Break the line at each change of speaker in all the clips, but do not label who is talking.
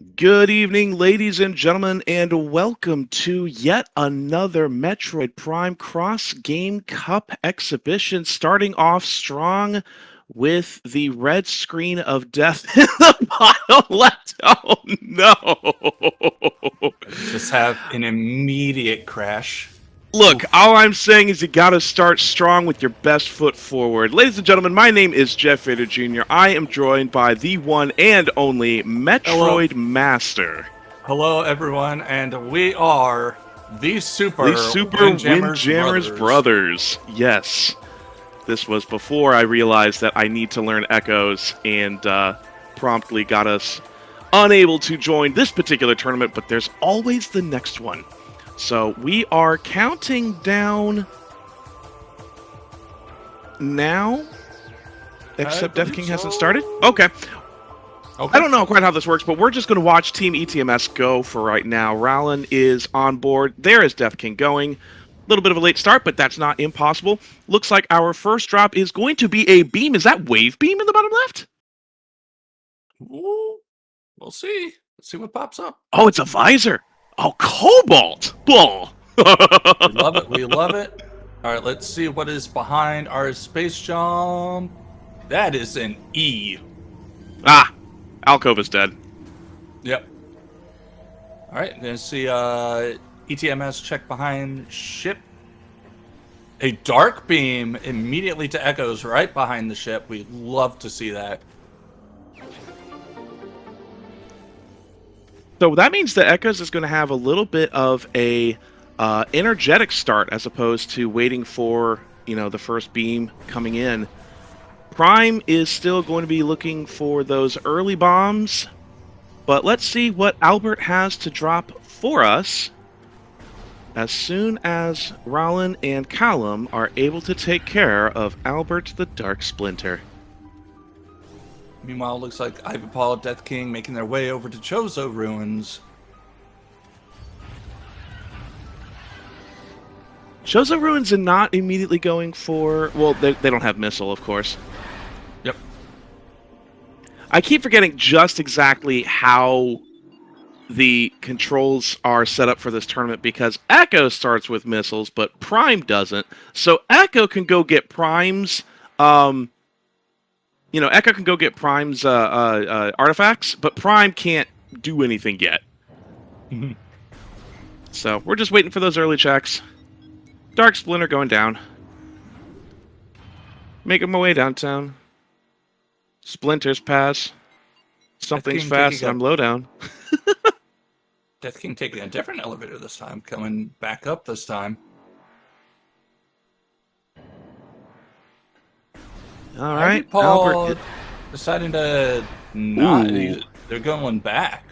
Good evening, ladies and gentlemen, and welcome to yet another Metroid Prime Cross-Game Cup exhibition, starting off strong with the red screen of death in the bottom left. Oh, no.
Just have an immediate crash.
Look,
Oof.
all I'm saying is you gotta start strong with your best foot forward. Ladies and gentlemen, my name is Jeff Vader Jr. I am joined by the one and only
Hello.
Metroid Master.
Hello, everyone, and we are the
The Super Windjammers Brothers. Yes. This was before I realized that I need to learn echoes and promptly got us unable to join this particular tournament, but there's always the next one. So we are counting down now, except Death King hasn't started. Okay. I don't know quite how this works, but we're just going to watch Team ETMS go for right now. Rowland is on board. There is Death King going. A little bit of a late start, but that's not impossible. Looks like our first drop is going to be a beam. Is that wave beam in the bottom left?
Ooh, we'll see. Let's see what pops up.
Oh, it's a visor. Oh, Cobalt. Bull.
We love it. We love it. All right, let's see what is behind our space jump. That is an E.
Ah, Alcove is dead.
Yep. All right, gonna see ETMS check behind ship. A dark beam immediately to Echoes right behind the ship. We'd love to see that.
So that means the Echoes is going to have a little bit of a energetic start as opposed to waiting for, the first beam coming in. Prime is still going to be looking for those early bombs, but let's see what Albert has to drop for us as soon as Rowland and Callum are able to take care of Albert the Dark Splinter.
Meanwhile, it looks like Ivy Paul, Death King making their way over to Chozo Ruins.
Chozo Ruins are not immediately going for... Well, they don't have missile, of course.
Yep.
I keep forgetting just exactly how the controls are set up for this tournament because Echo starts with missiles, but Prime doesn't. So Echo can go get Prime's... Echo can go get Prime's artifacts, but Prime can't do anything yet. So we're just waiting for those early checks. Dark Splinter going down. Making my way downtown. Splinters pass. Something's fast and I'm low down.
Death King taking a different elevator this time, coming back up this time.
All right,
Paul
Albert
deciding to not. They're going back.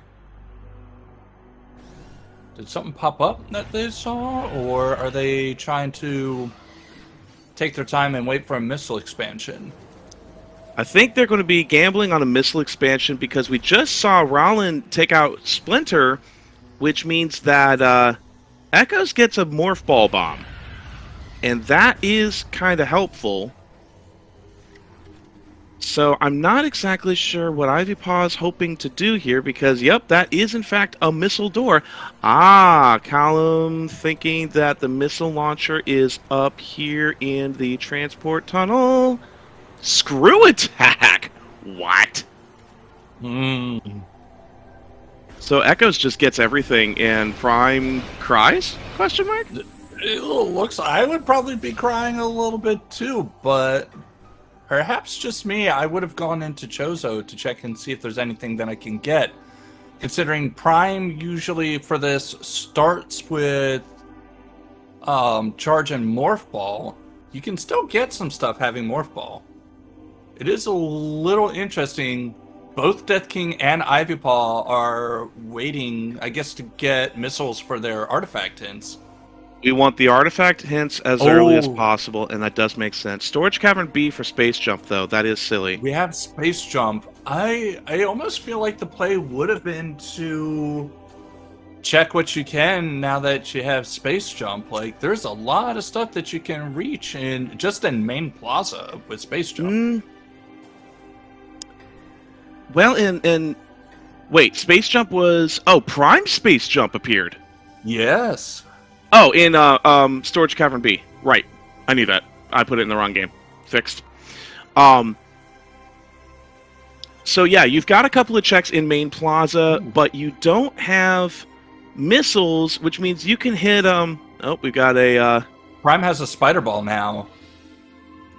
Did something pop up that they saw, or are they trying to take their time and wait for a missile expansion?
I think they're going to be gambling on a missile expansion because we just saw Rowland take out Splinter, which means that Echoes gets a Morph Ball Bomb. And that is kind of helpful. So I'm not exactly sure what Ivy Paw is hoping to do here because, yep, that is in fact a missile door. Ah, Callum thinking that the missile launcher is up here in the transport tunnel. Screw attack! What? So Echoes just gets everything and Prime cries? Question mark?
It looks. I would probably be crying a little bit too, but perhaps just me. I would have gone into Chozo to check and see if there's anything that I can get. Considering Prime usually for this starts with charge and Morph Ball, you can still get some stuff having Morph Ball. It is a little interesting. Both Death King and Ivy Paw are waiting, I guess, to get missiles for their artifact hints.
We want the artifact hints as early as possible, and that does make sense. Storage Cavern B for Space Jump, though. That is silly.
We have Space Jump. I almost feel like the play would have been to check what you can now that you have Space Jump. Like, there's a lot of stuff that you can reach just in Main Plaza with Space Jump.
Well, in Wait, Space Jump was... Oh, Prime Space Jump appeared.
Yes.
Oh, in Storage Cavern B. Right. I knew that. I put it in the wrong game. Fixed. So yeah, you've got a couple of checks in Main Plaza, but you don't have missiles, which means you can hit... Oh, we've got a...
Prime has a spider ball now.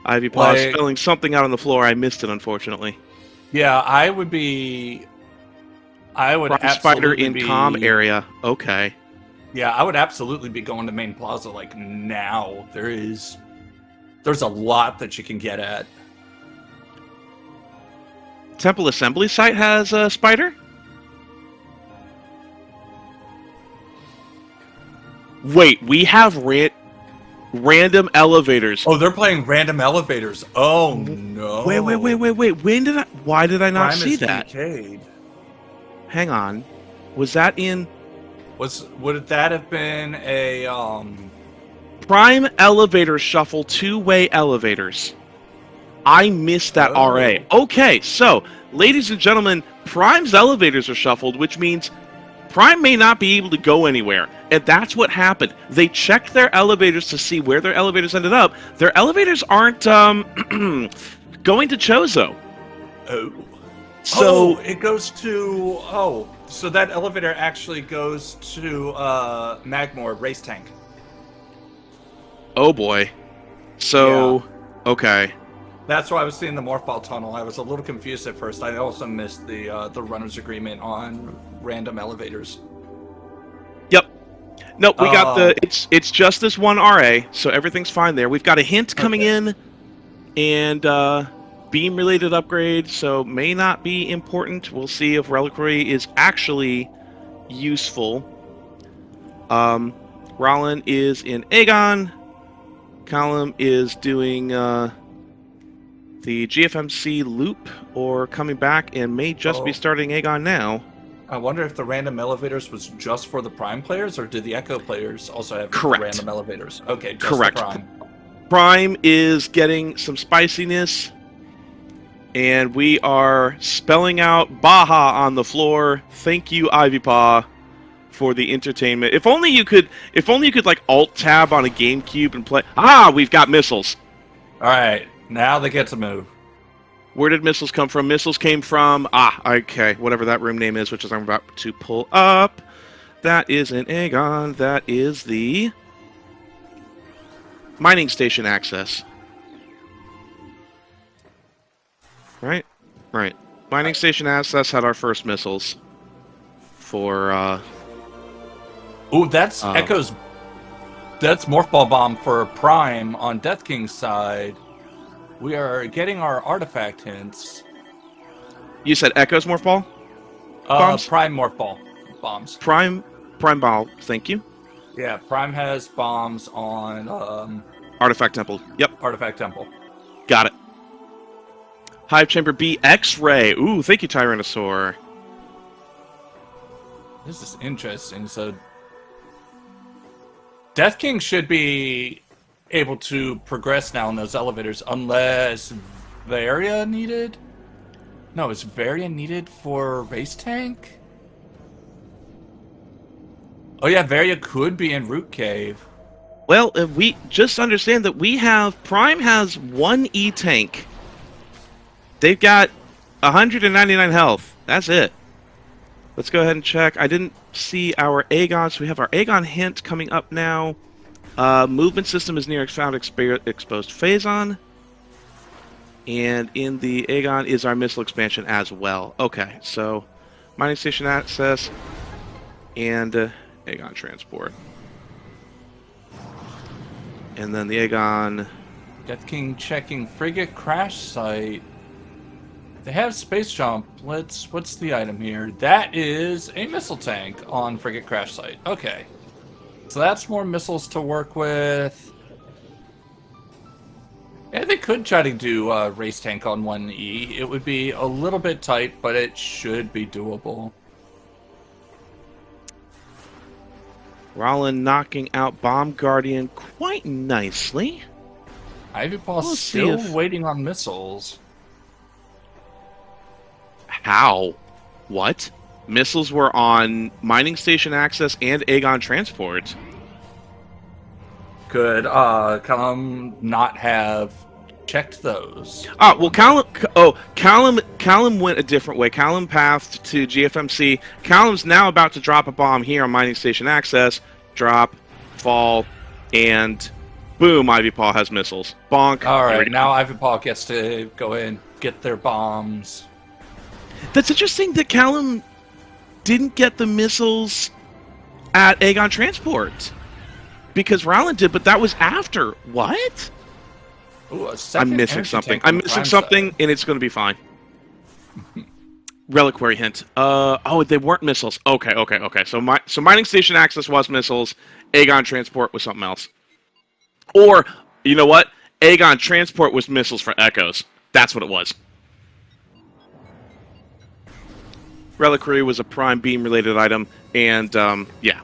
Ivy Paw spelling something out on the floor. I missed it, unfortunately.
Yeah, I would
Prime Spider in comm area. Okay.
Yeah, I would absolutely be going to Main Plaza like now. There's a lot that you can get at.
Temple Assembly Site has a spider? Wait, we have random elevators.
Oh, they're playing random elevators. Oh no.
Wait. Why did I not see that?
Decayed.
Hang on. Was that in...
Would that have been a
Prime Elevator Shuffle two-way elevators. I missed that RA. Okay, so, ladies and gentlemen, Prime's elevators are shuffled, which means Prime may not be able to go anywhere. And that's what happened. They checked their elevators to see where their elevators ended up. Their elevators aren't going to Chozo.
Oh.
So
it goes to... Oh, so that elevator actually goes to Magmore Race Tank.
Oh boy. So,
Yeah.
Okay.
That's why I was seeing the Morph Ball Tunnel. I was a little confused at first. I also missed the runner's agreement on random elevators.
Yep. Nope, we got the... It's just this one RA, so everything's fine there. We've got a hint coming in, and beam-related upgrade, so may not be important. We'll see if Reliquary is actually useful. Rollin is in Aegon. Column is doing the GFMC loop, or coming back, and may just be starting Aegon now.
I wonder if the random elevators was just for the Prime players, or did the Echo players also have random elevators? Okay, just
correct.
The Prime.
Prime is getting some spiciness, and we are spelling out Baja on the floor. Thank you, Ivy Paw, for the entertainment. If only you could like Alt Tab on a GameCube and play. Ah, we've got missiles.
All right, now they get to move.
Where did missiles come from? Missiles came from... okay. Whatever that room name is, which is I'm about to pull up. That is in Aegon. That is the... mining station access. Right? Right. Mining station access had our first missiles. For,
Ooh, that's Echo's... That's Morph Ball Bomb for Prime on Death King's side. We are getting our artifact hints.
You said Echo's Morph Ball? Bombs?
Prime Morph Ball bombs.
Prime Ball, thank you.
Yeah, Prime has bombs on
Artifact Temple. Yep.
Artifact Temple.
Got it. Hive Chamber B, X-Ray. Ooh, thank you, Tyrannosaur.
This is interesting. So, Death King should be able to progress now in those elevators, unless Varia needed? No, is Varia needed for Race Tank? Oh yeah, Varia could be in Root Cave.
Well, we just understand that Prime has one E-Tank. They've got 199 health. That's it. Let's go ahead and check. I didn't see our Aegon, so we have our Aegon hint coming up now. Movement system is near found exposed Phazon. And in the Aegon is our missile expansion as well. Okay, so mining station access and Aegon transport. And then the Aegon...
Death King checking frigate crash site. They have space jump. What's the item here? That is a missile tank on frigate crash site. Okay. So that's more missiles to work with. Yeah, they could try to do race tank on 1E. It would be a little bit tight, but it should be doable.
Rollin knocking out Bomb Guardian quite nicely.
Ivy Paw's still waiting on missiles.
How? What? Missiles were on mining station access and Aegon transport.
Could Callum not have checked those?
Well, Callum went a different way. Callum pathed to GFMC. Callum's now about to drop a bomb here on mining station access. Drop, fall, and boom, Ivy Paw has missiles. Bonk.
All right, now Ivy Paw gets to go in, get their bombs.
That's interesting that Callum didn't get the missiles at Aegon Transport. Because Rowland did, but that was after. What?
Ooh,
I'm missing something. I'm missing something, and it's going to be fine. Reliquary hint. Oh, they weren't missiles. Okay. So mining station access was missiles. Aegon Transport was something else. Or, you know what? Aegon Transport was missiles for Echoes. That's what it was. Reliquary was a prime beam related item, and yeah.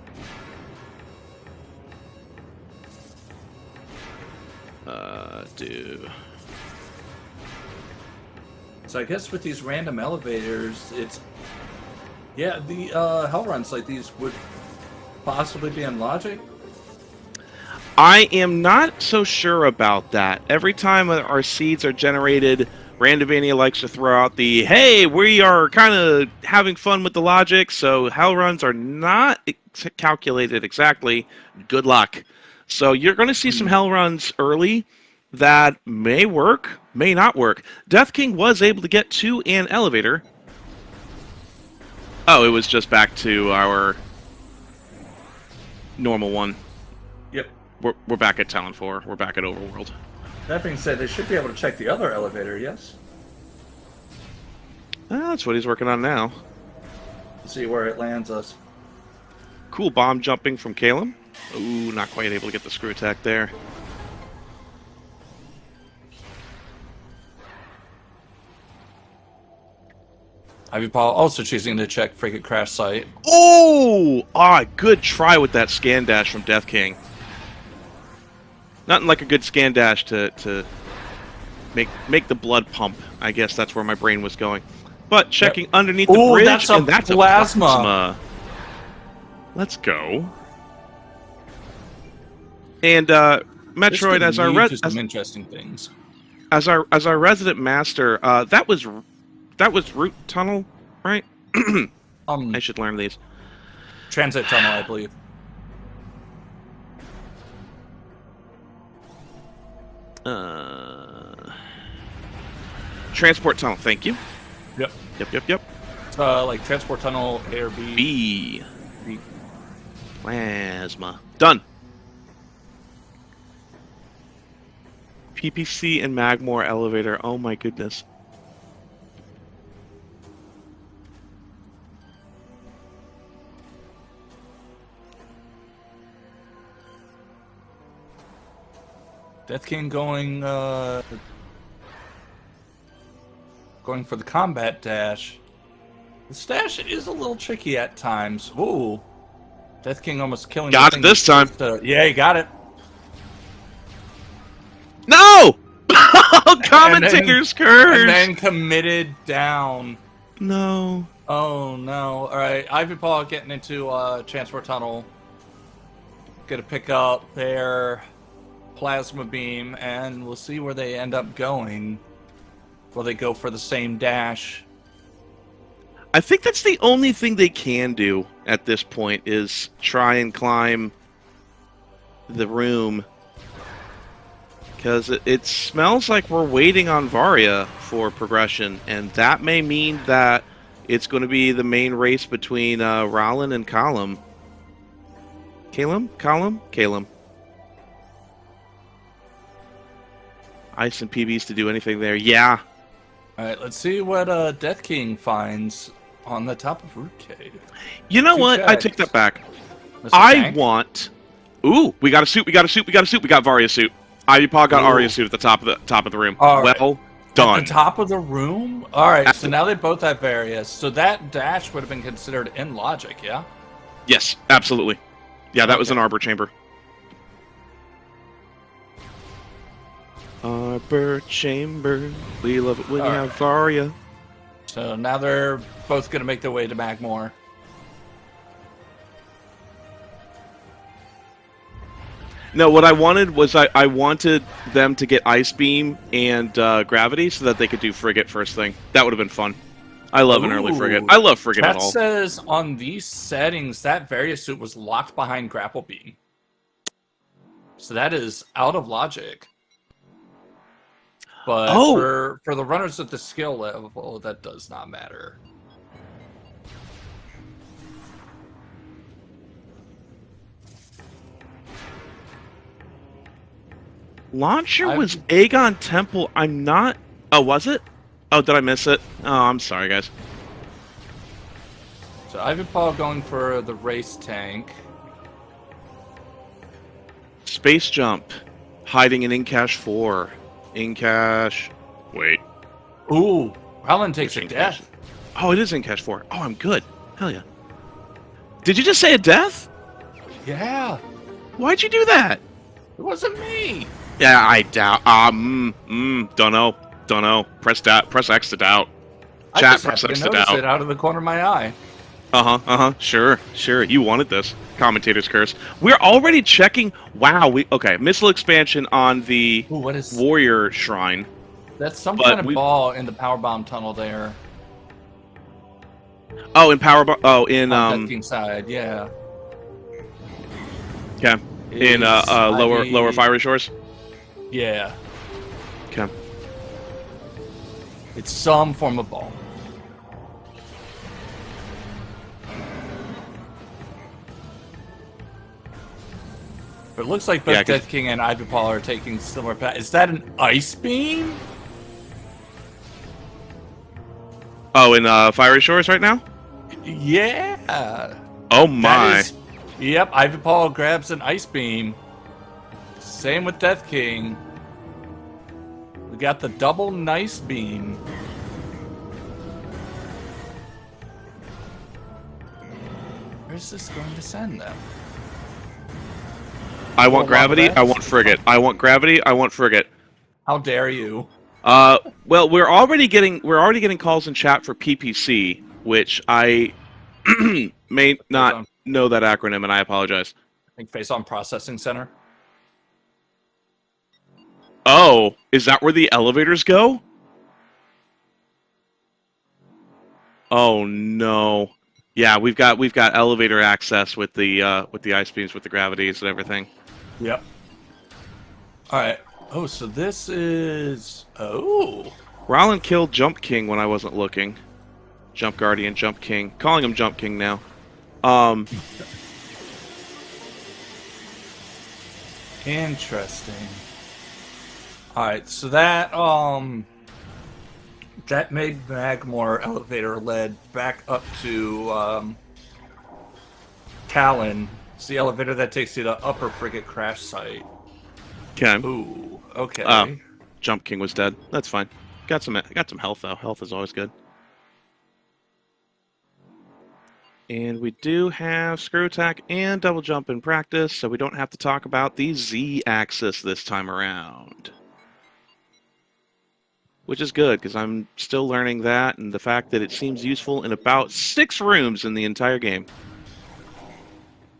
So I guess with these random elevators, it's the hell runs like these would possibly be in logic.
I am not so sure about that. Every time our seeds are generated, Randovania likes to throw out the, hey, we are kind of having fun with the logic, so hell runs are not calculated exactly. Good luck. So you're going to see some hell runs early that may work, may not work. Death King was able to get to an elevator. Oh, it was just back to our normal one.
Yep.
We're back at Talon 4. We're back at Overworld.
That being said, they should be able to check the other elevator, yes?
That's what he's working on now.
See where it lands us.
Cool bomb jumping from Calum. Ooh, not quite able to get the screw attack there.
Ivy Paul also choosing to check Frigate Crash Site.
Oh! Good try with that scan dash from Death King. Nothing like a good scan dash to make the blood pump. I guess that's where my brain was going. But checking underneath the bridge,
that's
and that's
plasma.
A plasma. Let's go. And Metroid, as our
some interesting things.
As our resident master, that was root tunnel, right? I should learn these.
Transit tunnel, I believe.
Transport tunnel, thank you.
Yep. Like transport tunnel, air B.
Plasma. Done. PPC and Magmore elevator. Oh my goodness.
Death King going for the combat dash. The dash is a little tricky at times. Ooh. Death King almost killing.
Got it this time.
Yeah, he got it.
No! Commentator's curse!
And then committed down.
No.
Oh, no. All right, Ivy Paul getting into transport tunnel. Gonna pick up their plasma beam, and we'll see where they end up going. Will they go for the same dash?
I think that's the only thing they can do at this point is try and climb the room. Because it smells like we're waiting on Varia for progression, and that may mean that it's going to be the main race between Rowland and Callum. Calum? Ice and PBs to do anything there. Yeah.
Alright, let's see what Death King finds on the top of Root Cave.
You know what? I take that back. I want... Ooh, we got a suit, we got Varia's suit. Ivy Paw got Aria's suit at the top of the room. Well done.
At the top of the room? Alright, so now they both have Various. So that dash would have been considered in logic, yeah?
Yes, absolutely. Yeah, that was an Arbor Chamber. Arbor Chamber. We love it when you have Varia.
So now they're both going to make their way to Magmore.
No, what I wanted was I wanted them to get Ice Beam and Gravity so that they could do Frigate first thing. That would have been fun. I love an early Frigate. I love Frigate at all.
That says on these settings, that Various Suit was locked behind Grapple Beam. So that is out of logic. But for the runners at the skill level, that does not matter.
Launcher was Aegon Temple. I'm not... Oh, was it? Oh, did I miss it? Oh, I'm sorry, guys.
So Ivanpah going for the race tank.
Space Jump. Hiding in Incash 4. Incash... Wait.
Ooh, Howland takes a death.
Oh, it is Incash 4. Oh, I'm good. Hell yeah. Did you just say a death?
Yeah.
Why'd you do that?
It wasn't me.
Yeah, I doubt. Don't know. Press X to doubt. Chat, press X to doubt.
It out of the corner of my eye.
Sure. You wanted this. Commentator's curse. We're already checking. Wow. Okay. Missile expansion on the Warrior Shrine.
That's some kind of ball in the power bomb tunnel there.
Oh, in power bomb. Oh, in
Death King side. Yeah.
Okay. In lower fiery shores.
Yeah.
Okay.
It's some form of ball. But it looks like both Death King and Ivanpah are taking similar paths. Is that an Ice Beam?
Oh, in fiery shores right now?
Yeah.
Oh my.
Yep, Ivanpah grabs an Ice Beam. Same with Death King. We got the double Nice Beam. Where's this going to send them?
I want Gravity, I want Frigate. I want Gravity, I want Frigate.
How dare you?
Well, we're already getting calls in chat for PPC, which I may not know that acronym, and I apologize.
I think Face On Processing Center.
Oh, is that where the elevators go? Oh no. Yeah, we've got elevator access with the ice beams, with the gravities and everything.
Yep. All right. Oh, so this is
Rollin killed Jump King when I wasn't looking. Jump Guardian, Jump King. Calling him Jump King now.
Interesting. Alright, so that that made Magmore elevator led back up to Talon. It's the elevator that takes you to Upper Frigate Crash Site.
Okay.
Ooh, okay.
Jump King was dead. That's fine. Got some health though. Health is always good. And we do have Screw Attack and Double Jump in practice, so we don't have to talk about the Z-axis this time around. Which is good, because I'm still learning that, and the fact that it seems useful in about 6 rooms in the entire game.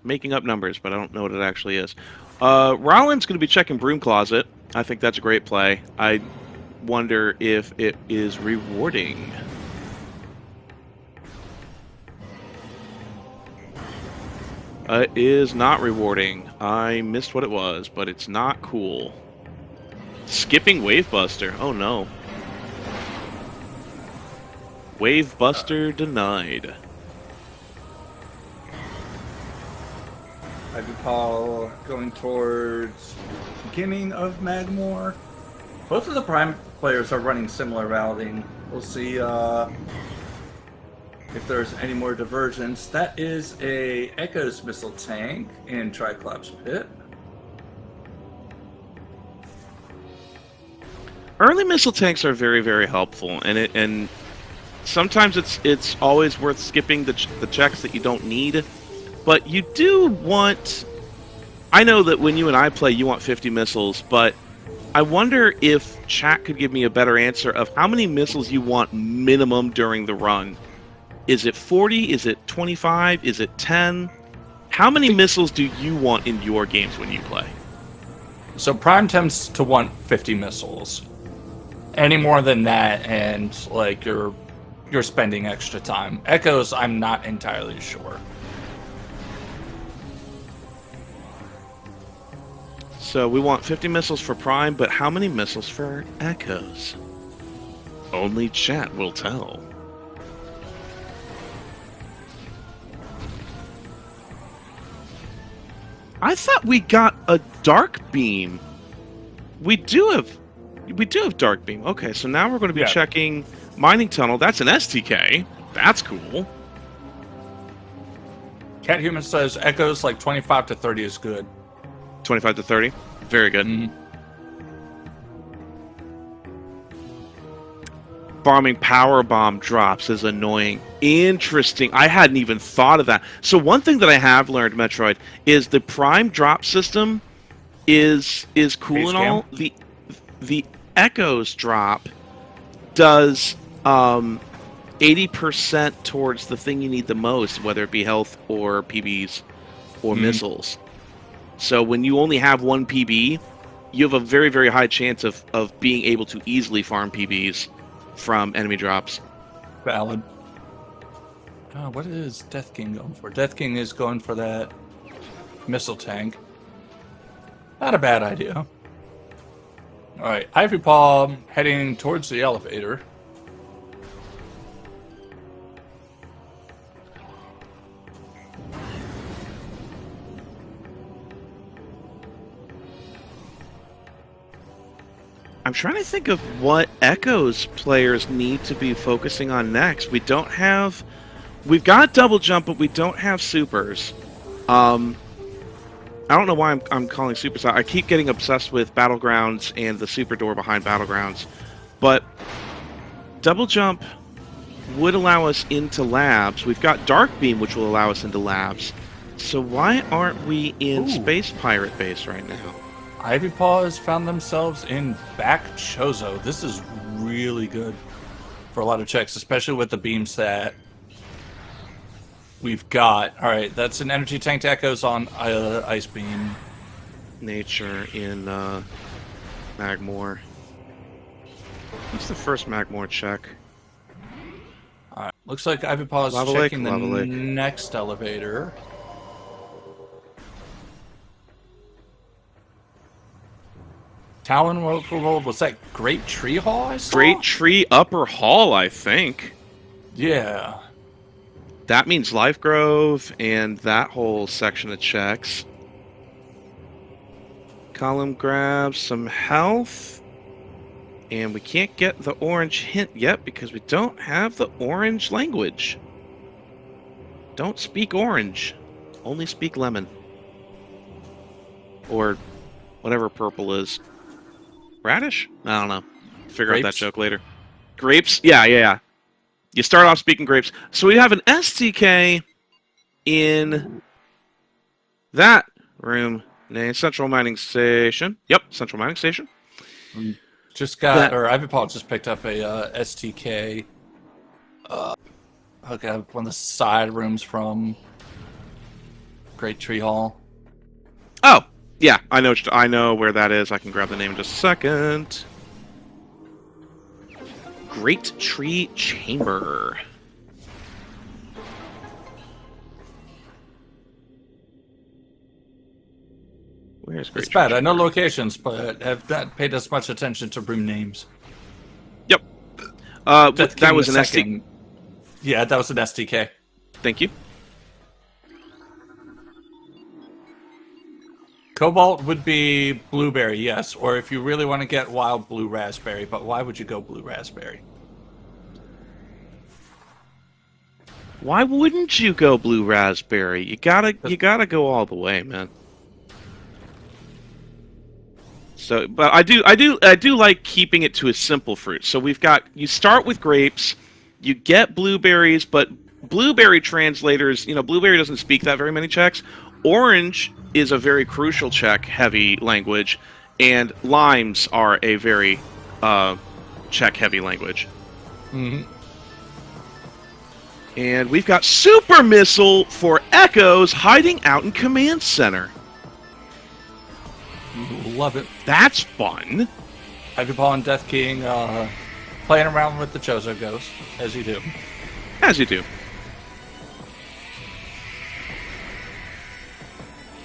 Making up numbers, but I don't know what it actually is. Rollin's going to be checking Broom Closet. I think that's a great play. I wonder if it is rewarding. It is not rewarding. I missed what it was, but it's not cool. Skipping Wave Buster. Oh no. Wave Buster denied.
Ivanpah going towards beginning of Magmore. Both of the Prime players are running similar routing. We'll see if there's any more divergence. That is a Echo's missile tank in Triclops Pit.
Early missile tanks are very, very helpful, and sometimes it's always worth skipping the checks that you don't need, but you do want. I know that when you and I play, you want 50 missiles, but I wonder if chat could give me a better answer of how many missiles you want minimum during the run. Is it 40? Is it 25? Is it 10? How many missiles do you want in your games when you play?
So Prime tends to want 50 missiles. Any more than that, and like you're spending extra time. Echoes, I'm not entirely sure.
So we want 50 missiles for Prime, but how many missiles for Echoes? Only chat will tell. I thought we got a dark beam. We do have dark beam. Okay, so now we're going to be checking mining tunnel. That's an STK. That's cool.
Cat Human says Echoes like 25 to 30 is good.
25 to 30? Very good. Bombing power bomb drops is annoying. Interesting. I hadn't even thought of that. So one thing that I have learned, Metroid, is the Prime drop system is cool and all. The Echoes drop does 80% towards the thing you need the most, whether it be health or PBs or missiles. So when you only have one PB, you have a very, very high chance of being able to easily farm PBs from enemy drops.
Valid. What is Death King going for? Death King is going for that missile tank. Not a bad idea. Alright, Ivory Paw heading towards the elevator.
I'm trying to think of what Echoes players need to be focusing on next. We've got double jump, but we don't have supers. I don't know why I'm calling supers. I keep getting obsessed with Battlegrounds and the super door behind Battlegrounds. But double jump would allow us into labs. We've got Dark Beam, which will allow us into labs. So why aren't we in Space Pirate Base right now?
Ivy Paw has found themselves in back Chozo. This is really good for a lot of checks, especially with the beams that we've got. All right, that's an energy tank to Echoes on Ice Beam.
Nature in Magmore. What's the first Magmore check?
All right, looks like Ivy Paw is checking the next elevator. Talon rolled. What's that? Great Tree Hall? I saw?
Great Tree Upper Hall, I think.
Yeah.
That means Life Grove and that whole section of checks. Column grabs some health. And we can't get the orange hint yet because we don't have the orange language. Don't speak orange. Only speak lemon. Or whatever purple is. Radish? I don't know. Figure out that joke later. Grapes? Yeah. You start off speaking grapes. So we have an STK in that room named Central Mining Station. Yep, Central Mining Station.
Just got, or Ivy Paw just picked up a STK. Okay, one of the side rooms from Great Tree Hall.
Oh, yeah, I know where that is. I can grab the name in just a second. Great Tree Chamber. Where's Great
It's
Tree
bad.
Chamber?
I know locations, but have not paid as much attention to room names.
Yep. That was an STK.
Yeah, that was an STK.
Thank you.
Cobalt would be blueberry, yes. Or if you really want to get wild, blue raspberry. But why would you go blue raspberry?
Why wouldn't you go blue raspberry? You gotta go all the way, man. So, but I do like keeping it to a simple fruit. So you start with grapes, you get blueberries, but blueberry translators, blueberry doesn't speak that very many checks. Orange is a very crucial check heavy language, And limes are a very check-heavy language.
Mm-hmm.
And we've got Super Missile for Echoes hiding out in Command Center.
Love it.
That's fun.
Heavy Ball and Death King playing around with the Chozo Ghost, as you do.
As you do.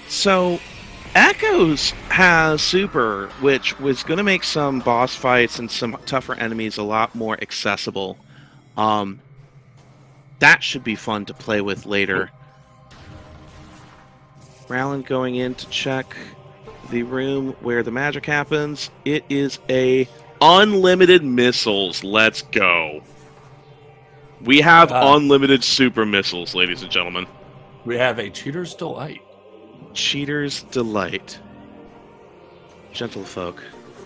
So, Echoes has Super, which was going to make some boss fights and some tougher enemies a lot more accessible. That should be fun to play with later. Rowland going in to check the room where the magic happens. It is a unlimited missiles. Let's go. We have unlimited super missiles, ladies and gentlemen.
We have a Cheater's Delight.
Cheater's Delight. Gentlefolk.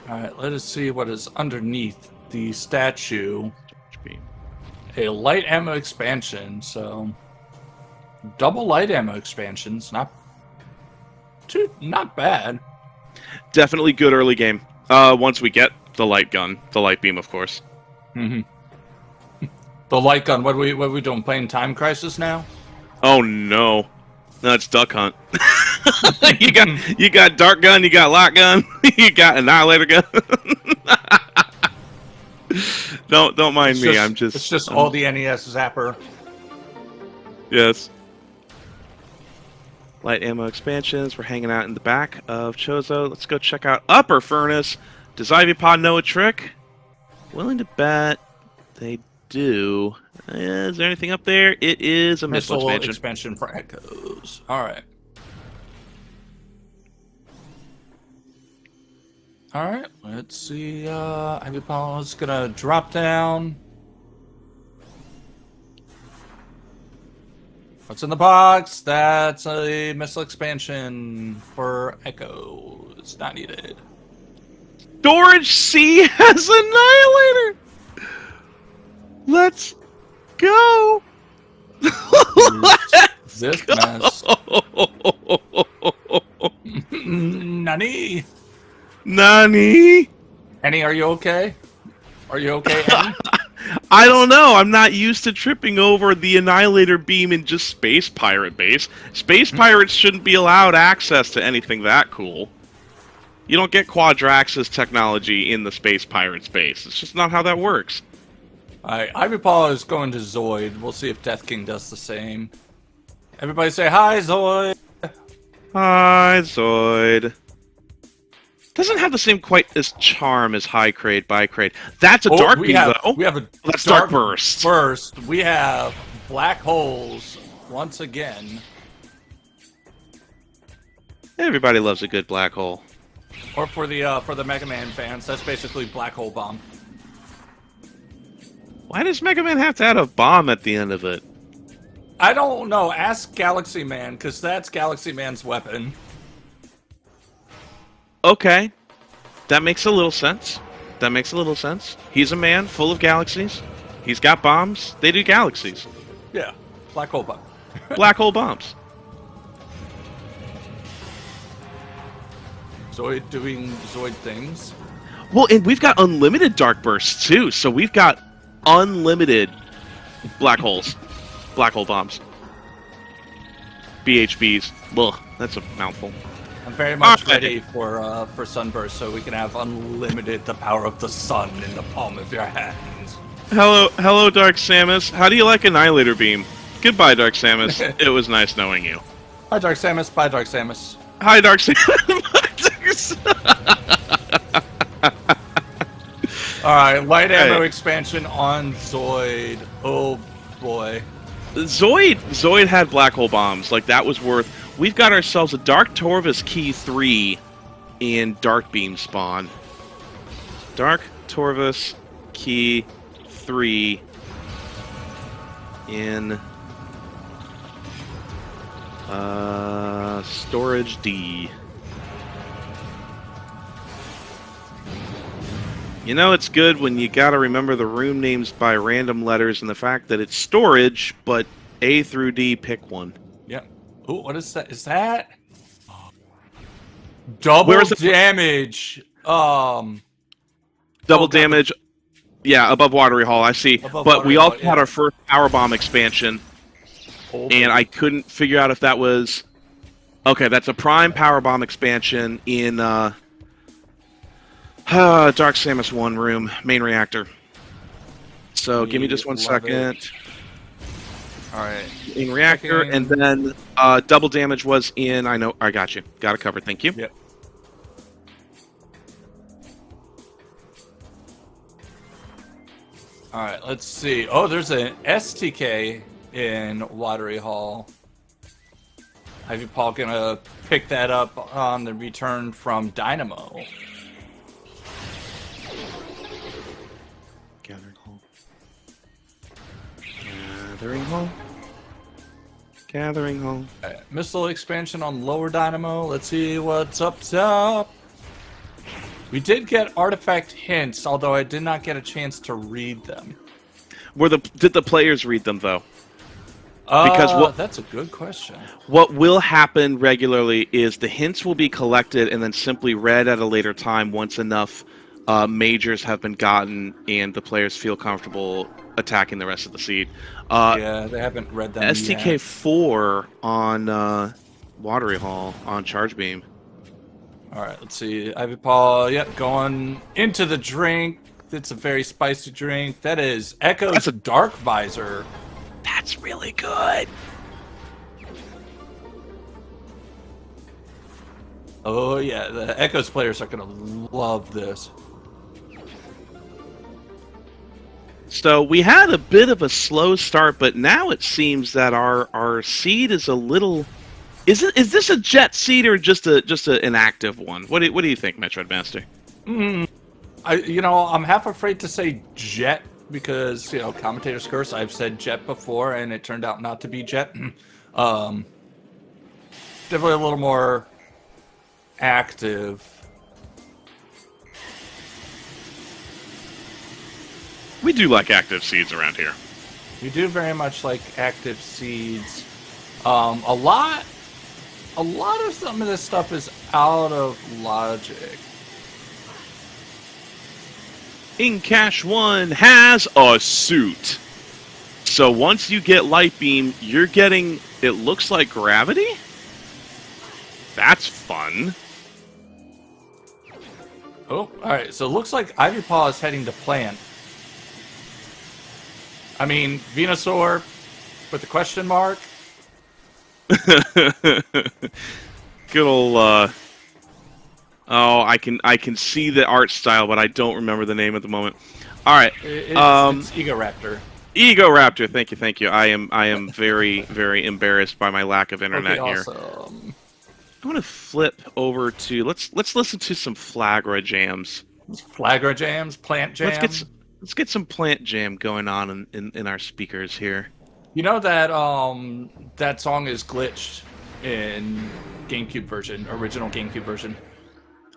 Alright, let us see what is underneath the statue. A light ammo expansion, so double light ammo expansions, not bad.
Definitely good early game. Once we get the light gun, the light beam, of course.
Mm-hmm. The light gun. What are we doing? Playing Time Crisis now?
Oh no, it's Duck Hunt. you got Dark Gun, you got Light Gun, you got Annihilator Gun. Don't mind me.
It's just all the NES Zapper.
Yes. Light ammo expansions. We're hanging out in the back of Chozo. Let's go check out Upper Furnace. Does Ivy Pod know a trick? Willing to bet they do. Is there anything up there? It is a missile
expansion for Echoes. All right. All right, let's see. Ivy Paula's gonna drop down. What's in the box? That's a missile expansion for Echo. It's not needed.
Storage C has Annihilator. Let's go.
This mess. Nani?
Nani?
Annie, are you okay? Are you okay, Annie?
I don't know. I'm not used to tripping over the Annihilator beam in just Space Pirate base. Space Pirates shouldn't be allowed access to anything that cool. You don't get Quadraxis technology in the Space Pirates base. It's just not how that works.
Alright, Ivy Paula is going to Zoid. We'll see if Death King does the same. Everybody say hi, Zoid!
Hi, Zoid. Doesn't have the same quite as charm as High Crate, By Crate. That's a Dark Beam, though.
We have a
That's Dark Burst.
First, we have Black Holes once again.
Everybody loves a good black hole.
Or for the Mega Man fans, that's basically Black Hole Bomb.
Why does Mega Man have to add a bomb at the end of it?
I don't know. Ask Galaxy Man, because that's Galaxy Man's weapon.
Okay. That makes a little sense. That makes a little sense. He's a man full of galaxies. He's got bombs. They do galaxies.
Yeah. Black Hole Bomb.
Black hole bombs.
Zoid doing Zoid things.
Well, and we've got unlimited dark bursts, too. So we've got unlimited black holes. Black hole bombs. BHBs. Ugh, that's a mouthful.
I'm very much ready for Sunburst, so we can have unlimited the power of the sun in the palm of your hands.
Hello, Dark Samus. How do you like Annihilator Beam? Goodbye, Dark Samus. It was nice knowing you.
Hi, Dark Samus. Bye, Dark Samus.
Hi, Dark Samus.
Alright, light ammo expansion on Zoid. Oh, boy.
Zoid had black hole bombs. Like, that was worth... We've got ourselves a Dark Torvus Key 3 in Dark Beam spawn. Dark Torvus Key 3 in Storage D. You know it's good when you gotta remember the room names by random letters and the fact that it's storage, but A through D, pick one.
Yep. Ooh, what is that? Is that? Double
Where's the
damage.
double
God,
damage? Yeah, above Watery Hall, I see.
Above
But we
Watery Hall,
also had
yeah.
our first Power Bomb expansion, and I couldn't figure out if that was... Okay, that's a Prime Power Bomb expansion in Dark Samus 1 room, main reactor. So give me just 1 second.
Alright.
In reactor, and then double damage was in... I know, I got you. Got it covered, thank you.
Yep. Alright, let's see. Oh, there's an STK in Watery Hall. Ivy Paul gonna pick that up on the return from Dynamo.
Gathering Hall. Gathering Hall. Gathering Hall.
Right, missile expansion on Lower Dynamo. Let's see what's up top. We did get artifact hints, although I did not get a chance to read them.
Did the players read them though? Because
that's a good question.
What will happen regularly is the hints will be collected and then simply read at a later time once enough majors have been gotten and the players feel comfortable attacking the rest of the seed.
Yeah, they haven't read them yet.
STK4 on Watery Hall on Charge Beam.
Alright, let's see. Ivy Paul, yep, going into the drink. It's a very spicy drink. That is Echo's
That's a
Dark Visor.
That's really good.
Oh yeah, the Echoes players are gonna love this.
So we had a bit of a slow start, but now it seems that our seed is a little... Is this a jet seed or just an active one? What do you think, Metroid Master?
I'm half afraid to say jet because commentators curse. I've said jet before, and it turned out not to be jet. Definitely a little more active.
We do like active seeds around here.
We do very much like active seeds. A lot of some of this stuff is out of logic.
In Cash 1 has a suit. So once you get Light Beam, you're getting, it looks like gravity? That's fun.
Oh, alright, so it looks like Ivy Paw is heading to plant. I mean, Venusaur with the question mark.
Good old, oh, I can see the art style, but I don't remember the name at the moment. All right,
it's Egoraptor.
Egoraptor, thank you. I am very, very embarrassed by my lack of internet here.
Awesome.
I'm gonna flip over to let's listen to some Flagra jams.
Flagra jams, plant jam.
Let's get some plant jam going on in our speakers here.
You know that that song is glitched in GameCube version, original GameCube version.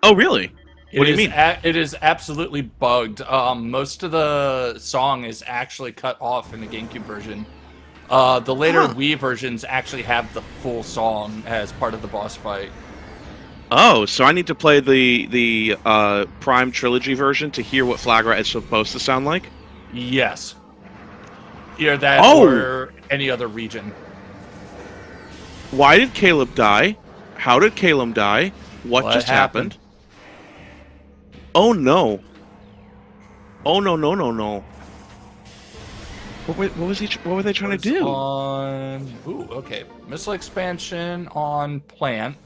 Oh, really? What do you mean?
It is absolutely bugged. Most of the song is actually cut off in the GameCube version. The later Wii versions actually have the full song as part of the boss fight.
Oh, so I need to play the Prime Trilogy version to hear what Flagra is supposed to sound like?
Yes. Either that or any other region.
Why did Caleb die? How did Caleb die? What just happened? Oh no. Oh no. What were they trying to do?
Okay. Missile expansion on plant.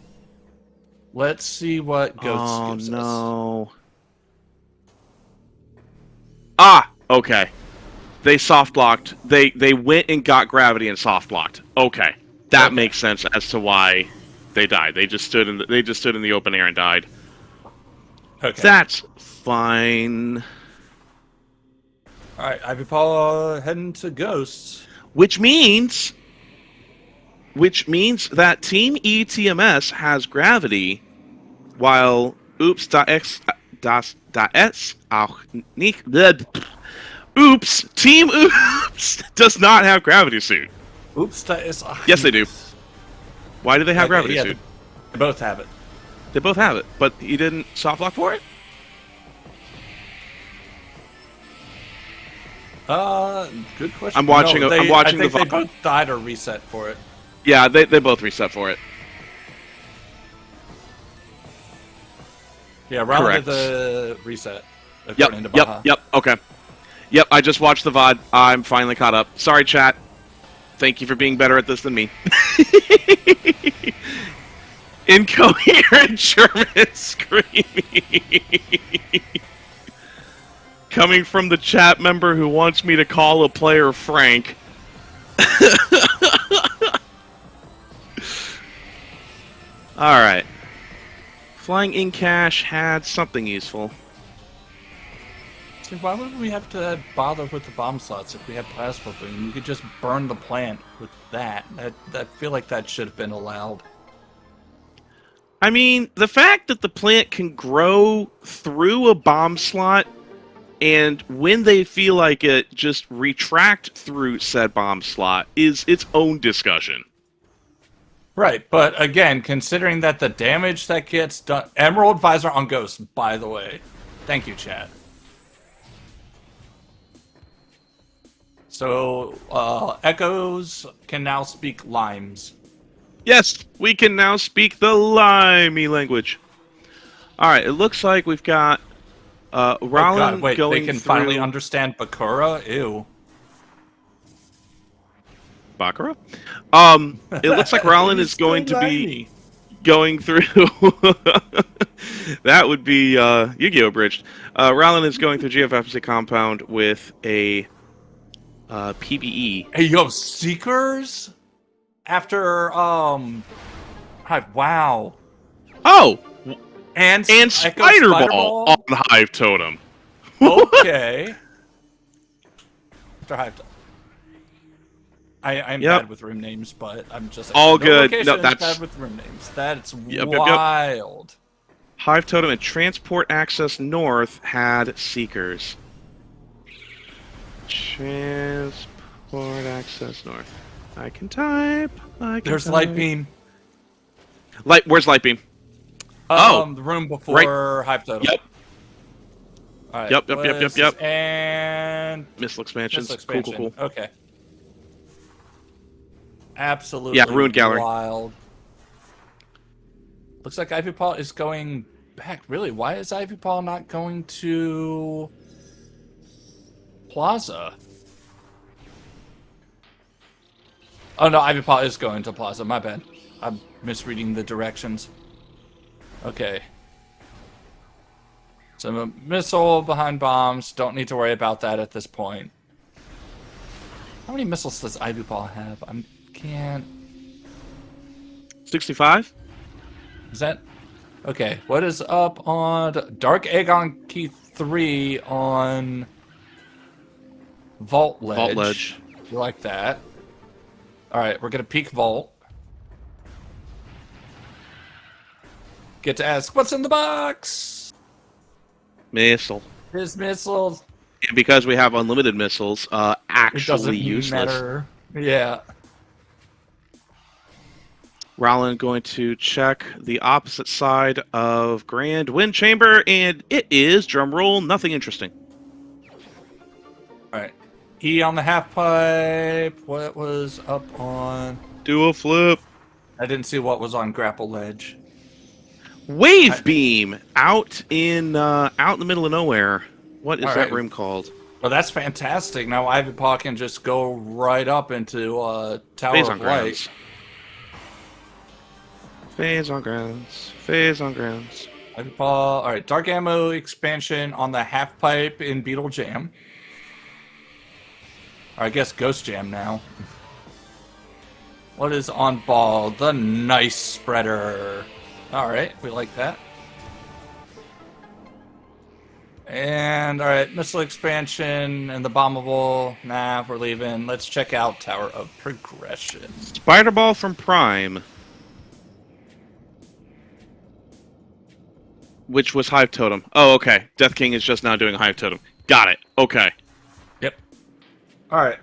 Let's see what Ghost gives us.
Oh no. Ah, okay. They soft blocked. They went and got gravity and soft blocked. Okay. That makes sense as to why they died. They just stood in the open air and died.
Okay.
That's fine.
All right, Ivy Paul heading to Ghosts.
Which means that Team ETMS has gravity, while auch nicht. Team Oops does not have gravity suit.
Oops, that is.
Yes, they do. Why do they have gravity suit?
They both have it.
They both have it, but he didn't soft lock for it?
Good question.
I'm watching
No,
I'm watching
I think
the
they
VOD.
both died or reset for it.
Yeah, they both reset for it.
Yeah, Raleigh
Correct.
did the reset. According to Baja.
Yep, okay. Yep, I just watched the VOD. I'm finally caught up. Sorry, chat. Thank you for being better at this than me. Incoherent German screaming. Coming from the chat member who wants me to call a player Frank. Alright. Flying in cash had something useful.
See, why would we have to bother with the bomb slots if we had plasma boom? You could just burn the plant with that. I feel like that should have been allowed.
I mean, the fact that the plant can grow through a bomb slot and when they feel like it, just retract through said bomb slot is its own discussion.
Right, but again, considering that the damage that gets done... Emerald Visor on Ghost, by the way. Thank you, chat. So, Echoes can now speak limes.
Yes, we can now speak the limey language. Alright, it looks like we've got Rollin
wait,
going
they can
through...
finally understand Bakura? Ew.
Bakura? It looks like Rollin is going to be going through... That would be Yu-Gi-Oh! Bridged. Rollin is going through GFFC compound with a PBE.
Hey, yo, Seekers? After, wow.
Oh!
And
Spider Ball on Hive Totem.
Okay. After Hive Totem. I'm bad with room names, but I'm just like,
all good. No,
that's
that's
bad with room names. That's
Yep.
wild.
Hive Totem and Transport Access North had Seekers. Transport Access North. I can type.
There's Light Beam.
Where's Light Beam?
The room before Hive Totem.
Yep.
All right,
Yep.
And
Missile expansions.
Missile expansion.
Cool.
Okay. Absolutely.
Yeah, Ruined Gallery.
Wild. Looks like Ivy Paw is going back. Really? Why is Ivy Paw not going to Plaza? Oh no, Ivy Paw is going to Plaza. My bad. I'm misreading the directions. Okay. So a missile behind bombs. Don't need to worry about that at this point. How many missiles does Ivy Paw have? I can't.
65?
Is that okay? What is up on Dark Aegon Key 3 on Vault Ledge?
Vault Ledge.
You like that? All right, we're gonna peek Vault. Get to ask, what's in the box?
Missile.
His missiles.
And because we have unlimited missiles,
It
actually
doesn't
useless.
matter. Yeah.
Rollin going to check the opposite side of Grand Wind Chamber, and it is, drumroll, nothing interesting.
All right. E on the half pipe. What was up on?
Do a flip.
I didn't see what was on Grapple Ledge.
Wave Beam out in the middle of nowhere. What is
All
that
right.
room called?
Well, that's fantastic. Now Ivy Paw can just go right up into Tower
Phase
of
on
Light.
grounds. Phase on grounds. Phase on grounds.
Ivy Paw. All right. Dark Ammo expansion on the half pipe in Beetle Jam. Or I guess Ghost Jam now. What is on ball? The Nice Spreader. All right. We like that. And, all right, missile expansion and the bombable. Nah, we're leaving. Let's check out Tower of Progression.
Spider Ball from Prime. Which was Hive Totem. Oh, okay. Death King is just now doing a Hive Totem. Got it. Okay.
Yep. All right.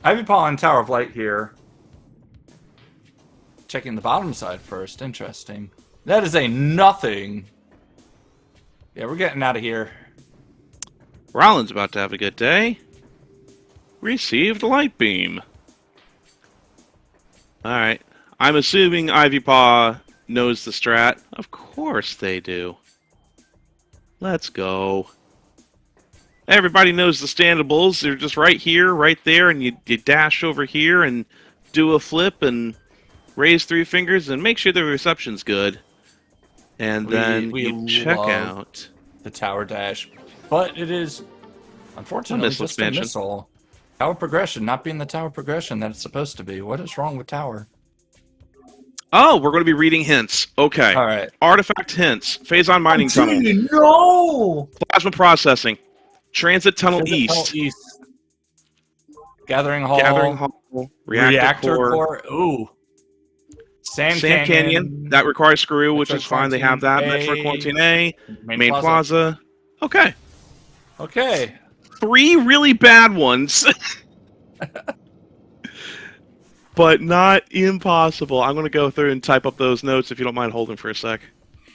Ivy Paw and Tower of Light here. Checking the bottom side first. Interesting. That is a nothing. Yeah, we're getting out of here.
Rollins about to have a good day. Received light beam. Alright. I'm assuming Ivy Paw knows the strat. Of course they do. Let's go. Everybody knows the standables. They're just right here, right there, and you dash over here and do a flip and raise 3 fingers and make sure the reception's good. And then you check out
the tower dash. But it is, unfortunately,
missile
just
expansion.
a missile. Tower progression, not being the tower progression that it's supposed to be. What is wrong with tower?
Oh, we're going to be reading hints. Okay.
All right.
Artifact hints. Phase-on mining tunnel.
No!
Plasma processing. Transit tunnel east.
Gathering hall.
Gathering hall. Reactor core.
Ooh. Sand
Canyon. That requires screw, which is fine. They have that. Metroid Quarantine A. Main Plaza. Okay.
Okay.
3 really bad ones. But not impossible. I'm going to go through and type up those notes if you don't mind holding for a sec.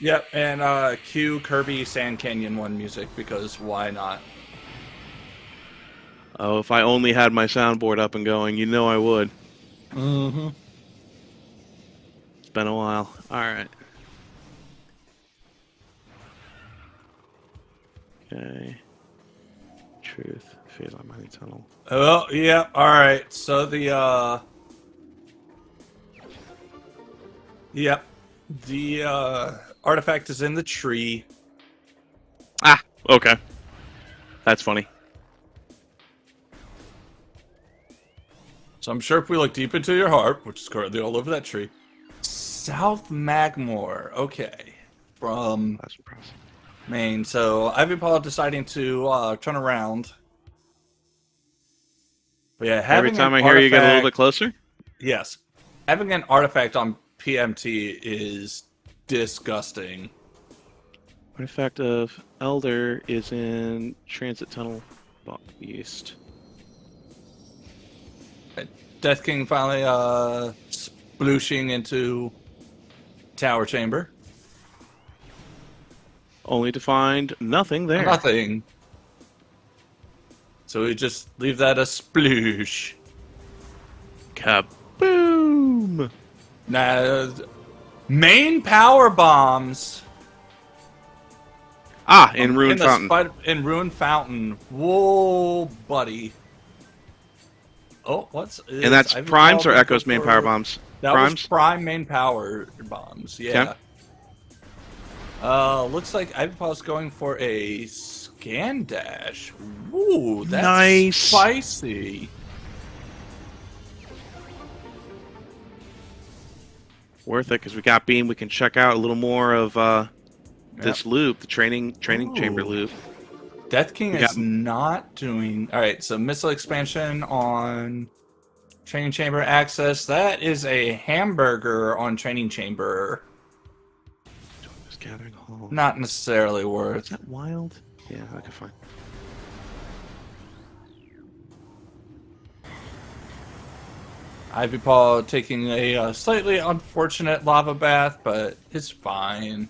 Yep, and cue Kirby Sand Canyon 1 music, because why not?
Oh, if I only had my soundboard up and going, you know I would.
Mm-hmm.
It's been a while. Alright. Okay. Truth. Phase on mining tunnel.
Oh, yeah, alright. So the, Yep. The, artifact is in the tree.
Ah, okay. That's funny.
So I'm sure if we look deep into your heart, which is currently all over that tree, South Magmore. Okay. From Maine. So Ivy Paw deciding to turn around. But yeah,
every time I hear you get a little bit closer?
Yes. Having an artifact on PMT is disgusting.
Artifact of Elder is in Transit Tunnel East.
Death King finally splooshing into Tower Chamber.
Only to find nothing there.
Nothing. So we just leave that a sploosh.
Kaboom!
Now, main power bombs.
Ah, in Ruined Fountain.
In Ruined Fountain. Whoa, buddy. Oh, and
that's Primes or Echo's main power bombs?
That
Primes?
was Prime main power bombs, yeah.
Okay.
Looks like Ivy Paw's going for a scan dash. Ooh, that's
nice.
Spicy.
Worth it, because we got beam. We can check out a little more of this loop, the training chamber loop.
Death King is not doing... Alright, so missile expansion on training chamber access. That is a hamburger on training chamber.
Gathering hall.
Not necessarily worth.
Is that wild? Yeah, okay, fine.
Ivy Paw taking a slightly unfortunate lava bath, but it's fine.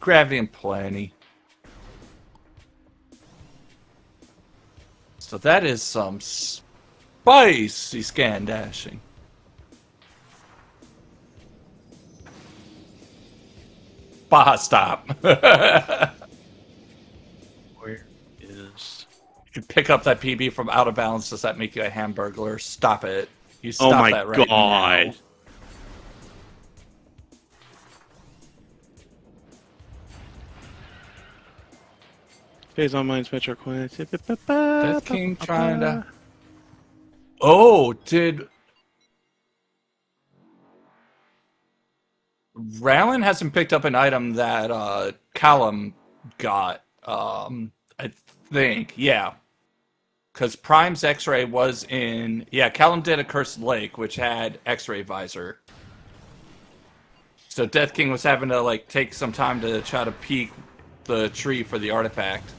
Gravity and plenty. So that is some spicy scan dashing. Baja stop.
Where is...
You can pick up that PB from out of bounds. Does that make you a hamburglar? Stop it. You stop that right now.
Phase on mines, Metro Coin.
Death King trying to... Oh, did... Rowland hasn't picked up an item that Callum got, I think. Yeah. Because Prime's X-Ray was in... Yeah, Callum did a Cursed Lake, which had X-Ray visor. So Death King was having to, like, take some time to try to peek the tree for the artifact.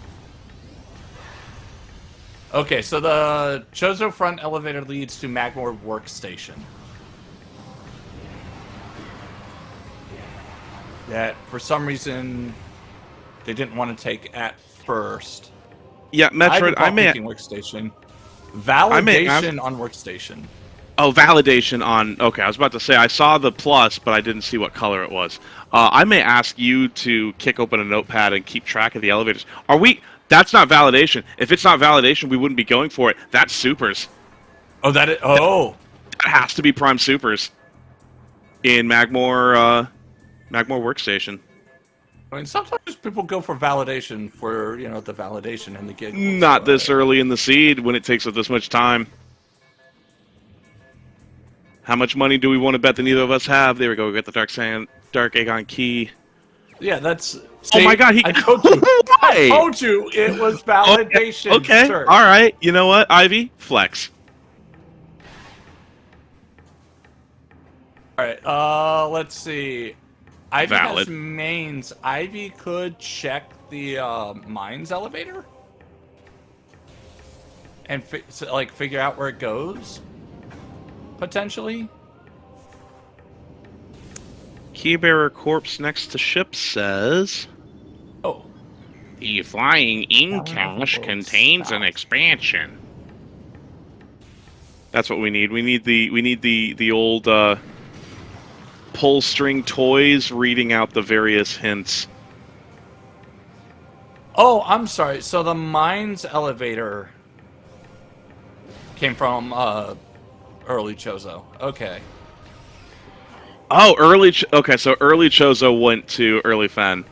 Okay, so the Chozo front elevator leads to Magmore Workstation. that for some reason they didn't want to take at first.
Yeah, Metroid.
Picking workstation.
I may.
Validation on workstation.
Oh, validation on. Okay, I was about to say I saw the plus, but I didn't see what color it was. I may ask you to kick open a notepad and keep track of the elevators. Are we? That's not validation. If it's not validation, we wouldn't be going for it. That's supers.
Oh, that is. Oh,
That has to be prime supers in Magmore workstation.
I mean, sometimes people go for validation for the validation and the gig.
Not this early in the seed when it takes up this much time. How much money do we want to bet that neither of us have? There we go. We got the Dark Aegon key.
Yeah, that's.
Oh
See,
my God!
I told you. I told you it was validation.
Okay.
Sir.
All right. You know what, Ivy? Flex.
All right. Let's see. Ivy
Valid.
has mains. Ivy could check the mines elevator and figure out where it goes. Potentially.
Keybearer corpse next to ship says,
Oh.
the flying in cache contains an expansion. That's what we need. We need the old pull string toys reading out the various hints.
Oh, I'm sorry. So the mines elevator came from early Chozo. Okay.
Oh, okay, so early Chozo went to early Fen.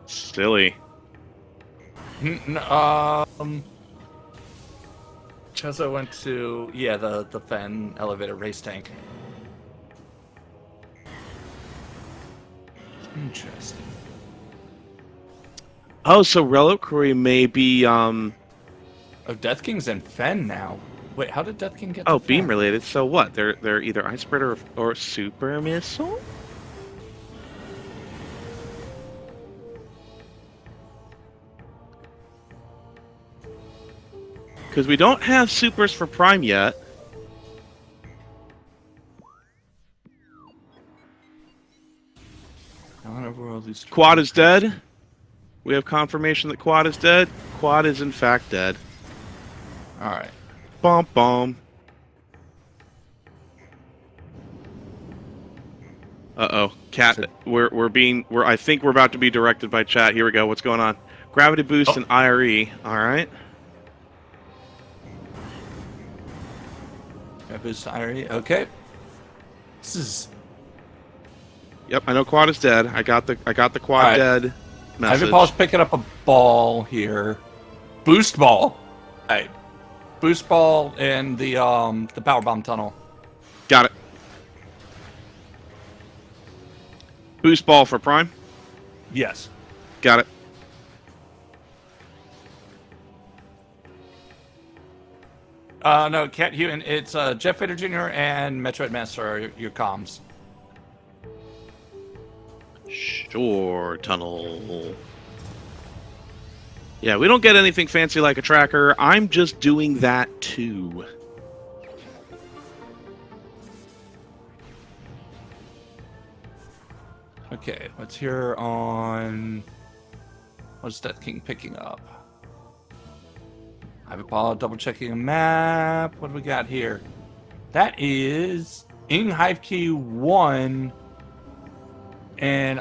Silly.
Chozo went to the Fen elevator race tank. Interesting.
Oh, so Reliquary may be
Oh, Death King's in Fen now. Wait, how did Death King get to
beam
Fen?
related. So what? They're either Ice Spreader or Super Missile? Because we don't have supers for Prime yet. Quad is dead. We have confirmation that Quad is dead. Quad is in fact dead.
Alright.
Bum bum. Uh-oh. Cat, I think we're about to be directed by chat. Here we go. What's going on? Gravity boost and IRE. Alright.
Boost IRE. Okay. This is.
Yep, I know Quad is dead. I got the Quad dead message.
Ivy Paul's picking up a ball here. Boost ball. Hey. Boost ball in the power bomb tunnel.
Got it. Boost ball for Prime?
Yes.
Got it.
No, Cat Hewen. It's Jeff Vader Jr. and Metroid Master are your comms.
Sure, tunnel. Yeah, we don't get anything fancy like a tracker. I'm just doing that too.
Okay, let's hear on. What's Death King picking up? I have a ball double checking a map. What do we got here? That is in Hive Key 1 and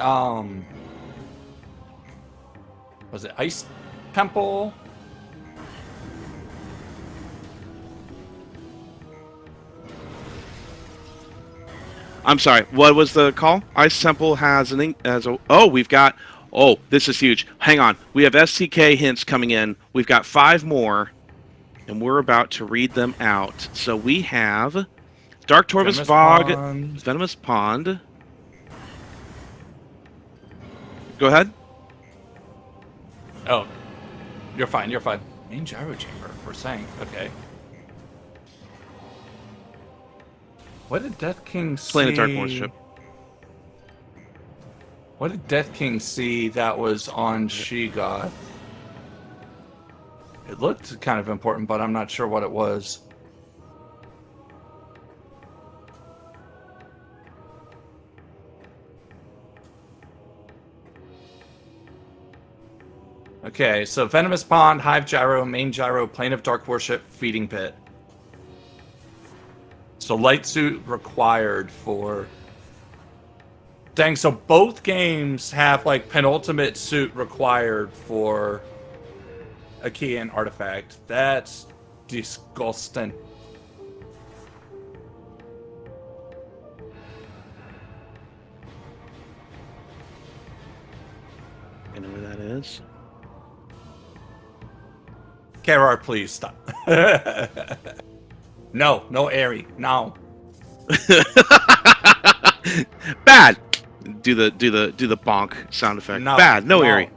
was it Ice Temple?
I'm sorry. What was the call? Ice Temple has we've got. Oh, this is huge. Hang on. We have STK hints coming in. We've got 5 more, and we're about to read them out. So we have Dark Torvus Vog, Venomous Pond. Go ahead.
Oh, you're fine. You're fine. Main gyro chamber for saying. Okay. What did Death King see?
Planetary ship.
What did Death King see that was on Sheegoth? It looked kind of important, but I'm not sure what it was. Okay, so Venomous Pond, Hive Gyro, Main Gyro, Plane of Dark Worship, Feeding Pit. So light suit required for... Dang, so both games have like penultimate suit required for a key and artifact. That's disgusting.
You know where that is?
Karar, please stop. No, Airy, no.
Bad. Do the bonk sound effect.
No,
Bad. No,
no.
Eerie.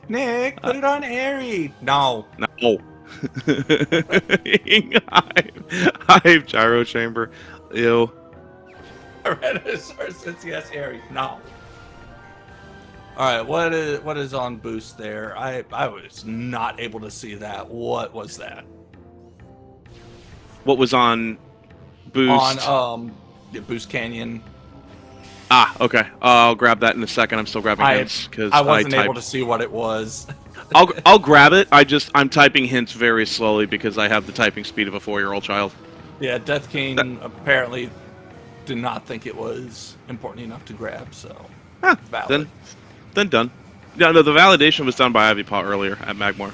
Nick, put it on Airy. No.
No. Hive gyro chamber. Ew.
Tyrannosaurus says yes, Airy. No. Alright, what is on boost there? I was not able to see that. What was that?
What was on boost?
On Boost Canyon.
Ah, okay. I'll grab that in a second. I'm still grabbing hints because
I wasn't able to see what it was.
I'll grab it. I'm typing hints very slowly because I have the typing speed of a 4-year-old child.
Yeah, Death King apparently did not think it was important enough to grab, so valid.
Then done. Yeah, no, the validation was done by Ivy Paw earlier at Magmore.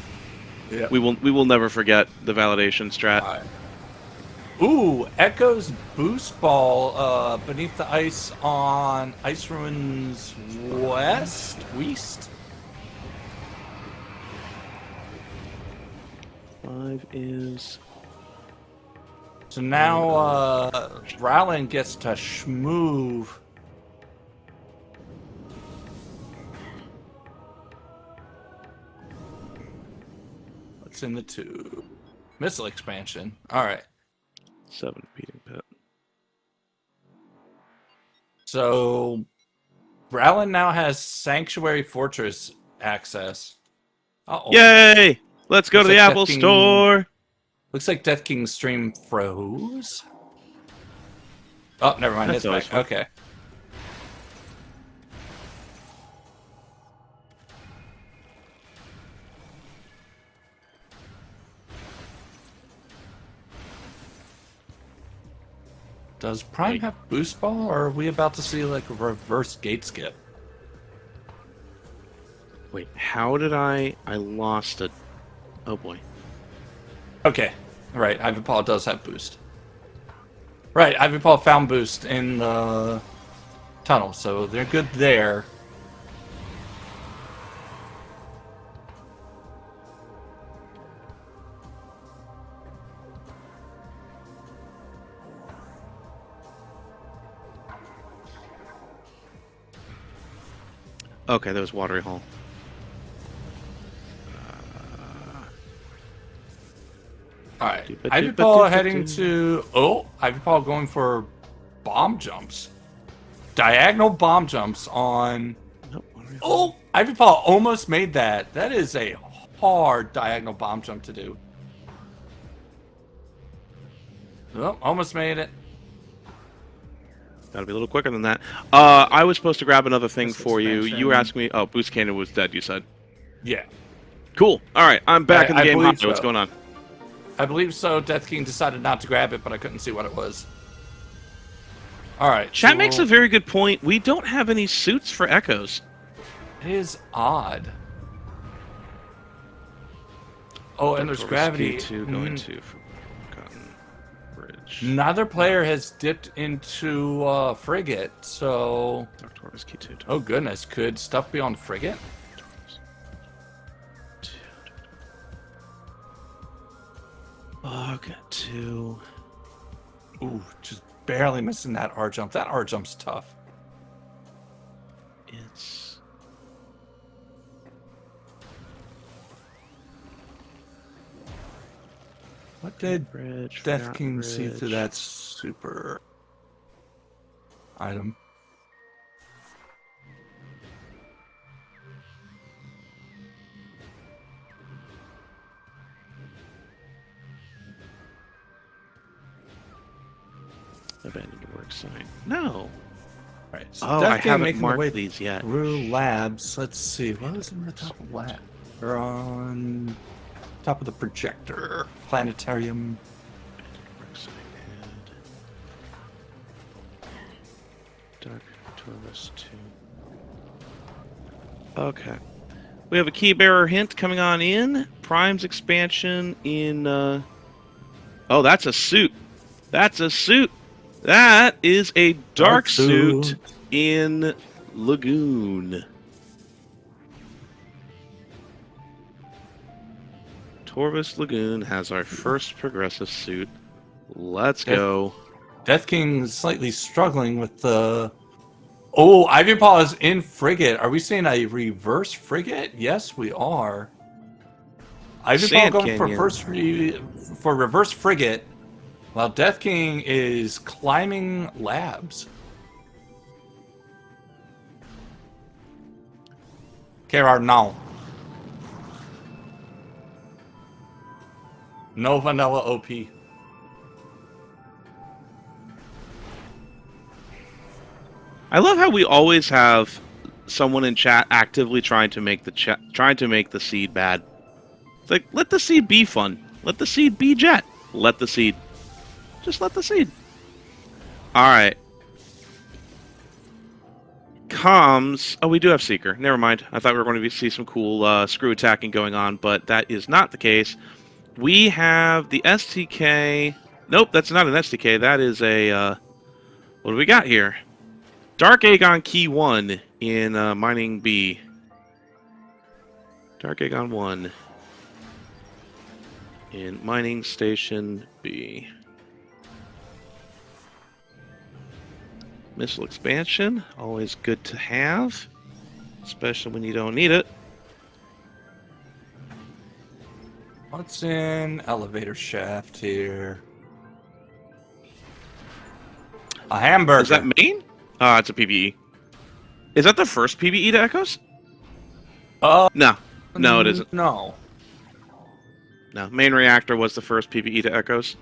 Yeah.
We will never forget the validation strat.
All right. Ooh, Echo's boost ball beneath the ice on Ice Ruins West? West?
5 is...
So now Rowland gets to schmoove. What's in the tube? Missile expansion. Alright.
7 beating pit.
So Rowland now has Sanctuary Fortress access. Uh-oh.
Yay! Let's go
Looks
to the
like
Apple
Death King-
Store!
Looks like Death King's stream froze. Oh, never mind.
That's
It's back.
always fun.
Okay. Does Prime have boost ball, or are we about to see like a reverse gate skip?
Wait, how did I lost it. Oh boy.
Okay. Right, Ivy Paw does have boost. Right, Ivy Paw found boost in the tunnel, so they're good there.
Okay, that was Watery Hole.
Alright, Ivy Paw heading to... Oh, Ivy Paw going for bomb jumps. Diagonal bomb jumps on...
Nope, Watery
Oh,
Hole.
Ivy Paw almost made that. That is a hard diagonal bomb jump to do. Oh, almost made it.
Gotta be a little quicker than that. I was supposed to grab another thing
This
for you.
expansion.
You were asking me... Oh, Boost Cannon was dead, you said.
Yeah.
Cool. Alright, I'm back in the
I
game.
believe
What's
so.
going on?
I believe so. Death King decided not to grab it, but I couldn't see what it was. Alright.
Chat
so
makes a very good point. We don't have any suits for Echoes.
It is odd. Oh, and there's gravity.
Key 2 going to Forgotten Bridge.
Neither player has dipped into Frigate, so...
Dark Key 2.
Oh goodness, could stuff be on Frigate?
Bug 2.
Ooh, just barely missing that R jump. That R jump's tough.
It's...
What did
Bridge,
Death
Forgotten
King see
Bridge.
through that super item?
Abandoned work sign. No.
Right. So
Oh,
Death
I
King
haven't
making the way
marked these yet.
through labs. Let's see. What was in the top of lab? We're on top of the projector. Planetarium.
Dark Taurus 2. Okay. We have a key bearer hint coming on in. Prime's expansion in... Oh, that's a suit. That's a suit. That is a dark suit in Lagoon. Torvus Lagoon has our first progressive suit. Let's go.
Death King is slightly struggling with the... Oh, Ivypaw is in frigate. Are we seeing a reverse frigate? Yes, we are. Ivypaw
Sand
going
Canyon.
for reverse frigate, while Death King is climbing labs. KR now. No vanilla OP.
I love how we always have someone in chat actively trying to make the seed bad. It's like, let the seed be fun. Let the seed be jet. Let the seed. Just let the seed. Alright. Comms. Oh, we do have Seeker. Never mind. I thought we were going to see some cool screw attacking going on, but that is not the case. We have the STK. Nope, that's not an STK. That is a... what do we got here? Dark Aegon Key 1 in Mining B. Dark Aegon 1 in Mining Station B. Missile expansion, always good to have, especially when you don't need it.
What's in elevator shaft here? A hamburger.
Is that main? It's a PBE. Is that the first PBE to Echoes? No. No, it isn't.
No.
No, main reactor was the first PBE to Echoes.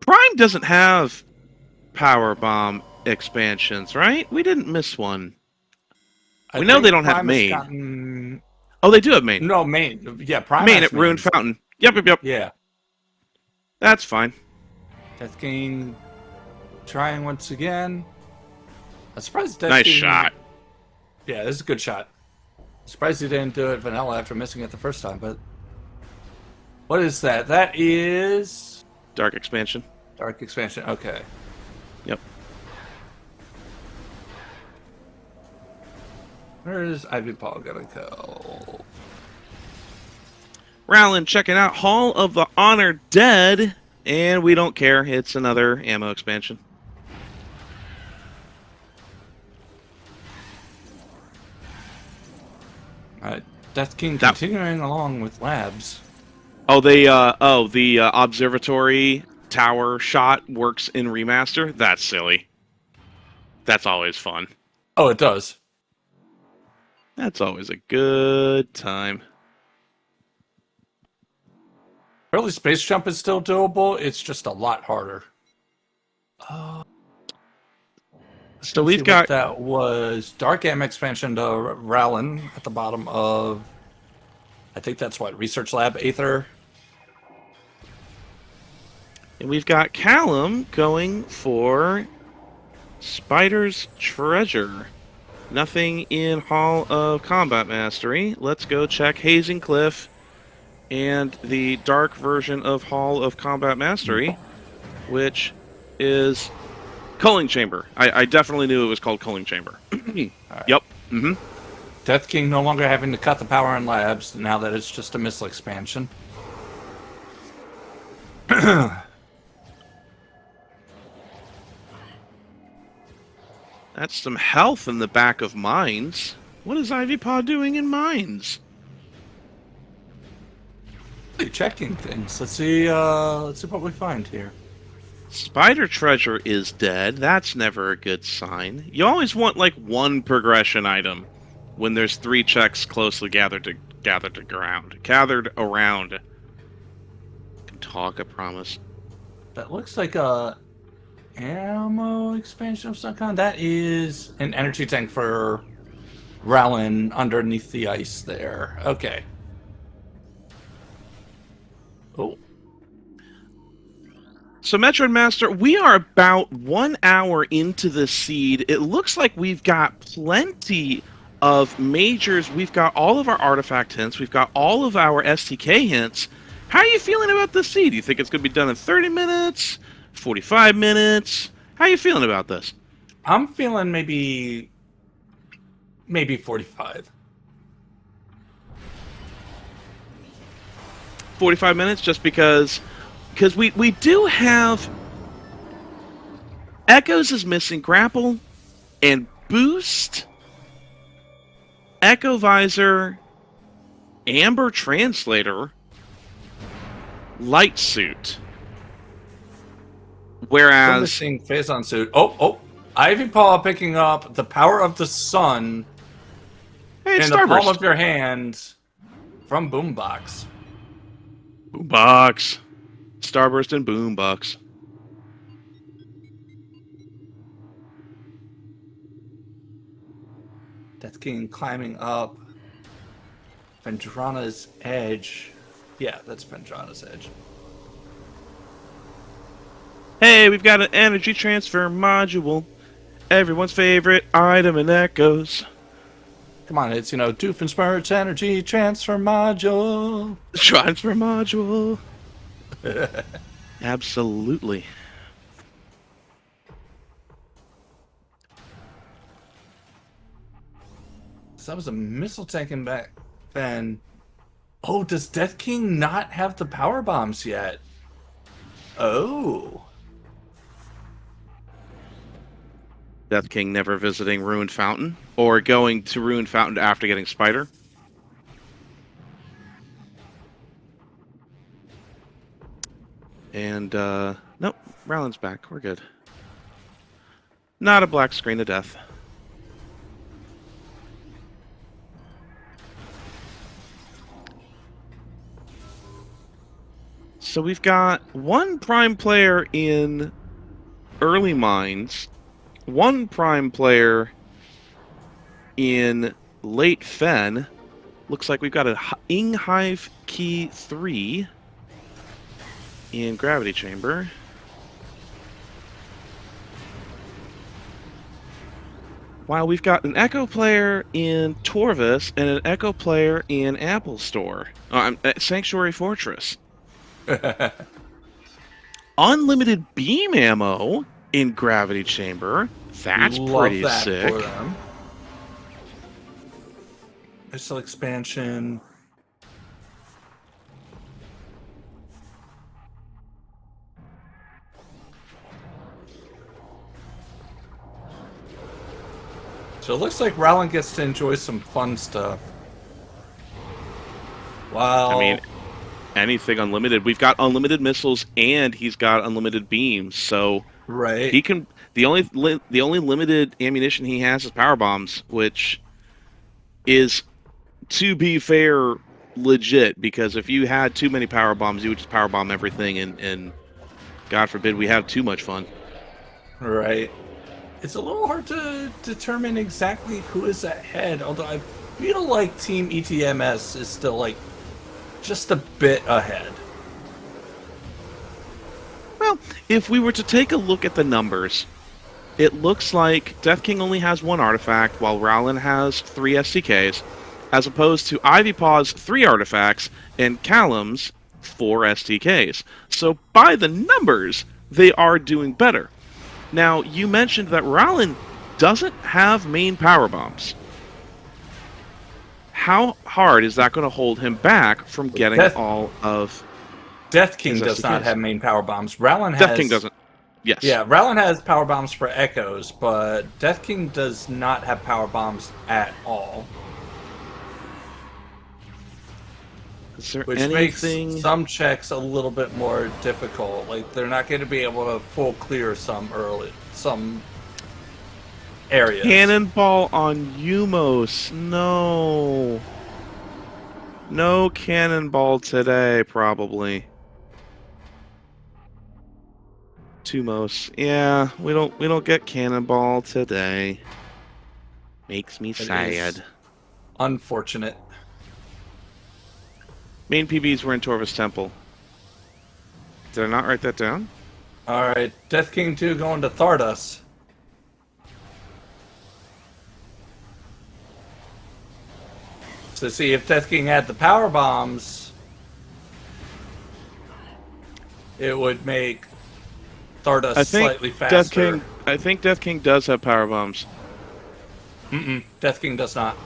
Prime doesn't have power bomb expansions, right? We didn't miss one. We know they don't have main. Oh, they do have main.
No, main. Yeah, Prime
main
has
at Ruined Fountain. Yep.
Yeah.
That's fine.
Death King trying once again. I'm surprised Death
Nice
King...
shot.
Yeah, this is a good shot. Surprised he didn't do it vanilla after missing it the first time, but... What is that? That is...
Dark expansion.
Dark expansion, okay.
Yep.
Where is Ivypaw gonna go?
Rowland checking out Hall of the Honored Dead, and we don't care. It's another ammo expansion.
Alright, Death King continuing along with labs.
Oh, the observatory tower shot works in remaster? That's silly. That's always fun.
Oh, it does.
That's always a good time.
Early space jump is still doable. It's just a lot harder.
So we've got...
That was Dark Am expansion to Rowland at the bottom of... I think that's what? Research Lab Aether?
And we've got Callum going for Spider's Treasure. Nothing in Hall of Combat Mastery. Let's go check Hazing Cliff and the dark version of Hall of Combat Mastery, which is Culling Chamber. I definitely knew it was called Culling Chamber. Right. Yep. Mm-hmm.
Death King no longer having to cut the power in labs now that it's just a missile expansion.
That's some health in the back of Mines. What is Ivypaw doing in Mines?
Checking things. Let's see what we find here.
Spider Treasure is dead. That's never a good sign. You always want like one progression item when there's 3 checks closely gathered around. Can talk, I promise.
That looks like a ammo expansion of some kind. That is an energy tank for Rowlin underneath the ice there. Okay. Oh.
So, Metroid Master, we are about 1 hour into the seed. It looks like we've got plenty of majors. We've got all of our artifact hints. We've got all of our STK hints. How are you feeling about this seed? Do you think it's going to be done in 30 minutes? 45 minutes? How are you feeling about this?
I'm feeling maybe 45.
45 minutes, just because we do have Echoes is missing grapple and boost, Echo Visor, Amber Translator, Light Suit. Whereas
missing Phazon suit. Oh, Ivy Paw picking up the power of the sun in the palm of your hand from Boombox.
Boombox. Starburst and Boombox.
Death King climbing up Vendrana's edge. Yeah, that's Vendrana's edge.
Hey, we've got an energy transfer module. Everyone's favorite item in Echoes.
Come on, it's, Doofenshmirtz energy transfer module.
Transfer module. Absolutely.
So that was a missile tanking back then. Oh, does Death King not have the power bombs yet? Oh.
Death King never visiting Ruined Fountain, or going to Ruined Fountain after getting Spider. And, nope, Rowland's back. We're good. Not a black screen of death. So we've got one Prime player in Early Mines, one Prime player in Late Fen. Looks like we've got a Inghive Key 3 in Gravity Chamber. While we've got an Echo player in Torvis and an Echo player in Apple Store. Sanctuary Fortress. Unlimited beam ammo in Gravity Chamber. That's pretty sick.
For them. Missile expansion. So it looks like Rowland gets to enjoy some fun stuff. Wow.
I mean, anything unlimited. We've got unlimited missiles and he's got unlimited beams. So
right.
He can the only limited ammunition he has is power bombs, which is, to be fair, legit, because if you had too many power bombs, you would just power bomb everything, and God forbid we have too much fun.
Right. It's a little hard to determine exactly who is ahead, although I feel like Team ETMS is still, just a bit ahead.
Well, if we were to take a look at the numbers, it looks like Death King only has one artifact, while Rowland has 3 STKs, as opposed to Ivy Paw's 3 artifacts and Callum's 4 STKs. So by the numbers, they are doing better. Now, you mentioned that Rowland doesn't have main power bombs. How hard is that going to hold him back from getting all of...
Death King does not have main power bombs. Rowland has...
Death King doesn't. Yes.
Yeah, Rowland has power bombs for Echoes, but Death King does not have power bombs at all. Which makes some checks a little bit more difficult. They're not going to be able to full clear some areas.
Cannonball on Umos. No. No cannonball today, probably. Tumos. Yeah, we don't get Cannonball today. Makes me
It
sad.
is unfortunate.
Main PBs were in Torvus Temple. Did I not write that down?
Alright, Death King 2 going to Thardas. So see if Death King had the power bombs, it would make Thardas slightly faster.
I think Death King does have power bombs.
Death King does not.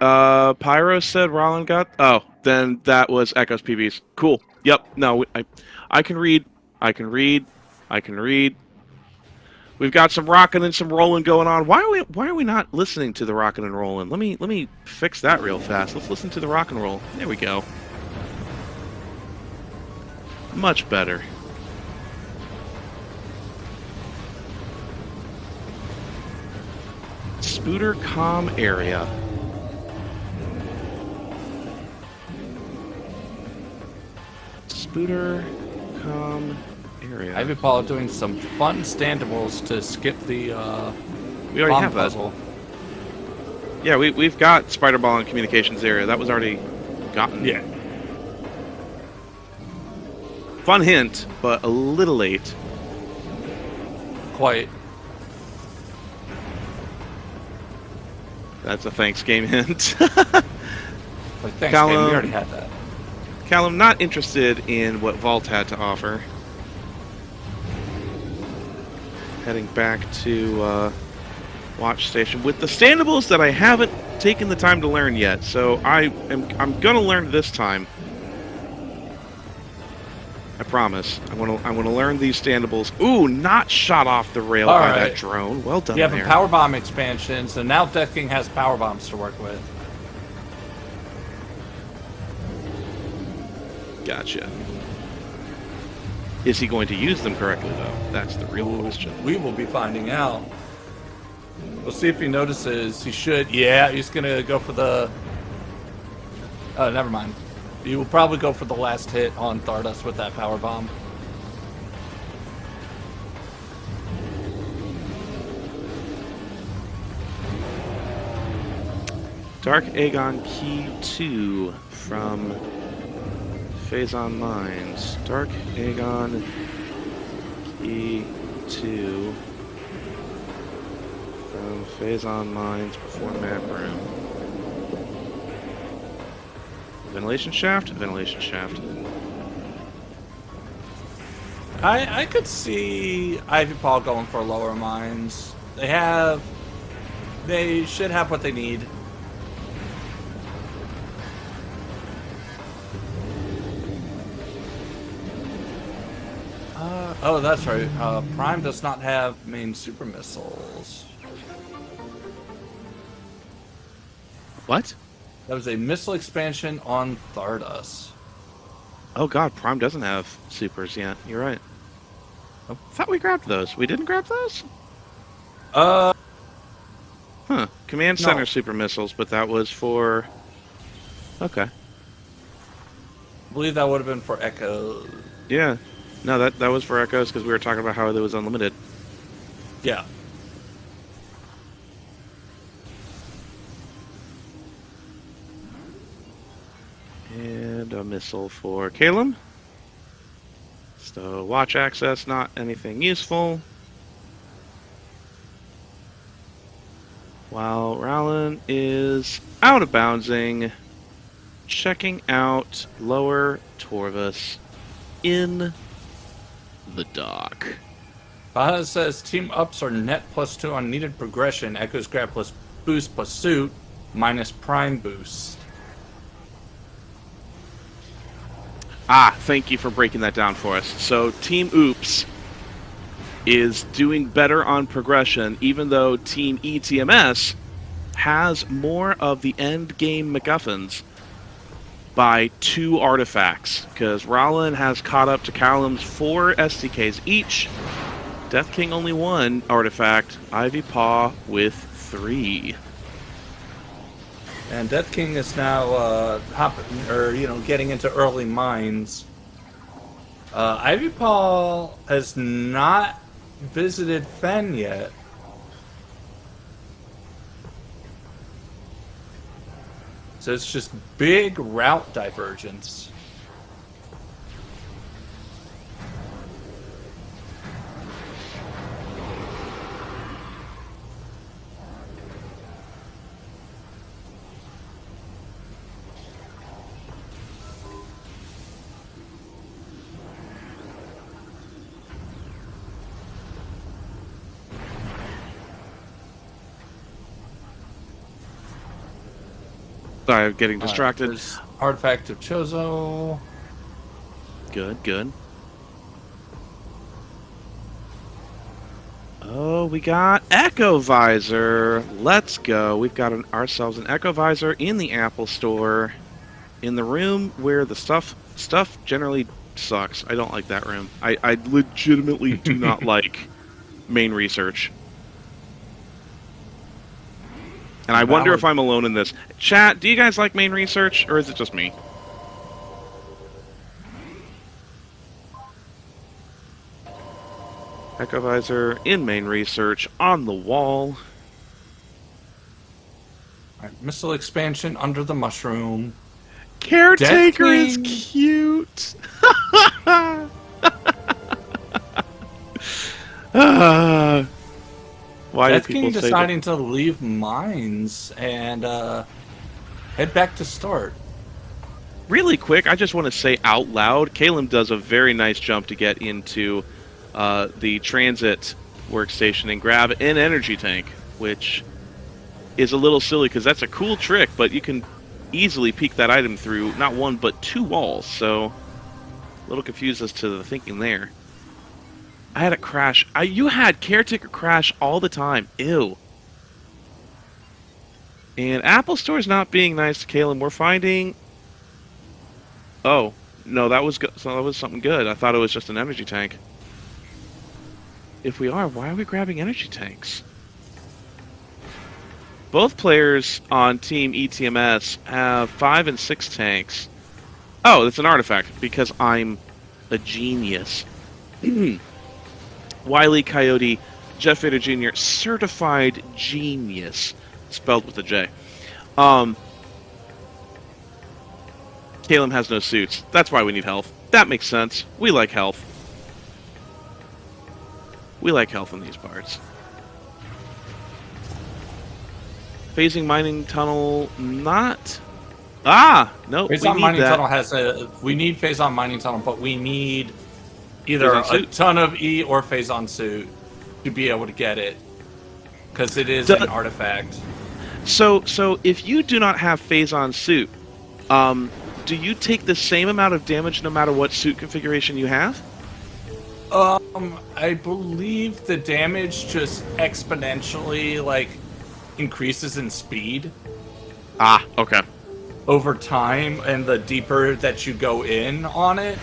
Pyro said Rollin got. Oh, then that was Echo's PBs. Cool. Yep. No, I can read. I can read. I can read. We've got some rocking and some rolling going on. Why are we not listening to the rocking and rolling? Let me fix that real fast. Let's listen to the rock and roll. There we go. Much better. Spooter Com area. Spooter Com area.
Ivy Paul doing some fun standables to skip the
we already
bomb
have
puzzle.
that. Yeah, we've got Spider Ball in communications area. That was already gotten.
Yeah.
Fun hint, but a little late.
Quite.
That's a thanks game hint.
Like, thanks,
Callum,
game. We already had that.
Callum, not interested in what Vault had to offer. Heading back to Watch Station with the standables that I haven't taken the time to learn yet. So I'm gonna learn this time. I promise. I want to learn these standables. Ooh, not shot off the rail
All
by
right.
that drone. Well done
You have
there.
a power bomb expansion, so now Death King has power bombs to work with.
Gotcha. Is he going to use them correctly, though? That's the real question.
We will be finding out. We'll see if he notices. He should. Yeah, he's gonna go for the. Oh, never mind. He will probably go for the last hit on Thardas with that power bomb.
Dark Aegon Key 2 from Phazon Mines. Dark Aegon Key 2 from Phazon Mines before Map Room. Ventilation shaft? Ventilation shaft.
I could see Ivy Paul going for lower mines. They should have what they need. Oh, that's right. Prime does not have main super missiles.
What?
That was a missile expansion on Thardas.
Oh god, Prime doesn't have supers yet. You're right. I thought we grabbed those. We didn't grab those? Huh. Command
No.
Center super missiles, but that was for... Okay.
I believe that would have been for Echo.
Yeah. No, that was for Echoes because we were talking about how it was unlimited.
Yeah.
And a missile for Calum. So watch access, not anything useful. While Rowland is out of boundsing, checking out Lower Torvus in the dock.
Baja says team ups are net +2 on needed progression. Echoes grab plus boost plus suit minus prime boost.
Ah, thank you for breaking that down for us. So Team Oops is doing better on progression, even though Team ETMS has more of the end game MacGuffins by 2 artifacts, because Rowland has caught up to Callum's 4 SDKs each. Death King only 1 artifact, Ivy Paw with 3.
And Death King is now getting into early mines. Ivy Paul has not visited Fen yet. So it's just big route divergence.
Sorry, I'm getting distracted.
There's Artifact of Chozo.
Good, good. Oh, we got Echo Visor. Let's go. We've got ourselves an Echo Visor in the Apple Store, in the room where the stuff generally sucks. I don't like that room. I legitimately do not like main research. And I wonder if I'm alone in this. Chat, do you guys like main research, or is it just me? Echo Visor in main research on the wall.
Alright, missile expansion under the mushroom.
Caretaker is
King.
cute. Why
Death
do
King
people say that?
deciding to leave mines and head back to start.
Really quick, I just want to say out loud, Caleb does a very nice jump to get into the transit workstation and grab an energy tank, which is a little silly because that's a cool trick, but you can easily peek that item through not one but two walls, so a little confused as to the thinking there. I had it crash. You had Caretaker crash all the time. Ew. And Apple Store's not being nice to Caleb. We're finding... Oh, no, that was good. So that was something good. I thought it was just an energy tank. If we are, why are we grabbing energy tanks? Both players on Team ETMS have 5 and 6 tanks. Oh, it's an artifact, because I'm a genius. Wile E. Coyote, Jeff Vader Jr., certified genius, spelled with a J. Caleb has no suits. That's why we need health. That makes sense. We like health. We like health in these parts. Phasing mining tunnel, not... Ah! Nope,
Phase
we
on
need
mining
that.
tunnel has a... We need phase on mining tunnel, but we need either
Phase on
a
suit.
ton of E or phase on suit to be able to get it. Because it is an artifact.
So if you do not have phase on suit, do you take the same amount of damage no matter what suit configuration you have?
I believe the damage just exponentially, like, increases in speed
Ah, okay.
over time, and the deeper that you go in on it.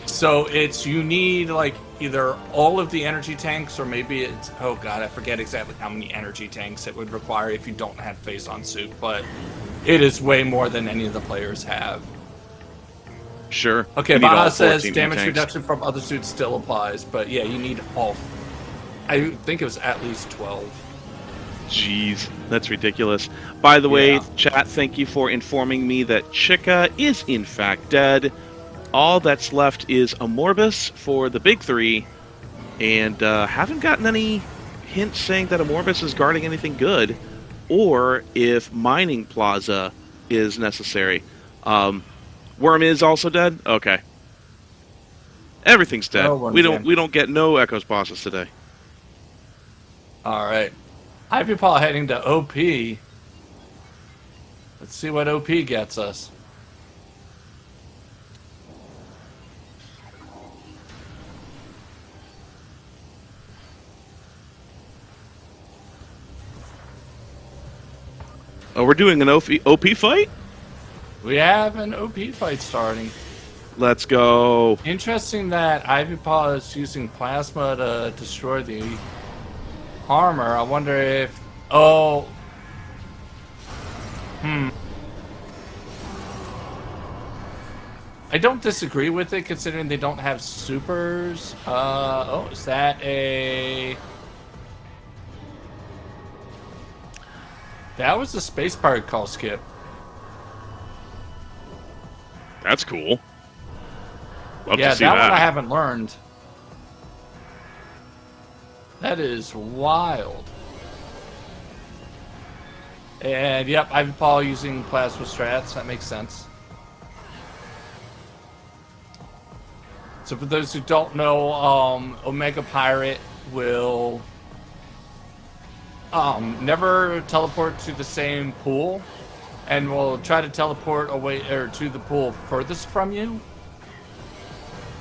So it's, you need, like, either all of the energy tanks, or maybe it's, oh god, I forget exactly how many energy tanks it would require if you don't have phase on suit, but it is way more than any of the players have.
Sure.
Okay,
You need all
Baha says
14
damage
tanks.
reduction from other suits still applies, but yeah, you need all. I think it was at least 12.
Jeez, that's ridiculous. By the way,
Yeah.
chat, thank you for informing me that Chica is in fact dead. All that's left is a Morbus for the big three, and haven't gotten any hints saying that a Morbus is guarding anything good, or if Mining Plaza is necessary. Worm is also dead? Okay. Everything's dead.
Oh, Worm's
we don't
dead.
we don't get no Echoes bosses today.
Alright. Ivy Paul heading to OP. Let's see what OP gets us.
Oh, we're doing an OP fight?
We have an OP fight starting.
Let's go.
Interesting that Ivy Paul is using plasma to destroy the armor. I wonder if... Oh. I don't disagree with it, considering they don't have supers. Oh, is that a... That was a space pirate call skip.
That's cool. Love
Yeah,
to see
that
that.
one I haven't learned. That is wild. And yep, Ivy Paul using plasma strats. That makes sense. So for those who don't know, Omega Pirate will never teleport to the same pool, and will try to teleport away or to the pool furthest from you.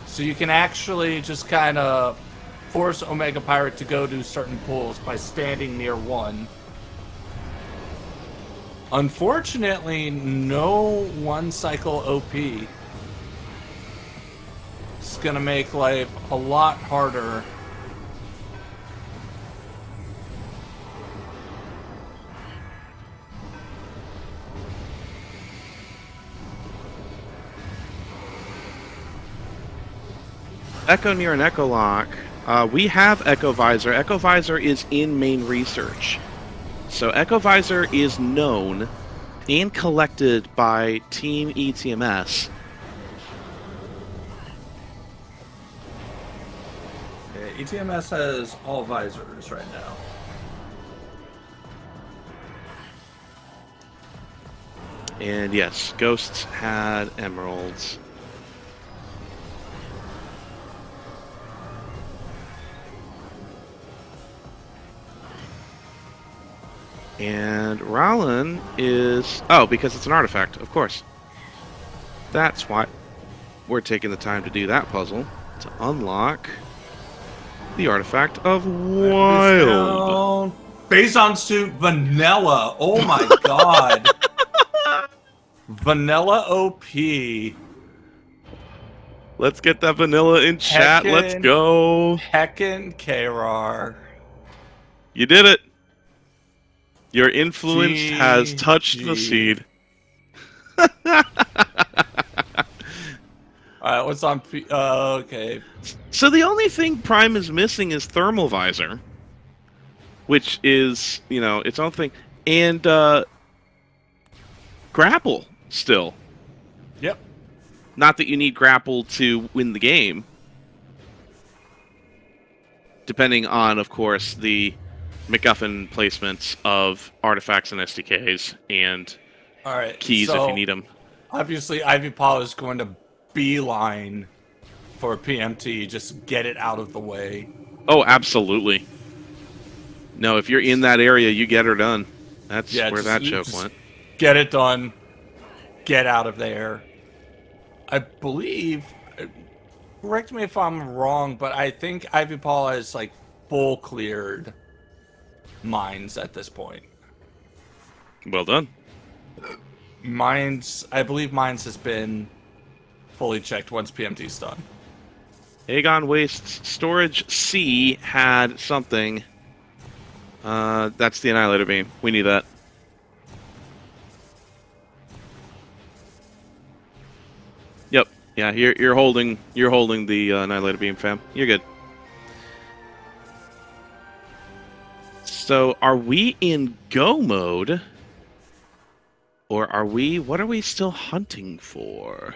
So you can actually just kind of force Omega Pirate to go to certain pools by standing near one. Unfortunately, no one cycle OP. It's gonna make life a lot harder.
Echo near an Echo Lock. We have Echo Visor. Echo Visor is in main research. So Echo Visor is known and collected by Team ETMS.
Yeah, ETMS has all visors right now.
And yes, Ghosts had emeralds. And Rowland is... Oh, because it's an artifact, of course. That's why we're taking the time to do that puzzle. To unlock the artifact of Wild.
Phase on suit vanilla. Oh my god. Vanilla OP.
Let's get that vanilla in chat. Let's go.
Heckin' Karar.
You did it. Your influence has touched the seed.
Alright, what's on P... okay.
So the only thing Prime is missing is Thermal Visor, which is, you know, its own thing. And Grapple, still.
Yep.
Not that you need Grapple to win the game. Depending on, of course, the MacGuffin placements of artifacts and SDKs and keys if you need them.
Obviously, Ivy Paul is going to beeline for PMT. Just get it out of the way.
Oh, absolutely. No, if you're in that area, you get her done. That's where that joke went.
Get it done. Get out of there. I believe... Correct me if I'm wrong, but I think Ivy Paul has, like, full cleared mines at this point.
Well done.
Mines... I believe mines has been fully checked once PMT's done.
Aegon Waste's Storage C had something. That's the Annihilator Beam. We need that. Yep. Yeah, you're holding the Annihilator Beam, fam. You're good. So, are we in go mode? Or are we... What are we still hunting for?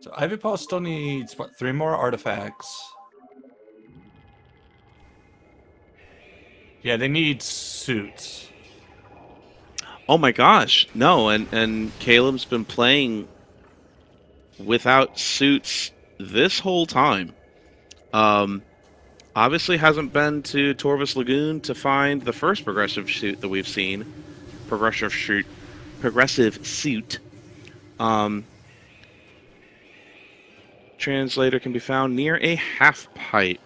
So Ivy Paul still needs, what, 3 more artifacts? Yeah, they need suits.
Oh my gosh, no, and Caleb's been playing without suits this whole time. Obviously hasn't been to Torvus Lagoon to find the first progressive suit that we've seen. Progressive suit. Translator can be found near a half pipe.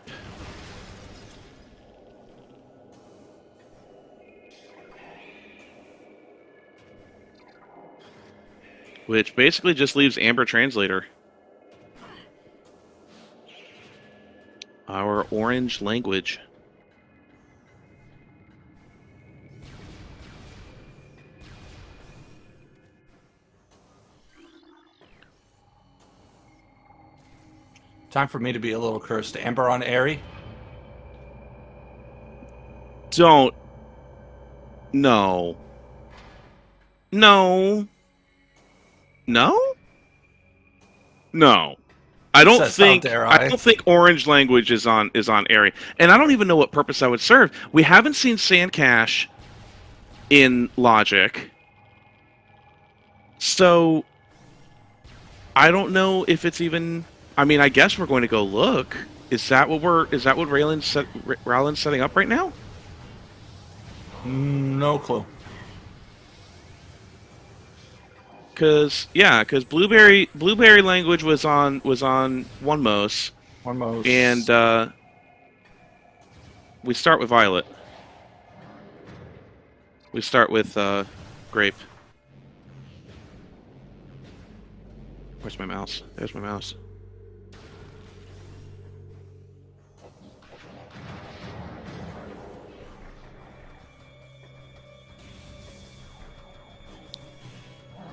Which basically just leaves Amber Translator. Our orange language.
Time for me to be a little cursed. Amber on Airy.
Don't. No. No. No? No. I don't
Says, how
think
dare
I
I?
don't think orange language is on Airy. And I don't even know what purpose that would serve. We haven't seen Sandcash in Logic. So I don't know if it's even I mean, I guess we're going to go look. Is that what Rowland's setting up right now?
No clue.
Because Blueberry language was on One
Almost.
and we start with Violet. We start with Grape. Where's my mouse? There's my mouse.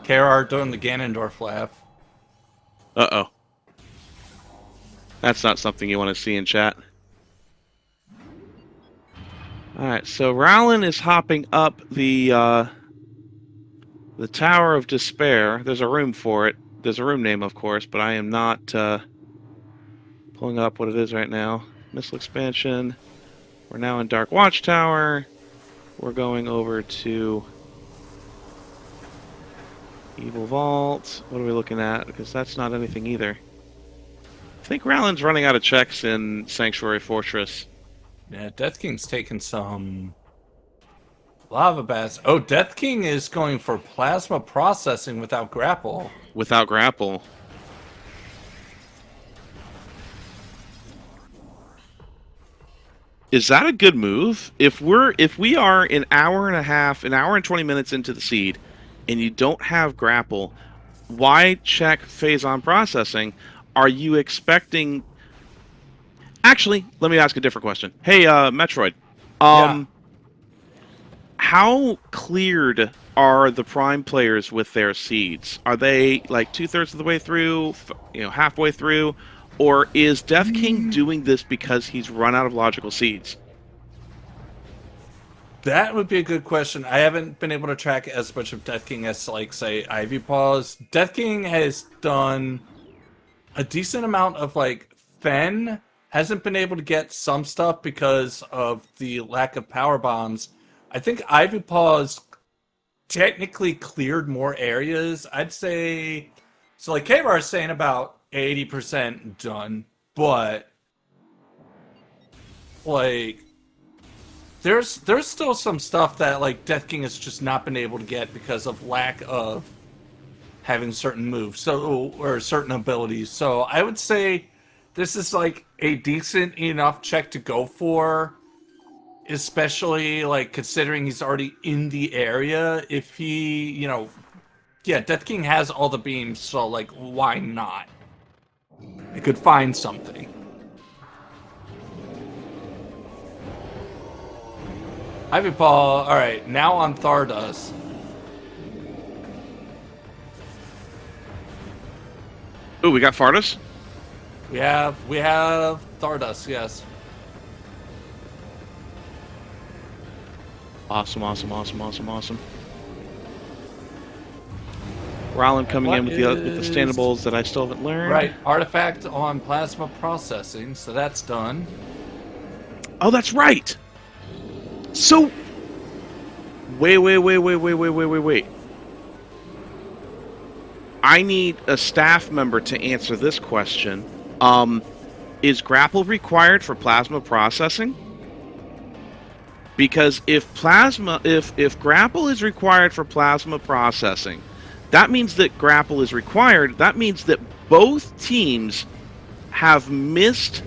KR doing the Ganondorf laugh.
Uh-oh. That's not something you want to see in chat. Alright, so Rowland is hopping up the Tower of Despair. There's a room for it. There's a room name, of course, but I am not pulling up what it is right now. Missile expansion. We're now in Dark Watchtower. We're going over to Evil Vault. What are we looking at? Because that's not anything either. I think Rowland's running out of checks in Sanctuary Fortress.
Yeah, Death King's taking some lava baths. Oh, Death King is going for plasma processing without grapple.
Without grapple. Is that a good move? If we are an hour and 20 minutes into the seed, and you don't have grapple, why check phase on processing? Are you expecting? Actually, let me ask a different question. Hey, Metroid,
Yeah.
how cleared are the Prime players with their seeds? Are they like 2/3 of the way through, halfway through, or is Death King doing this because he's run out of logical seeds?
That would be a good question. I haven't been able to track as much of Death King as, like, say, Ivy Paws. Death King has done a decent amount of, like, Fen. Hasn't been able to get some stuff because of the lack of power bombs. I think Ivy Paws technically cleared more areas. I'd say... So, like, K-Bar is saying about 80% done, but... Like... There's still some stuff that, like, Death King has just not been able to get because of lack of having certain moves, or certain abilities. So I would say this is, like, a decent enough check to go for, especially, like, considering he's already in the area. If he, yeah, Death King has all the beams, so, like, why not? He could find something. Ivy Paw, alright, now on Thardos.
Ooh, we got Fardus?
We have Thardos, yes.
Awesome. Rowland coming in with the standables that I still haven't learned.
Right, artifact on plasma processing, so that's done.
Oh, that's right. So, wait. I need a staff member to answer this question. Is grapple required for plasma processing? Because if grapple is required for plasma processing, that means that grapple is required. That means that both teams have missed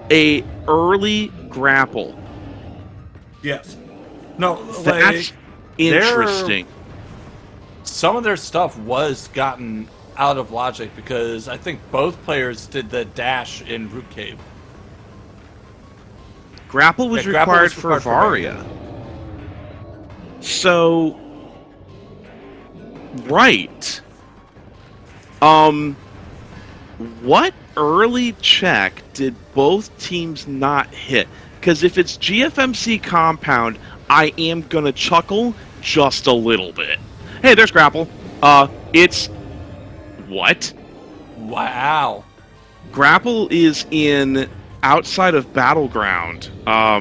a early grapple.
Yes. No,
That's interesting.
Some of their stuff was gotten out of logic because I think both players did the dash in Root Cave.
Grapple was required for Varia. So, right. What early check did both teams not hit? Because if it's GFMC Compound, I am going to chuckle just a little bit. Hey, there's Grapple. It's... What?
Wow.
Grapple is in outside of Battleground. I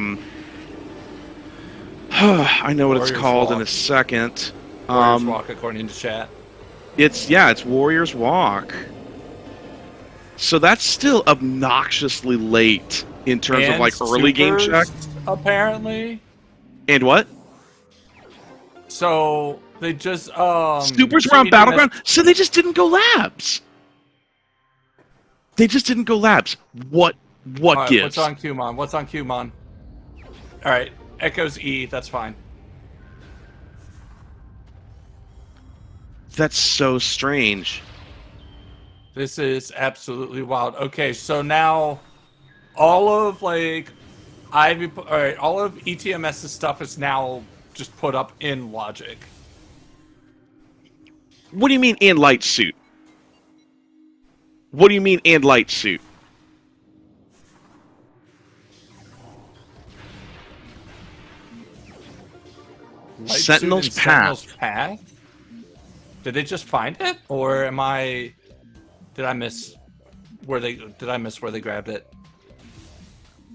know what
Warriors
it's called
Walk.
in a second.
Warriors Walk, according to chat.
It's Warriors Walk. So that's still obnoxiously late in terms of like early game check.
Apparently.
And what?
So they just
Supers were on Battleground, so they just didn't go labs. They just didn't go labs. What
right,
gives?
What's on Qmon? What's on Qmon? All right, Echoes E. That's fine.
That's so strange.
This is absolutely wild. Okay, so now all of like all of ETMS's stuff is now just put up in Logic.
What do you mean in light suit? What do you mean in light suit?
Light
Sentinel's
suit and
Path.
Sentinel's Path? Did they just find it, or did I miss where they grabbed it?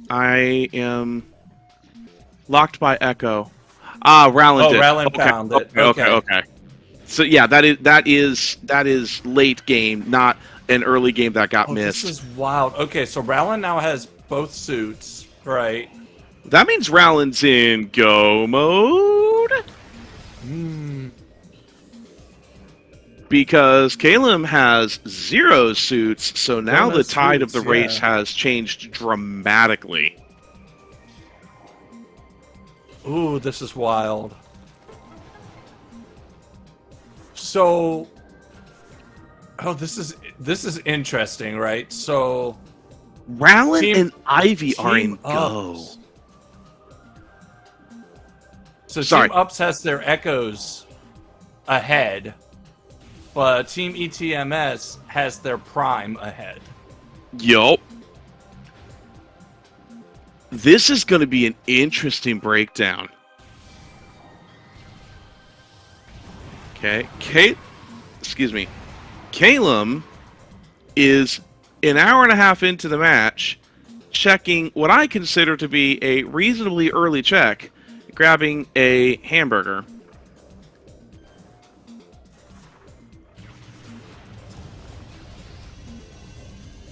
I am locked by Echo. Rowland did.
Rowland found it.
Okay. So yeah, that is late game, not an early game that got missed.
This is wild. Okay, so Rowland now has both suits, right?
That means Rowland's in go mode. Because Calum has 0 suits, so now the tide of the race has changed dramatically.
Ooh, this is wild. So, this is interesting, right? So,
Rowland and Ivy are in go.
So Team Ups has their Echoes ahead, but Team ETMS has their Prime ahead.
Yup. This is going to be an interesting breakdown. Okay, Calum is an hour and a half into the match, checking what I consider to be a reasonably early check, grabbing a hamburger.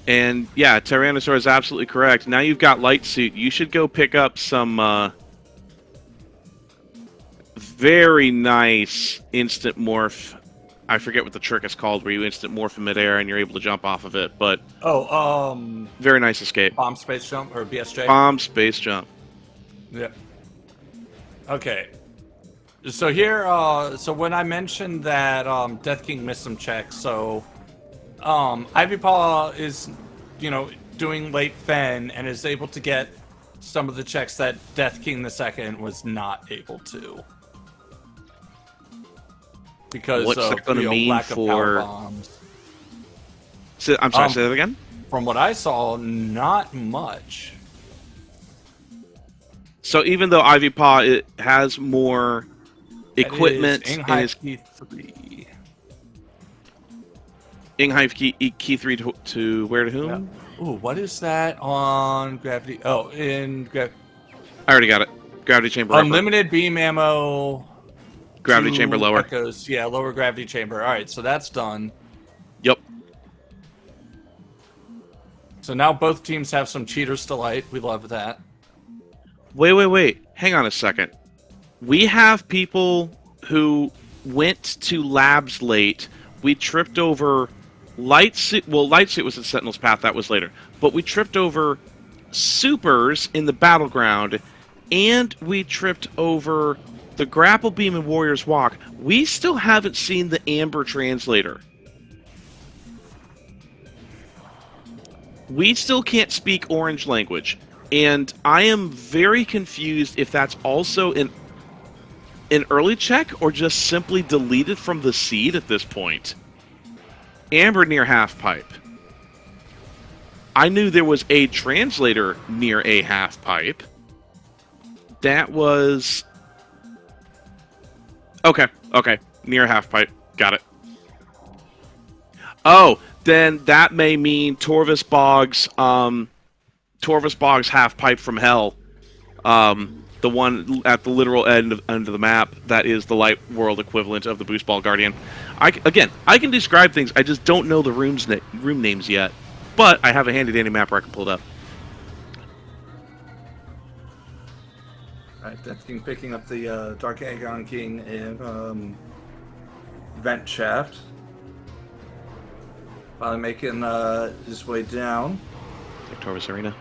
And yeah, Tyrannosaur is absolutely correct. Now you've got Light Suit. You should go pick up some very nice instant morph. I forget what the trick is called, where you instant morph in midair and you're able to jump off of it. But very nice escape.
Bomb space jump or BSJ.
Bomb space jump.
Yeah. Okay. So here, so when I mentioned that Death King missed some checks, so Ivy Paw is, doing late Fen and is able to get some of the checks that Death King II was not able to. Because
what's that going to mean
lack
for
of power bombs.
I'm sorry, say that again?
From what I saw, not much.
So even though Ivy Paw it has more equipment in his
key 3.
Inghive key 3 to where to whom?
Yeah. Ooh, what is that on gravity? Oh, I
already got it. Gravity chamber.
Unlimited beam ammo.
Gravity chamber lower.
Echoes. Yeah, lower gravity chamber. All right, so that's done.
Yep.
So now both teams have some cheaters delight. We love that.
Wait. Hang on a second. We have people who went to labs late. We tripped over Light Suit. Well, Light Suit was in Sentinel's Path. That was later. But we tripped over Supers in the Battleground. And we tripped over the Grapple Beam and Warriors Walk. We still haven't seen the Amber Translator. We still can't speak Orange language. And I am very confused if that's also an early check or just simply deleted from the seed at this point. Amber near half pipe. I knew there was a translator near a half pipe. That was... Okay, near a half pipe. Got it. Oh, then that may mean Torvus Boggs half pipe from hell. The one at the literal end of the map, that is the light world equivalent of the Boost Ball Guardian. I can describe things, I just don't know the room names yet. But I have a handy dandy map where I can pull it up.
Alright, Death King picking up the Dark Aegon King in Vent Shaft. Finally making his way down.
Like Torvus Arena.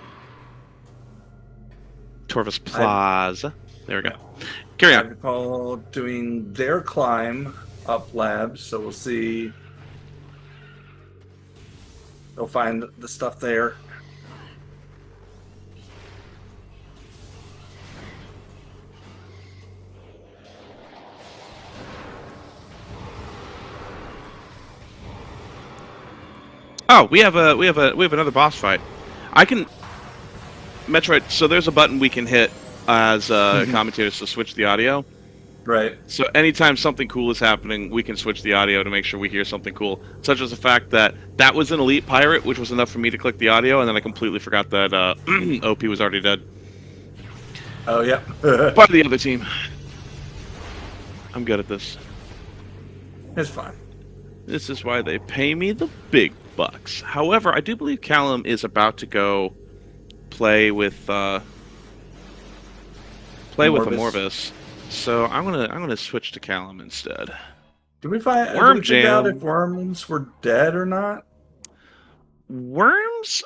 Torvus Plaza. There we go. Carry on.
All doing their climb up labs, so we'll see. They'll find the stuff there.
Oh, we have another boss fight. I can Metroid. So there's a button we can hit as commentators to switch the audio.
Right.
So anytime something cool is happening, we can switch the audio to make sure we hear something cool. Such as the fact that was an Elite Pirate, which was enough for me to click the audio, and then I completely forgot that OP was already dead.
Oh, yeah.
Part of the other team. I'm good at this.
It's fine.
This is why they pay me the big bucks. However, I do believe Callum is about to go play with Amorvis. So I'm gonna switch to Callum instead.
Did we find
Worm
figure out
Jam.
if worms were dead or not?
Worms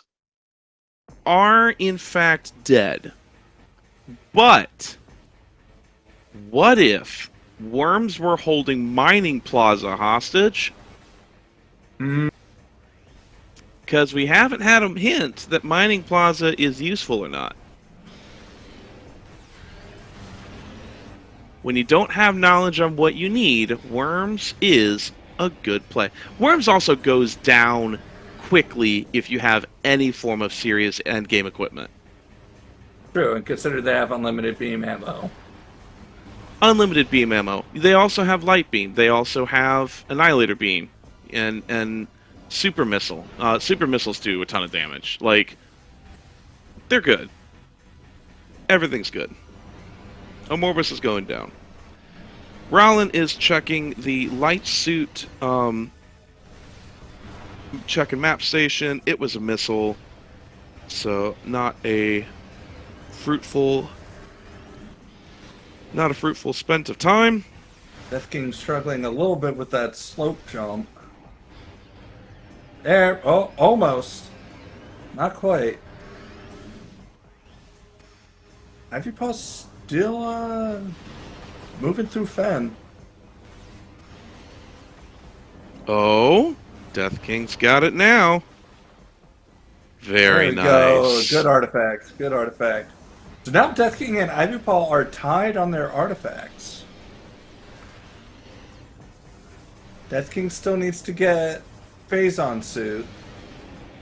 are in fact dead. But what if worms were holding Mining Plaza hostage? Because we haven't had them hint that Mining Plaza is useful or not. When you don't have knowledge on what you need, Worms is a good play. Worms also goes down quickly if you have any form of serious endgame equipment.
True, and consider they have unlimited beam ammo.
Unlimited beam ammo. They also have light beam. They also have annihilator beam and super missile. Super missiles do a ton of damage. Like, they're good. Everything's good. Amorvis is going down. Rowland is checking the light suit, checking map station. It was a missile, so not a fruitful spent of time.
Death King's struggling a little bit with that slope jump. There, oh, almost. Not quite. Ivy Paws still moving through Fen.
Oh, Death King's got it now. Very nice.
Go. Good artifact. Good artifact. So now Death King and Ivy Paw are tied on their artifacts. Death King still needs to get Phazon suit.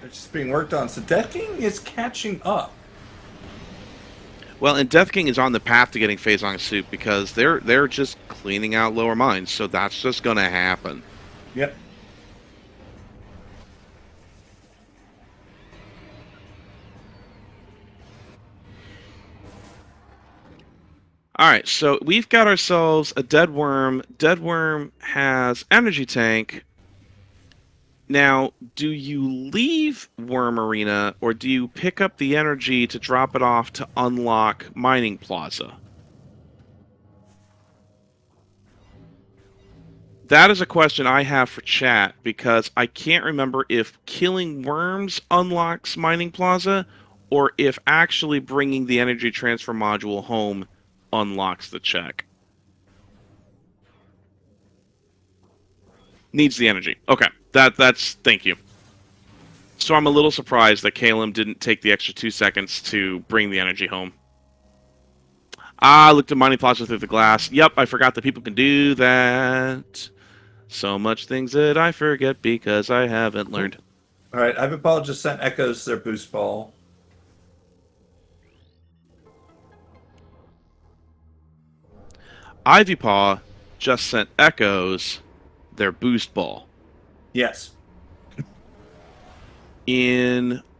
It's just being worked on. So Death King is catching up.
Well, and Death King is on the path to getting Phazon suit because they're just cleaning out lower mines, so that's just going to happen.
Yep.
Alright, so we've got ourselves a Dead Worm. Dead Worm has Energy Tank. Now, do you leave Worm Arena, or do you pick up the energy to drop it off to unlock Mining Plaza? That is a question I have for chat, because I can't remember if killing worms unlocks Mining Plaza, or if actually bringing the energy transfer module home unlocks the check. Needs the energy. Okay, that's thank you. So I'm a little surprised that Calum didn't take the extra 2 seconds to bring the energy home. Ah, looked at Mining Plaza through the glass. Yep, I forgot that people can do that. So much things that I forget because I haven't learned.
All right, Ivy Paw just sent Echoes their boost ball.
Ivy Paw just sent Echoes their boost ball.
Yes.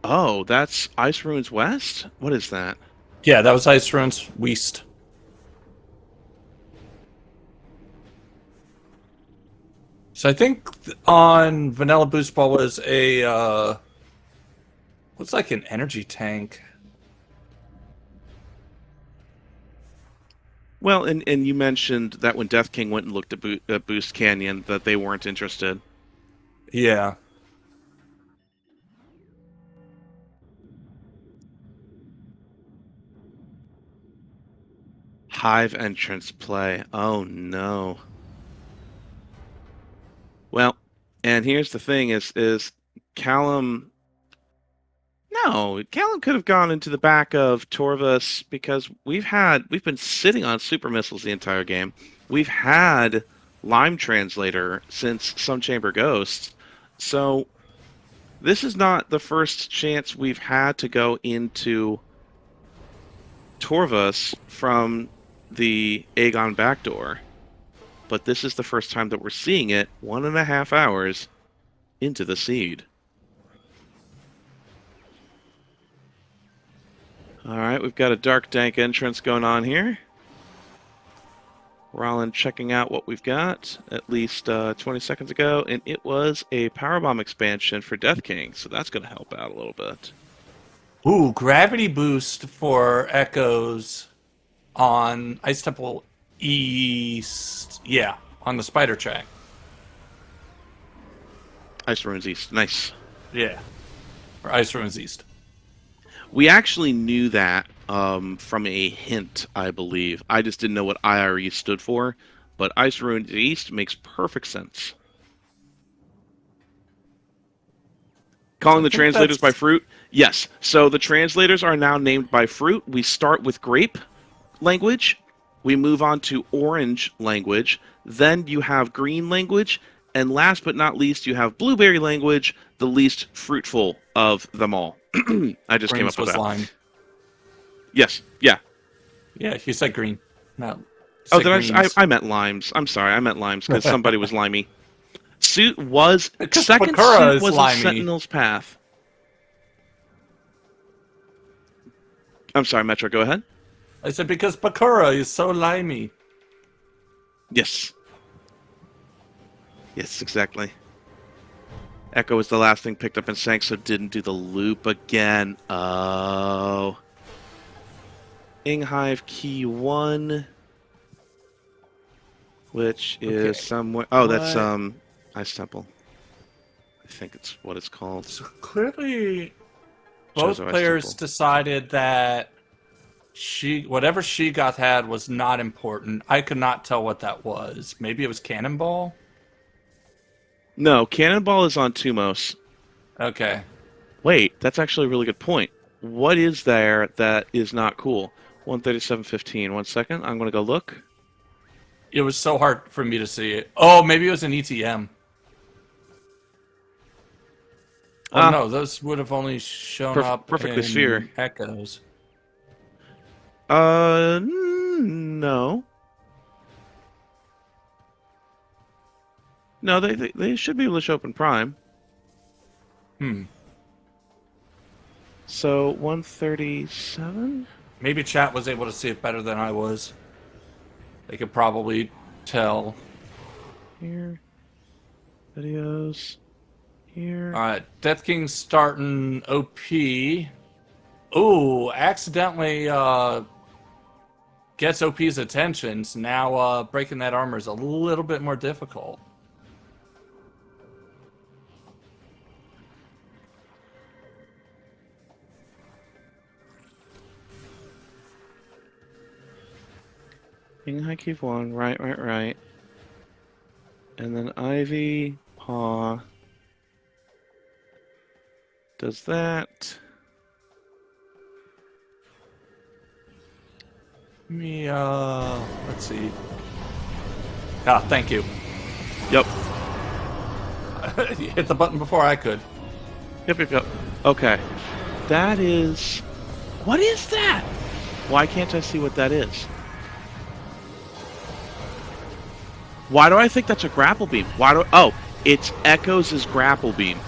Oh, that's Ice Ruins West? What is that?
Yeah, that was Ice Ruins West. So I think on Vanilla Boost Ball was a looks like an energy tank.
Well, and you mentioned that when Death King went and looked at Boost Canyon, that they weren't interested.
Yeah.
Hive entrance play. Oh no. Well, and here's the thing: is Callum? No, Callum could have gone into the back of Torvus because we've been sitting on super missiles the entire game. We've had Lime Translator since Some Chamber Ghosts, so this is not the first chance we've had to go into Torvus from the Aegon backdoor. But this is the first time that we're seeing it 1.5 hours into the seed. Alright, we've got a dark dank entrance going on here. Rollin checking out what we've got at least 20 seconds ago, and it was a Powerbomb expansion for Death King, so that's going to help out a little bit.
Ooh, gravity boost for Echoes on Ice Temple East. Yeah, on the spider track.
Ice Ruins East, nice.
Yeah. Or Ice Ruins East.
We actually knew that from a hint, I believe. I just didn't know what IRE stood for, but Ice Ruins East makes perfect sense. Calling the translators by fruit? Yes. So the translators are now named by fruit. We start with grape language. We move on to orange language. Then you have green language. And last but not least, you have blueberry language, the least fruitful of them all. I just came up with that.
Lime.
Yes. Yeah.
Yeah, you said green. No.
Oh, I meant limes. I'm sorry. I meant limes because somebody was limey. Suit was second
Bakura
suit was
limey.
a Sentinel's Path. I'm sorry, Metro. Go ahead.
I said because Bakura is so limey.
Yes. Yes, exactly. Echo was the last thing picked up and sank, so didn't do the loop again. Oh. Inghive key 1, which is somewhere. Oh, that's Ice Temple. I think it's what it's called.
So clearly, both players decided that whatever Sheegoth had was not important. I could not tell what that was. Maybe it was Cannonball?
No, Cannonball is on Tumos.
Okay.
Wait, that's actually a really good point. What is there that is not cool? 137.15. 1 second. I'm going to go look.
It was so hard for me to see it. Oh, maybe it was an ETM. Oh, no, those would have only shown up
perfectly
in
sphere.
Echoes.
No. No, they should be able to show up in Prime. So 137.
Maybe chat was able to see it better than I was. They could probably tell.
Here. Videos. Here.
Alright, Death King's starting OP. Ooh, accidentally gets OP's attention. So now breaking that armor is a little bit more difficult.
High keep 1, right. And then Ivy, Paw. Does that.
Let's see. Ah, thank you.
Yep.
You hit the button before I could.
Yep, yep, yep. Okay. That is... What is that? Why can't I see what that is? Why do I think that's a grapple beam? Why do... Oh, it's Echoes' grapple beam.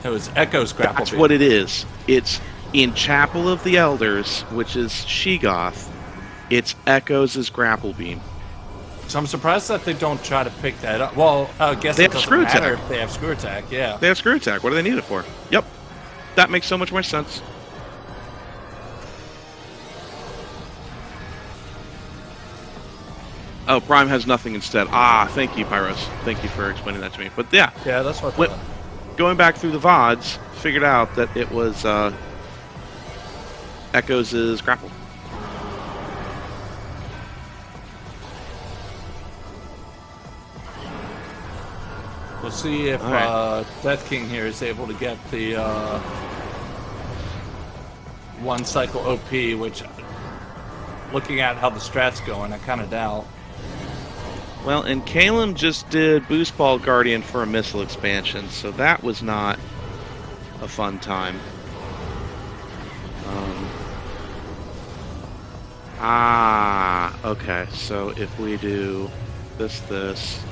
It was Echo's grapple
That's
beam.
what it is. It's in Chapel of the Elders, which is Sheogoth. It's Echoes' grapple beam.
So I'm surprised that they don't try to pick that up. Well, I guess
They
it
have
doesn't
screw
matter
attack.
if they have screw attack, yeah.
They have screw attack. What do they need it for? Yep. That makes so much more sense. Oh, Prime has nothing instead. Ah, thank you, Pyros. Thank you for explaining that to me. But yeah,
Yeah, that's what I thought.
going back through the VODs, figured out that it was Echoes' grapple.
We'll see if
Alright.
Death King here is able to get the one cycle OP, which, looking at how the strat's going, I kind of doubt.
Well, and Calum just did Boost Ball Guardian for a missile expansion, so that was not a fun time. Okay, so if we do this,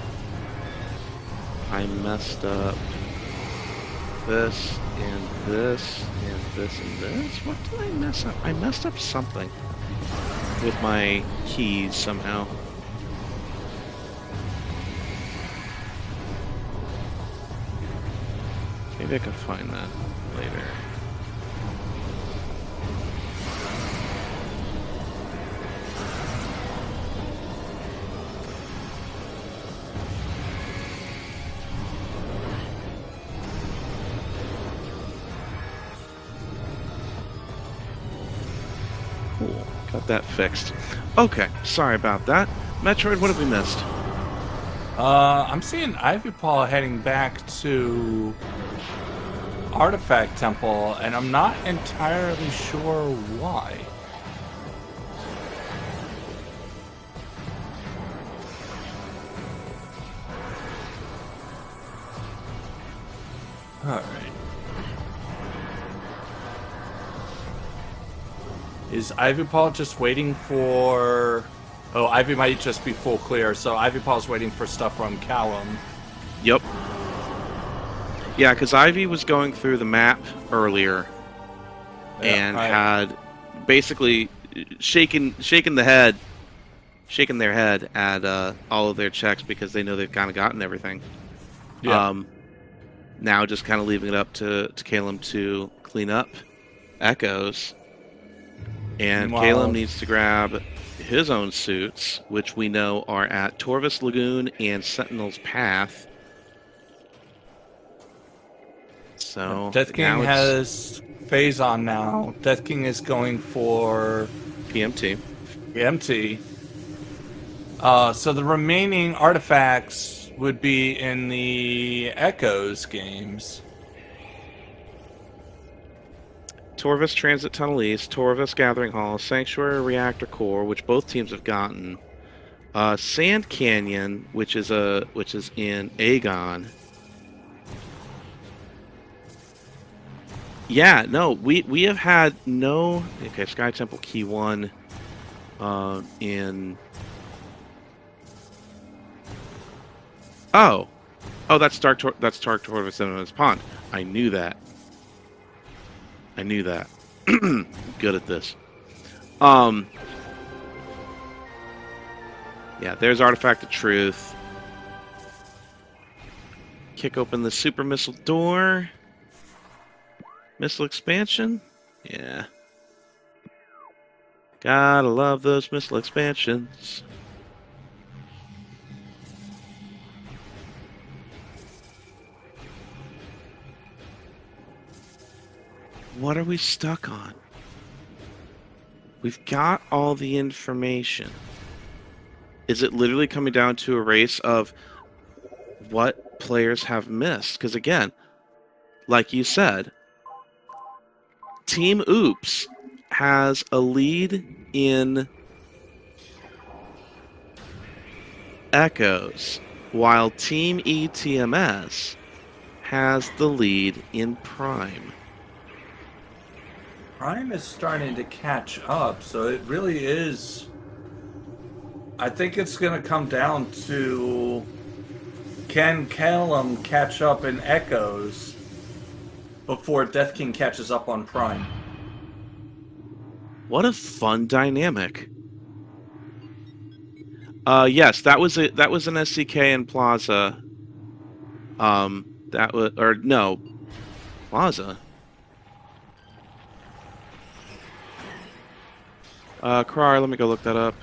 I messed up this, and this, and this, and this. What did I mess up? I messed up something with my keys somehow. Maybe I can find that later. Cool. Got that fixed. Okay, sorry about that. Metroid, what have we missed?
I'm seeing Ivy Paw heading back to Artifact Temple, and I'm not entirely sure why. Alright. Is Ivy Paw just waiting for... Oh, Ivy might just be full clear, so Ivy Paw's waiting for stuff from Callum.
Yep. Yeah, because Ivy was going through the map earlier and had basically shaken their head at all of their checks because they know they've kind of gotten everything.
Yeah.
Now just kind of leaving it up to Calum to clean up Echoes. And Calum needs to grab his own suits, which we know are at Torvus Lagoon and Sentinel's Path. So
Death King has phase on now. Death King is going for
PMT.
So the remaining artifacts would be in the Echoes games.
Torvus Transit Tunnel East, Torvus Gathering Hall, Sanctuary Reactor Core, which both teams have gotten. Sand Canyon, which is in Aegon. Yeah, no, we have had no. Okay, Sky Temple Key 1 in. Oh, that's Dark Torvus Cinemas Pond. I knew that. Good at this. Yeah, there's Artifact of Truth. Kick open the Super Missile door. Missile expansion? Yeah. Gotta love those missile expansions. What are we stuck on? We've got all the information. Is it literally coming down to a race of what players have missed? Because again, like you said, Team Oops has a lead in Echoes, while Team ETMS has the lead in Prime?
Prime is starting to catch up, so it really is. I think it's going to come down to, can Callum catch up in Echoes before Death King catches up on Prime?
What a fun dynamic. Yes, that was an SCK in Plaza. That was, or no, Plaza. Krar, let me go look that up.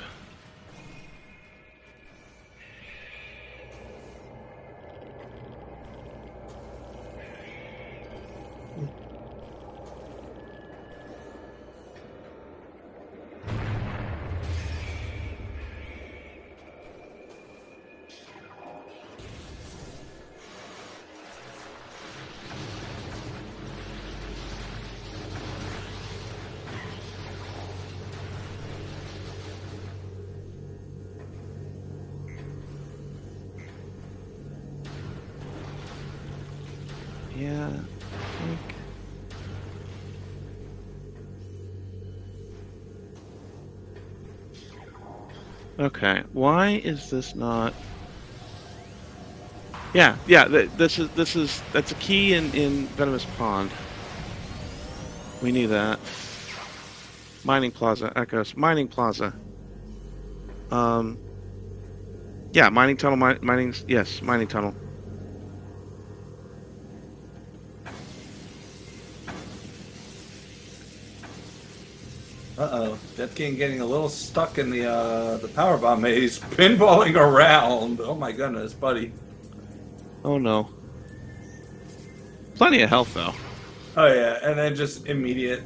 Yeah, I think. Okay, why is this not? Yeah, that's a key in Venomous Pond. We knew that. Mining Plaza, Echoes, Mining Plaza. Yeah, mining tunnel, mining, yes, mining tunnel.
Uh-oh. Death King getting a little stuck in the power bomb maze, pinballing around. Oh my goodness, buddy.
Oh no. Plenty of health though.
Oh yeah, and then just immediate.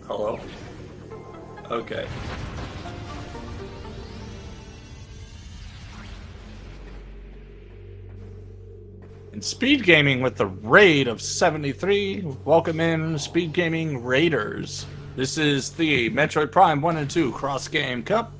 Hello? Okay. And Speed Gaming with the raid of 73. Welcome in, Speed Gaming Raiders. This is the Metroid Prime 1 and 2 Cross-Game Cup.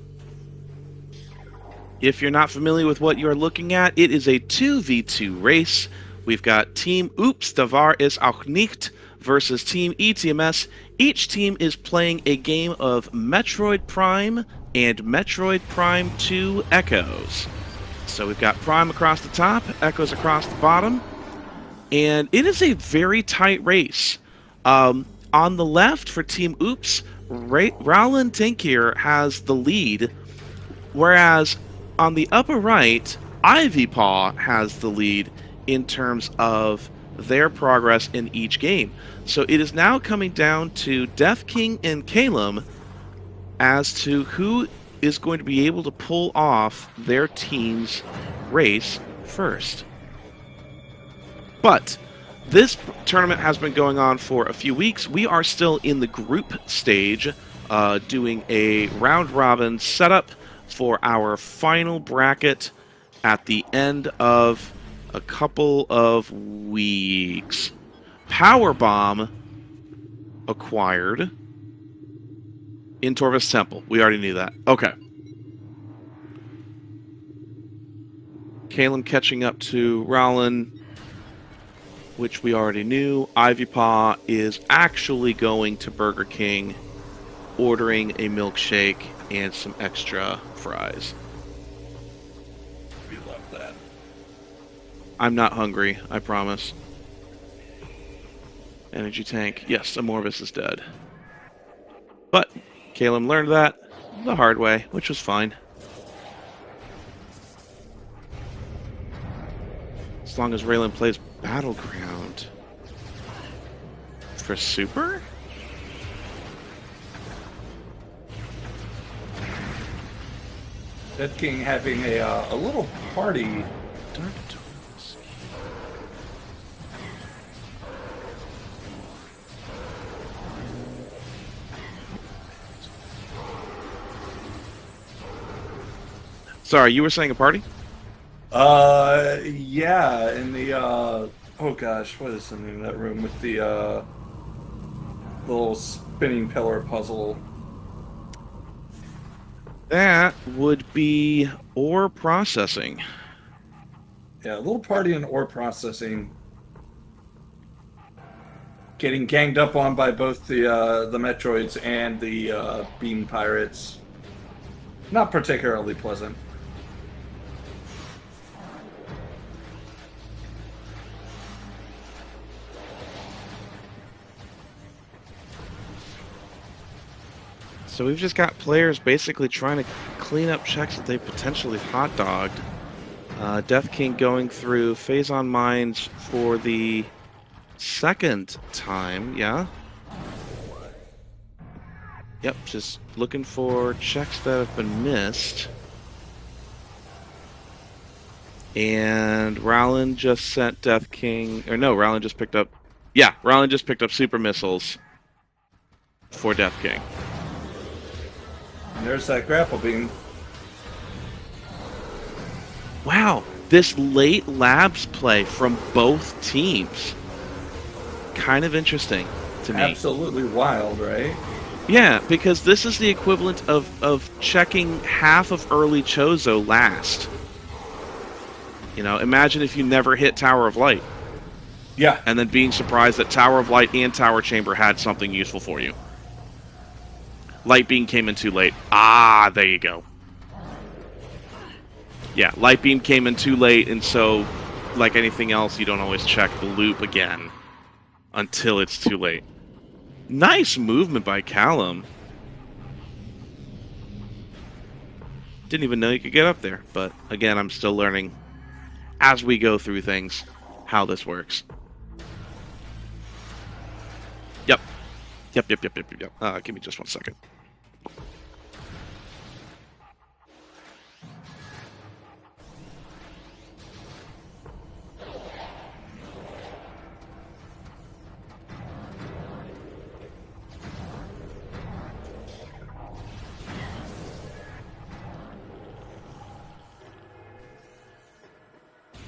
If you're not familiar with what you're looking at, it is a 2v2 race. We've got Team Oops, da war ist auch nicht versus Team ETMS. Each team is playing a game of Metroid Prime and Metroid Prime 2 Echoes. So we've got Prime across the top, Echoes across the bottom, and it is a very tight race. On the left for Team Oops, Rowland Tankier has the lead, whereas on the upper right, Ivy Paw has the lead in terms of their progress in each game. So it is now coming down to Death King and Calum as to who is going to be able to pull off their team's race first. But this tournament has been going on for a few weeks. We are still in the group stage, doing a round-robin setup for our final bracket at the end of a couple of weeks. Powerbomb acquired in Torvus Temple. We already knew that. Okay. Calum catching up to Rowland, which we already knew. Ivy Paw is actually going to Burger King, ordering a milkshake and some extra fries.
We love that.
I'm not hungry, I promise. Energy tank. Yes, Amorvis is dead. But Calum learned that the hard way, which was fine. As long as Raylan plays Battleground. For Super?
Death King having a little party.
Dark Tones. Sorry, you were saying a party?
Yeah, in the, oh gosh, what is the name of that room with the, little spinning pillar puzzle?
That would be ore processing.
Yeah, a little party in ore processing. Getting ganged up on by both the Metroids and the Beam Pirates. Not particularly pleasant.
So we've just got players basically trying to clean up checks that they potentially hot-dogged. Death King going through Phazon Mines for the second time, yeah? Yep, just looking for checks that have been missed. And Rowland just sent Death King, or no, Rowland just picked up, yeah, Rowland just picked up super missiles for Death King.
And there's that grapple beam.
Wow, this late labs play from both teams. Kind of interesting to me.
Absolutely wild, right?
Yeah, because this is the equivalent of checking half of early Chozo last. You know, imagine if you never hit Tower of Light.
Yeah.
And then being surprised that Tower of Light and Tower Chamber had something useful for you. Light Beam came in too late. Ah, there you go. Yeah, Light Beam came in too late, and so, like anything else, you don't always check the loop again until it's too late. Nice movement by Callum. Didn't even know you could get up there, but again, I'm still learning as we go through things how this works. Yep. Yep. Give me just 1 second.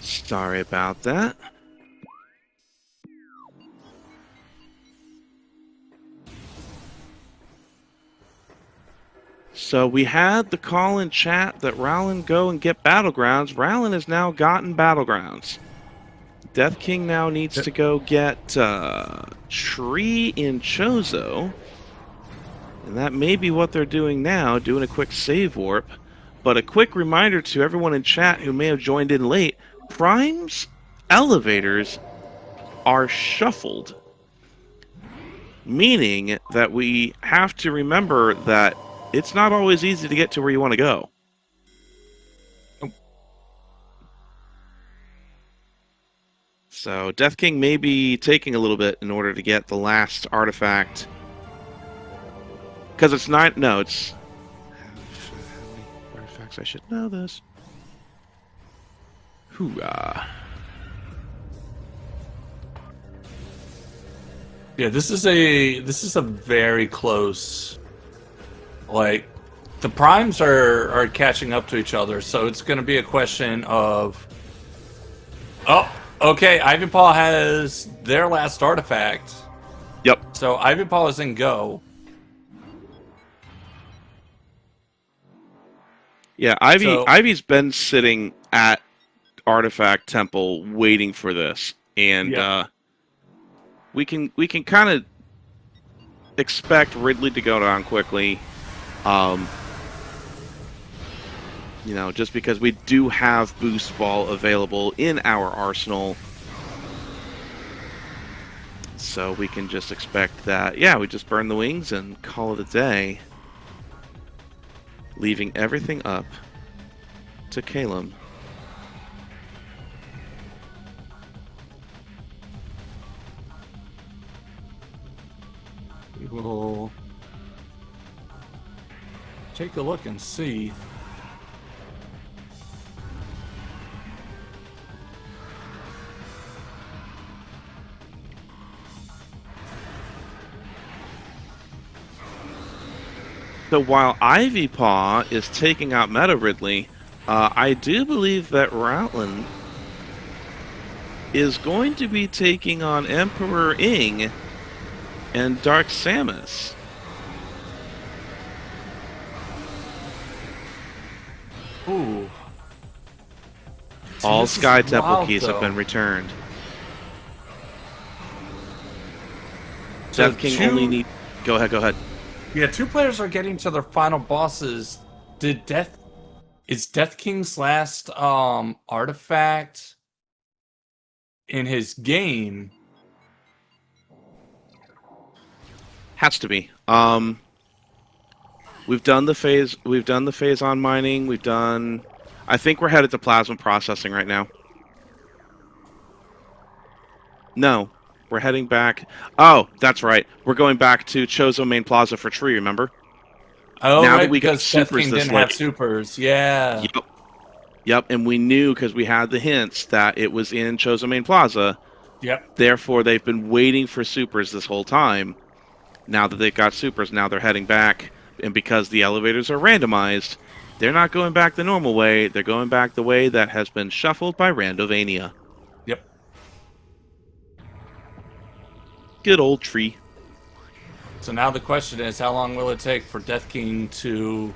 Sorry about that. So we had the call in chat that Rowland go and get Battlegrounds. Rowland has now gotten Battlegrounds. Death King now needs to go get Tree in Chozo. And that may be what they're doing now, doing a quick save warp. But a quick reminder to everyone in chat who may have joined in late, Prime's elevators are shuffled. Meaning that we have to remember that it's not always easy to get to where you want to go. So Death King may be taking a little bit in order to get the last artifact. Because it's not... No, it's... How many artifacts? I should know this. Hoorah.
Yeah, this is a very close, like, the primes are catching up to each other, so it's going to be a question of, oh, okay, Ivanpah has their last artifact.
Yep.
So Ivanpah is in go.
Yeah, Ivy's been sitting at Artifact Temple waiting for this, and we can kind of expect Ridley to go down quickly. You know, just because we do have Boost Ball available in our arsenal. So we can just expect that, yeah, we just burn the wings and call it a day. Leaving everything up to Calum.
We will take a look and see.
So while Ivypaw is taking out Meta Ridley, I do believe that Routland is going to be taking on Emperor Ing and Dark Samus.
Ooh.
All
this is
Sky Temple
wild,
keys have
though.
been returned.
So
Death King only need... Go ahead.
Yeah, 2 players are getting to their final bosses. Is Death King's last artifact in his game?
Has to be. We've done the phase on mining. I think we're headed to plasma processing right now. No, we're heading back. Oh, that's right. We're going back to Chozo Main Plaza for Tree, remember?
Oh,
Now
right,
that we got
because Death
supers
King
this
didn't have
late.
supers. Yeah.
Yep, and we knew because we had the hints that it was in Chozo Main Plaza.
Yep.
Therefore, they've been waiting for supers this whole time. Now that they've got supers, now they're heading back. And because the elevators are randomized, they're not going back the normal way. They're going back the way that has been shuffled by Randovania.
Yep.
Good old Tree.
So now the question is, how long will it take for Death King to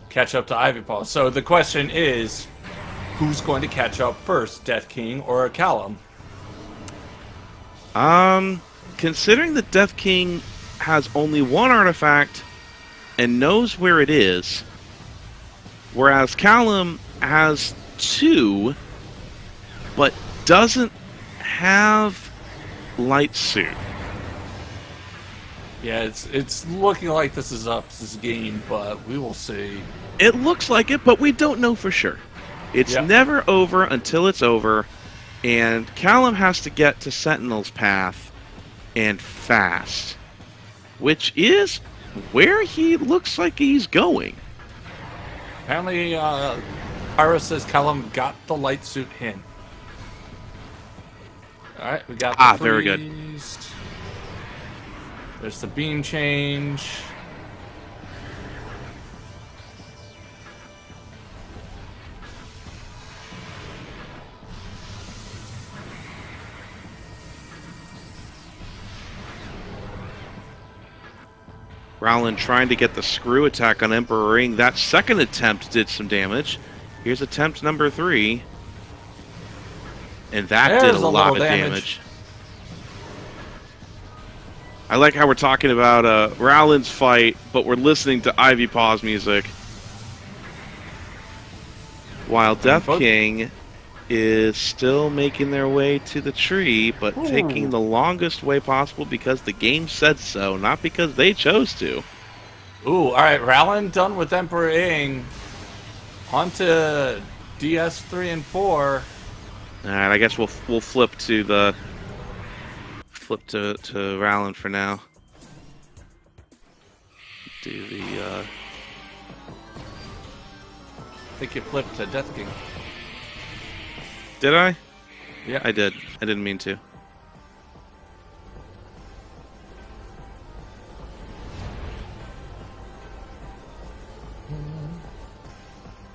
catch up to Ivy Paw? So the question is, who's going to catch up first, Death King or Callum?
Considering that Death King has only one artifact and knows where it is, whereas Callum has 2, but doesn't have Light Suit.
Yeah, it's looking like this is Ups' game, but we will see.
It looks like it, but we don't know for sure. It's never over until it's over, and Callum has to get to Sentinel's Path and fast, which is where he looks like he's going.
Apparently, Pyro says Callum got the light suit hint. Alright, we got the freeze.
Very good.
There's the beam change.
Rowland trying to get the screw attack on Emperor Ring. That second attempt did some damage. Here's attempt number 3. And that did a lot of damage. I like how we're talking about Rowland's fight, but we're listening to Ivy Paw's music. While Death King is still making their way to the tree, but taking the longest way possible because the game said so, not because they chose to.
Ooh, alright, Rowland done with Emperor Ing. On to DS3 and 4.
Alright, I guess we'll flip to the... Flip to Rowland for now. Do the,
I think you flipped to Death King.
Did I?
Yeah.
I did. I didn't mean to.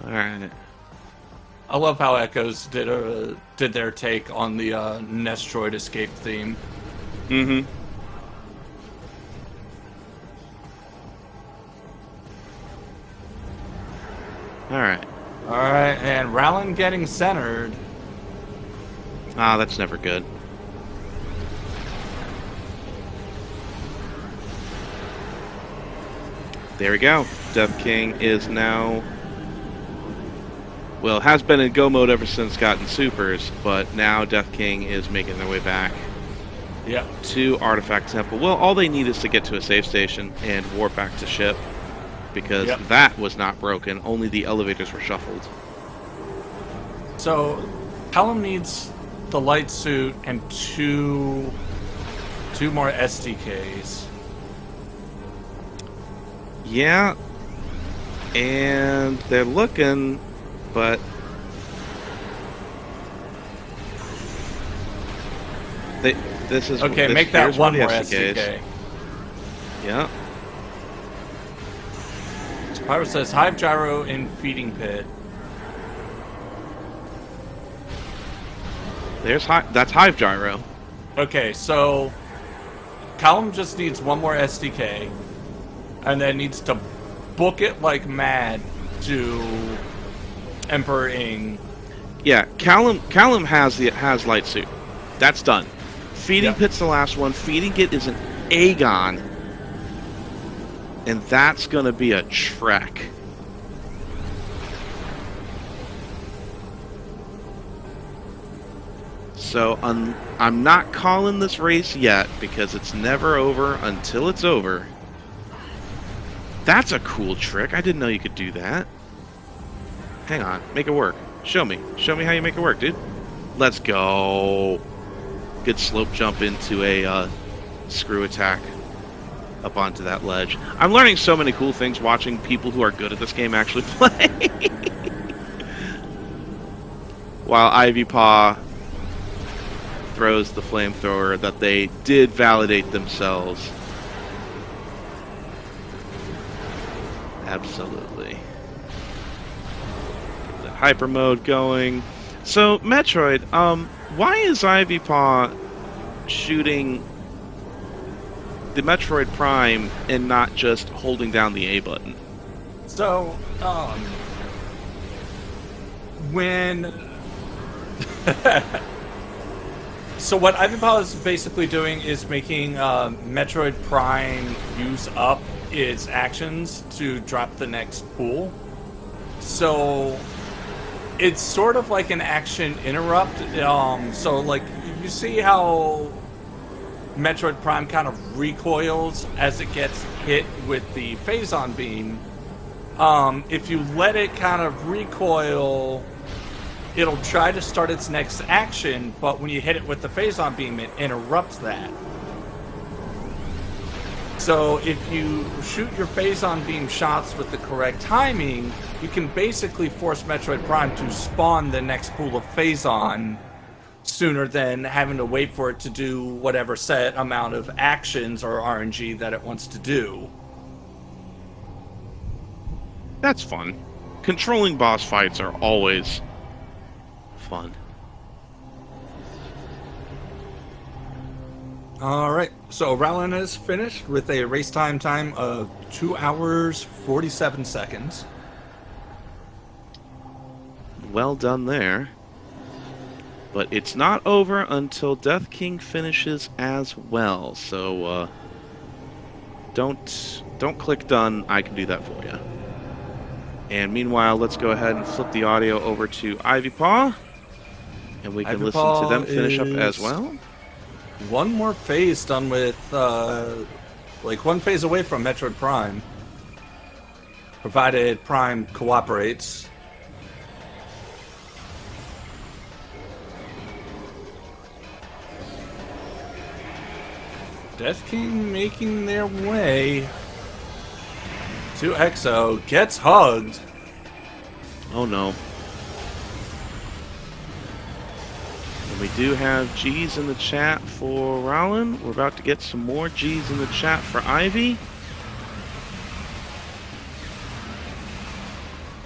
Alright.
I love how Echoes did their take on the Nestroid escape theme.
Mm-hmm. Alright.
Alright, and Rowland getting centered.
Ah, that's never good. There we go. Death King is now... Well, has been in go mode ever since gotten supers, but now Death King is making their way back.
Yep.
To Artifact Temple. Well, all they need is to get to a safe station and warp back to ship, because that was not broken. Only the elevators were shuffled.
So, Callum needs the light suit and two more SDKs.
Yeah, and they're looking, but this is
okay. Make that one more SDK.
Yeah.
Pyro says Hive Gyro in feeding pit.
That's Hive Gyro.
Okay, so Callum just needs one more SDK, and then needs to book it like mad to Emperor Ing.
Yeah, Callum has light suit. That's done. Feeding
Yep.
Pit's the last one. Feeding it is an Aegon. And that's going to be a trek. So I'm not calling this race yet because it's never over until it's over. That's a cool trick. I didn't know you could do that. Hang on. Make it work. Show me. Show me how you make it work, dude. Let's go. Good slope jump into a screw attack up onto that ledge. I'm learning so many cool things watching people who are good at this game actually play. While Ivy Paw throws the flamethrower that they did validate themselves. Absolutely. Get the hyper mode going. So, Metroid, why is Ivy Paw shooting the Metroid Prime and not just holding down the A button?
So, when... So what Ivy Paw is basically doing is making Metroid Prime use up its actions to drop the next pool. So it's sort of like an action interrupt. So like you see how Metroid Prime kind of recoils as it gets hit with the Phazon beam. If you let it kind of recoil, it'll try to start its next action, but when you hit it with the Phazon beam, it interrupts that. So if you shoot your Phazon beam shots with the correct timing, you can basically force Metroid Prime to spawn the next pool of Phazon sooner than having to wait for it to do whatever set amount of actions or RNG that it wants to do.
That's fun. Controlling boss fights are always fun.
Alright, so Rowland is finished with a race time of 2 hours 47 seconds.
Well done there. But it's not over until Death King finishes as well. So don't click done. I can do that for you. And meanwhile, let's go ahead and flip the audio over to Ivy Paw. And we can
Ivy
listen
Paw
to them finish up
is
as well.
one more phase done with, like one phase away from Metroid Prime. Provided Prime cooperates. Death King making their way to Exo, gets hugged.
Oh no. And we do have G's in the chat for Rollin. We're about to get some more G's in the chat for Ivy.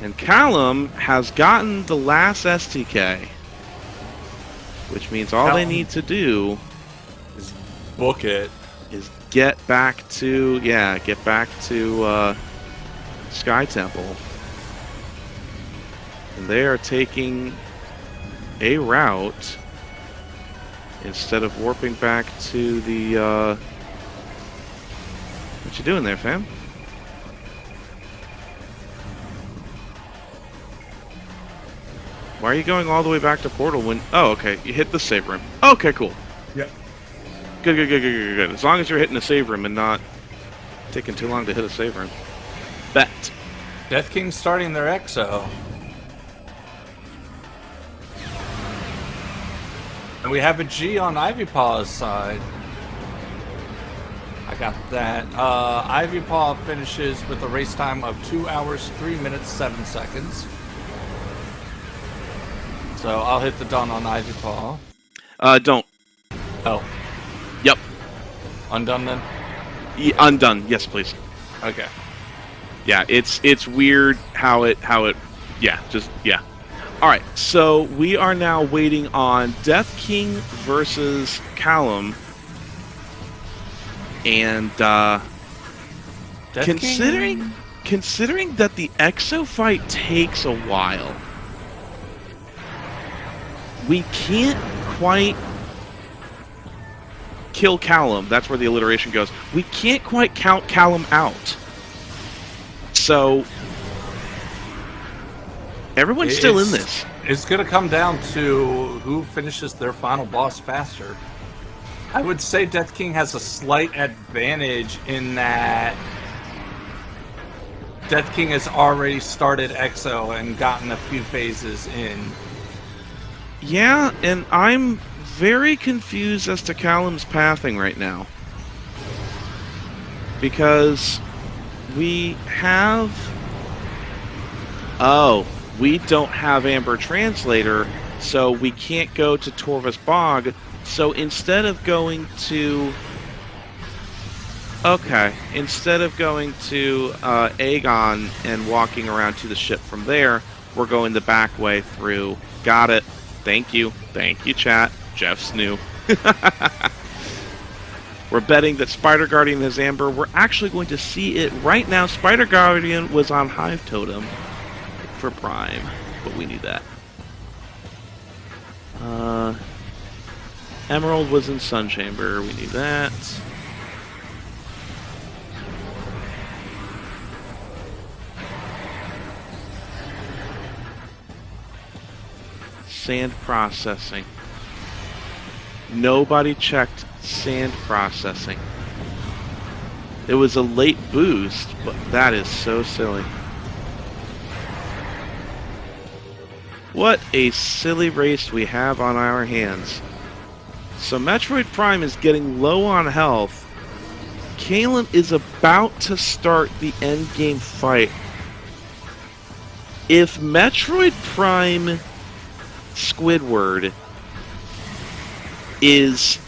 And Callum has gotten the last STK. Which means all they need to do
is book it.
Is get back to Sky Temple. And they are taking a route instead of warping back to the what you doing there, fam? Why are you going all the way back to Portal when... Oh, okay. You hit the save room. Okay, cool.
Yep.
Good. As long as you're hitting a save room and not taking too long to hit a save room. Bet.
Death King's starting their Exo. And we have a G on Ivy Paw's side. I got that. Ivy Paw finishes with a race time of 2 hours, 3 minutes, 7 seconds. So I'll hit the done on Ivy Paw.
Don't.
Oh.
Yep.
Undone then?
Undone. Yes, please.
Okay.
Yeah, it's weird how it yeah. All right, so we are now waiting on Death King versus Callum, and considering that the Exo fight takes a while, we can't quite kill Callum. That's where the alliteration goes. We can't quite count Callum out. So everyone's still in this.
It's going to come down to who finishes their final boss faster. I would say Death King has a slight advantage in that Death King has already started EXO and gotten a few phases in.
Yeah, and I'm very confused as to Callum's pathing right now. Because we have... Oh, we don't have Amber Translator, so we can't go to Torvus Bog. So instead of going to... Okay, instead of going to Aegon and walking around to the ship from there, we're going the back way through. Got it. Thank you. Thank you, chat. Jeff's new. We're betting that Spider Guardian has Amber. We're actually going to see it right now. Spider Guardian was on Hive Totem for Prime, but we need that. Emerald was in Sun Chamber. We need that. Sand processing. Nobody checked sand processing. It was a late boost, but that is so silly. What a silly race we have on our hands. So Metroid Prime is getting low on health. Caleb is about to start the endgame fight. If Metroid Prime Squidward is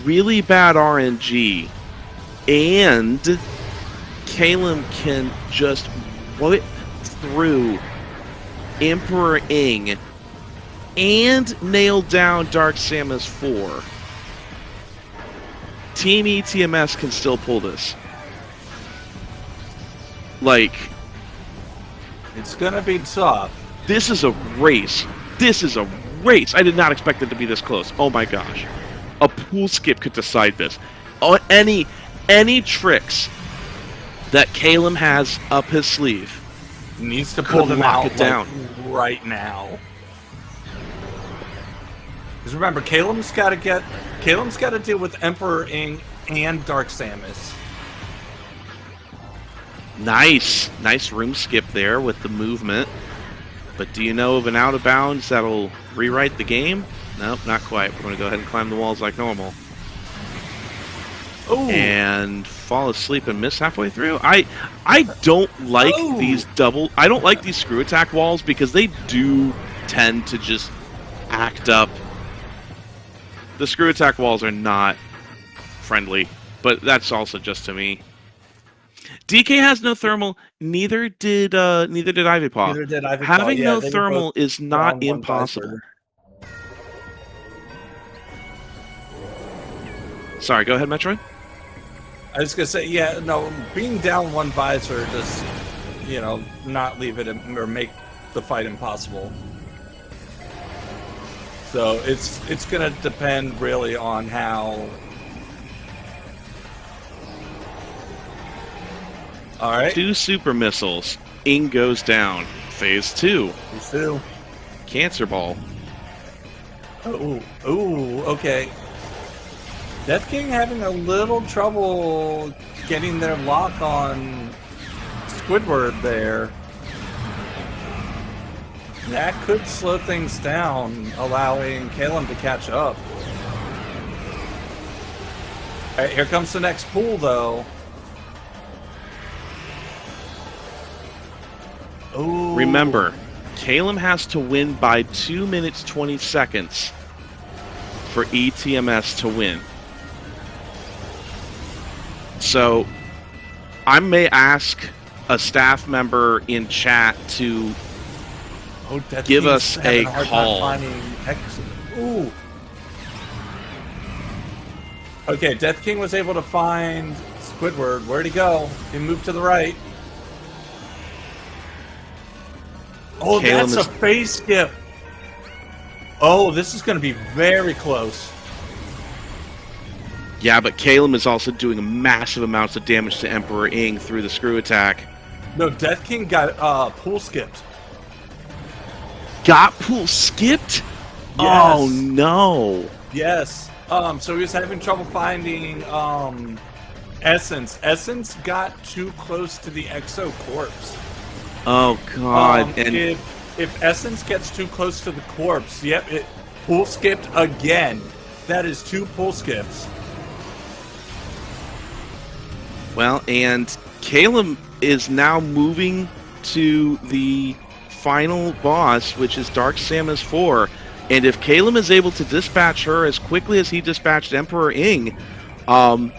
really bad RNG and Caleb can just whip through Emperor Ing and nail down Dark Samus 4, Team ETMS can still pull this. Like,
it's gonna be tough.
This is a race. This is a race. I did not expect it to be this close. Oh my gosh. A pool skip could decide this. Any tricks that Caleb has up his sleeve
needs to pull them
lock
out
it down
right now. Because remember, Caleb's got to deal with Emperor Ing and Dark Samus.
Nice room skip there with the movement. But do you know of an out of bounds that'll rewrite the game? Nope, not quite. We're going to go ahead and climb the walls like normal.
Ooh.
And fall asleep and miss halfway through. I don't like these I don't like these screw attack walls because they do tend to just act up. The screw attack walls are not friendly, but that's also just to me. DK has no thermal. Neither did Ivy Paw.
Neither did Ivy Paw.
Having no thermal is not impossible. Sorry, go ahead, Metroid.
I was gonna say, yeah, no, being down one visor just, not leave it or make the fight impossible. So it's gonna depend really on how. All right.
2 super missiles. Ing goes down. Phase 2.
Phase 2.
Cancer ball.
Ooh, okay. Death King having a little trouble getting their lock on Squidward there. That could slow things down, allowing Caleb to catch up. All right, here comes the next pool, though. Ooh.
Remember, Caleb has to win by 2 minutes 20 seconds for ETMS to win. So, I may ask a staff member in chat to give us a call.
Ooh. Okay, Death King was able to find Squidward. Where'd he go? He moved to the right. Oh,
Caleb
that's a phase skip. Oh, this is going to be very close.
Yeah, but Calum is also doing massive amounts of damage to Emperor Ing through the screw attack.
No, Death King got pool skipped.
Got pool skipped?
Yes.
Oh no.
Yes. So he was having trouble finding Essence. Essence got too close to the Exo corpse.
Oh god.
And if Essence gets too close to the corpse, yep, it pool skipped again. That is 2 pool skips.
Well, and Calum is now moving to the final boss, which is Dark Samus 4. And if Calum is able to dispatch her as quickly as he dispatched Emperor Ing, then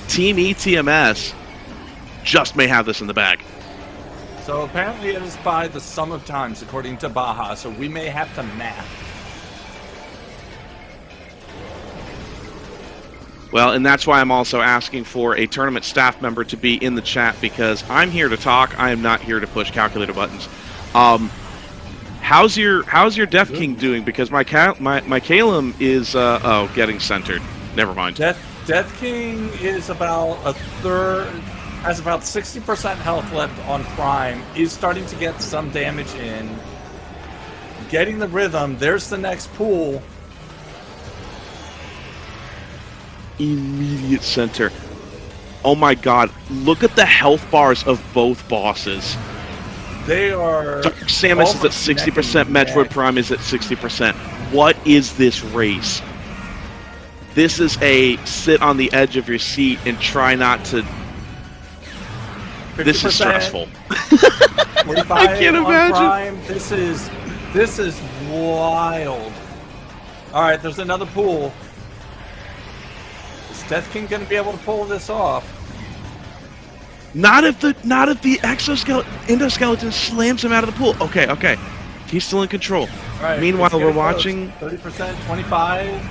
Team ETMS just may have this in the bag.
So apparently it is by the sum of times, according to Baja, so we may have to math.
Well, and that's why I'm also asking for a tournament staff member to be in the chat, because I'm here to talk. I am not here to push calculator buttons. How's your Death King doing? Because my Calum is getting centered. Never mind.
Death King is about a third, has about 60% health left on Prime. Is starting to get some damage in. Getting the rhythm. There's the next pool.
Immediate center. Oh my god, look at the health bars of both bosses.
They are...
Dark Samus is at 60%, Metroid Prime is at 60%. What is this race? This is a sit on the edge of your seat and try not to...
50%,
this is stressful.
45
I can't imagine.
Prime. This is wild. Alright, there's another pool. Is Death King going to be able to pull this off?
Not if the endoskeleton slams him out of the pool. Okay. He's still in control.
Right,
Meanwhile, we're watching
30%, 25.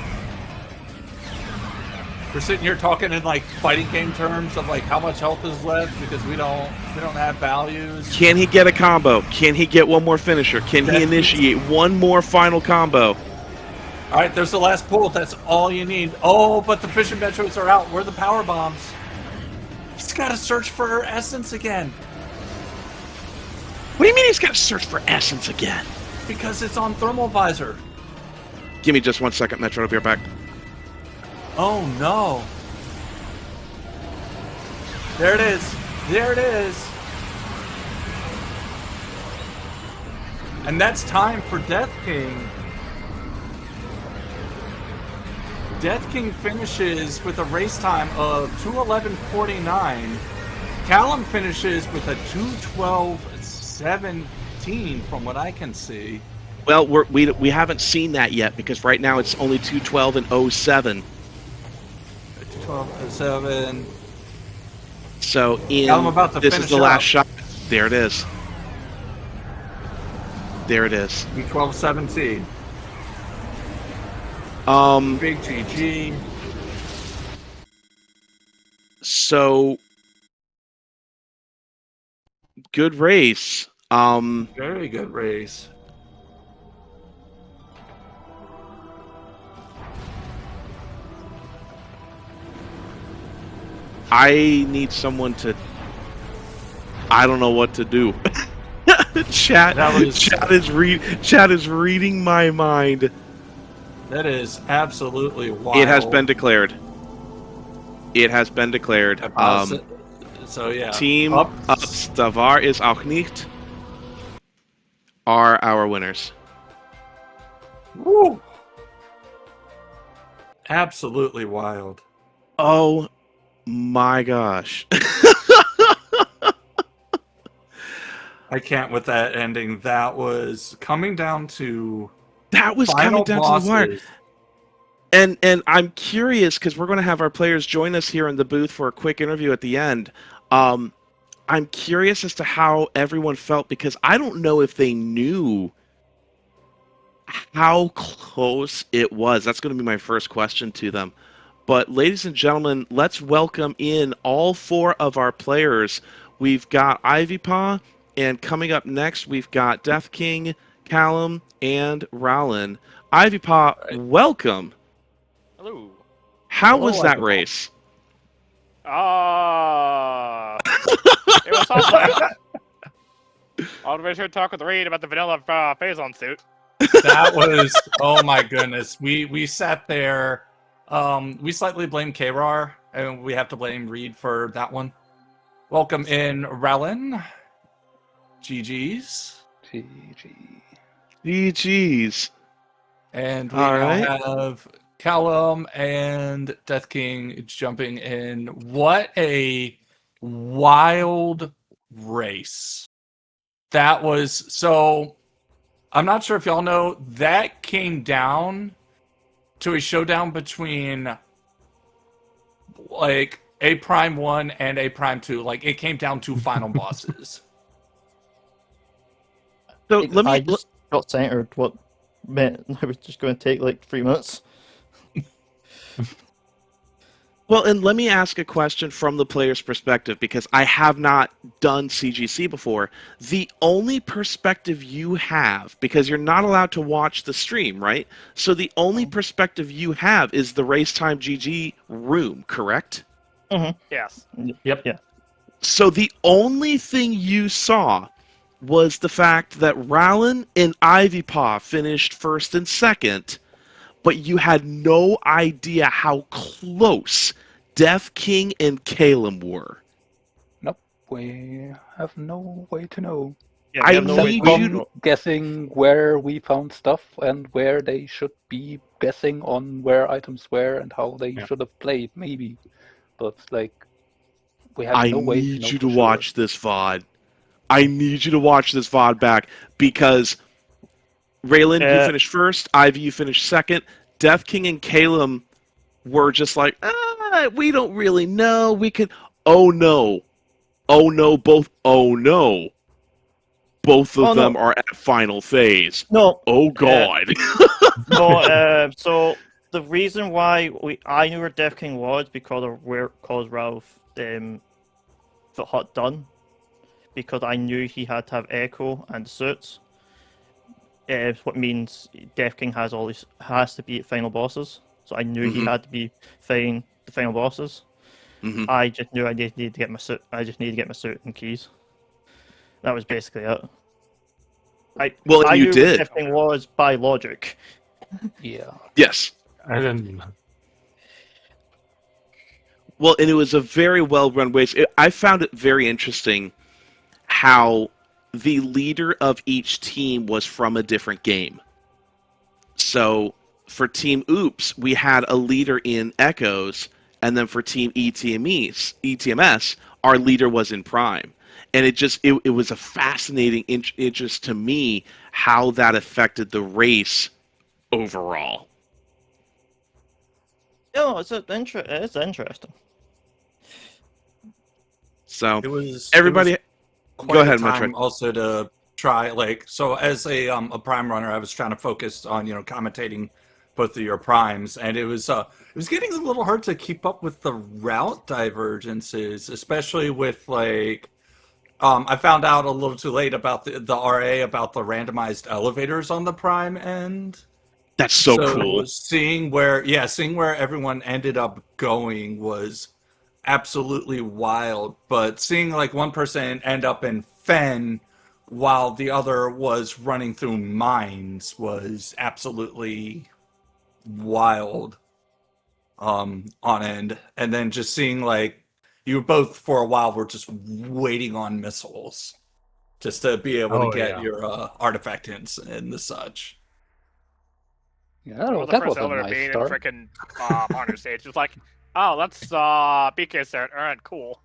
We're sitting here talking in like fighting game terms of like how much health is left because we don't have values.
Can he get a combo? Can he get one more finisher? Can he initiate one more final combo?
All right, there's the last pull. That's all you need. Oh, but the Fission Metroids are out. Where are the power bombs? He's got to search for her essence again.
What do you mean he's got to search for essence again?
Because it's on thermal visor.
Give me just 1 second, Metro. I'll be right back.
Oh no. There it is. There it is. And that's time for Death King. Death King finishes with a race time of 2:11.49. Callum finishes with a 2:12.17 from what I can see.
Well, we haven't seen that yet because right now it's only 2:12 and 07.
2:12.07.
So
I'm about to
this is
finish
the last
up.
shot. There it is. There it is.
2:12.17. Big GG.
So good race.
Very good race.
I need someone to... I don't know what to do. Chat is reading my mind.
That is absolutely wild.
It has been declared. It has been declared.
So yeah.
Team Stavar is auch nicht are our winners.
Woo! Absolutely wild.
Oh my gosh.
I can't with that ending. That was coming down to
that was coming down to the wire. And I'm curious because we're going to have our players join us here in the booth for a quick interview at the end. I'm curious as to how everyone felt because I don't know if they knew how close it was. That's going to be my first question to them. But ladies and gentlemen, let's welcome in all 4 of our players. We've got Ivy Paw, and coming up next, we've got Death King, Callum, and Rowland. Ivypaw,
Right.
welcome.
Hello.
How
Hello,
was that
Ivypaw.
race?
It was something. I'll be sure to talk with Reed about the vanilla Phazon suit.
That was oh my goodness. We sat there. We slightly blame K-Rar, and we have to blame Reed for that one. Welcome in, Rellin. GG's.
GG.
GG's.
And we
All
now
right.
have Callum and Death King jumping in. What a wild race. That was so. I'm not sure if y'all know, that came down to a showdown between like A Prime 1 and A Prime 2. Like it came down to final bosses.
So
I just got centered. What meant I was just going to take like 3 minutes.
Well, and let me ask a question from the player's perspective, because I have not done CGC before. The only perspective you have, because you're not allowed to watch the stream, right? So the only perspective you have is the Race Time GG room, correct?
Yes.
Yep.
Yeah.
So the only thing you saw was the fact that Rowland and Ivypaw finished first and second, but you had no idea how close Death King and Calum were.
Nope. We have no way to know.
I
we have no way
need
to
you
know.
to-
Guessing where we found stuff and where they should be guessing on where items were and how they should have played, maybe. But like, we have
I
no way to
need
know
you
for
to
sure.
watch this VOD. I need you to watch this VOD back, because Raylan, you finished first. Ivy, you finished second. Death King and Calum were just like, we don't really know. We could. Oh no. Oh no. Both. Oh no. Both of them are at final phase.
No.
Oh god.
No, so the reason why I knew where Death King was because of where Ralph had done, because I knew he had to have Echo and suits. What means Death King has to be at final bosses. So I knew he had to be fighting the final bosses.
Mhm.
I just knew I just needed to get my suit. I just needed to get my suit and keys. That was basically it.
Well, and
I
you
knew
did.
what Death King was by logic.
Yeah.
Yes.
I didn't.
Well, and it was a very well-run race. I found it very interesting how the leader of each team was from a different game. So for Team Oops, we had a leader in Echoes, and then for Team ETMS, our leader was in Prime. And it was a fascinating interest to me how that affected the race overall.
No, it's interesting.
So
It was
everybody,
it was
go
quite
ahead,
a time
Metroid.
also to try so as a prime runner, I was trying to focus on commentating both of your primes, and it was getting a little hard to keep up with the route divergences, especially with I found out a little too late about the RA about the randomized elevators on the prime end.
That's so cool.
Seeing where everyone ended up going was absolutely wild. But seeing one person end up in Fen while the other was running through mines was absolutely wild on end. And then just seeing you both for a while were just waiting on missiles just to be able to get your artifact hints and the such.
Yeah,
Well, the
that
first
was a
elevator
nice
being in
start.
freaking partner stage. It's like, oh, that's BK there. All right, cool.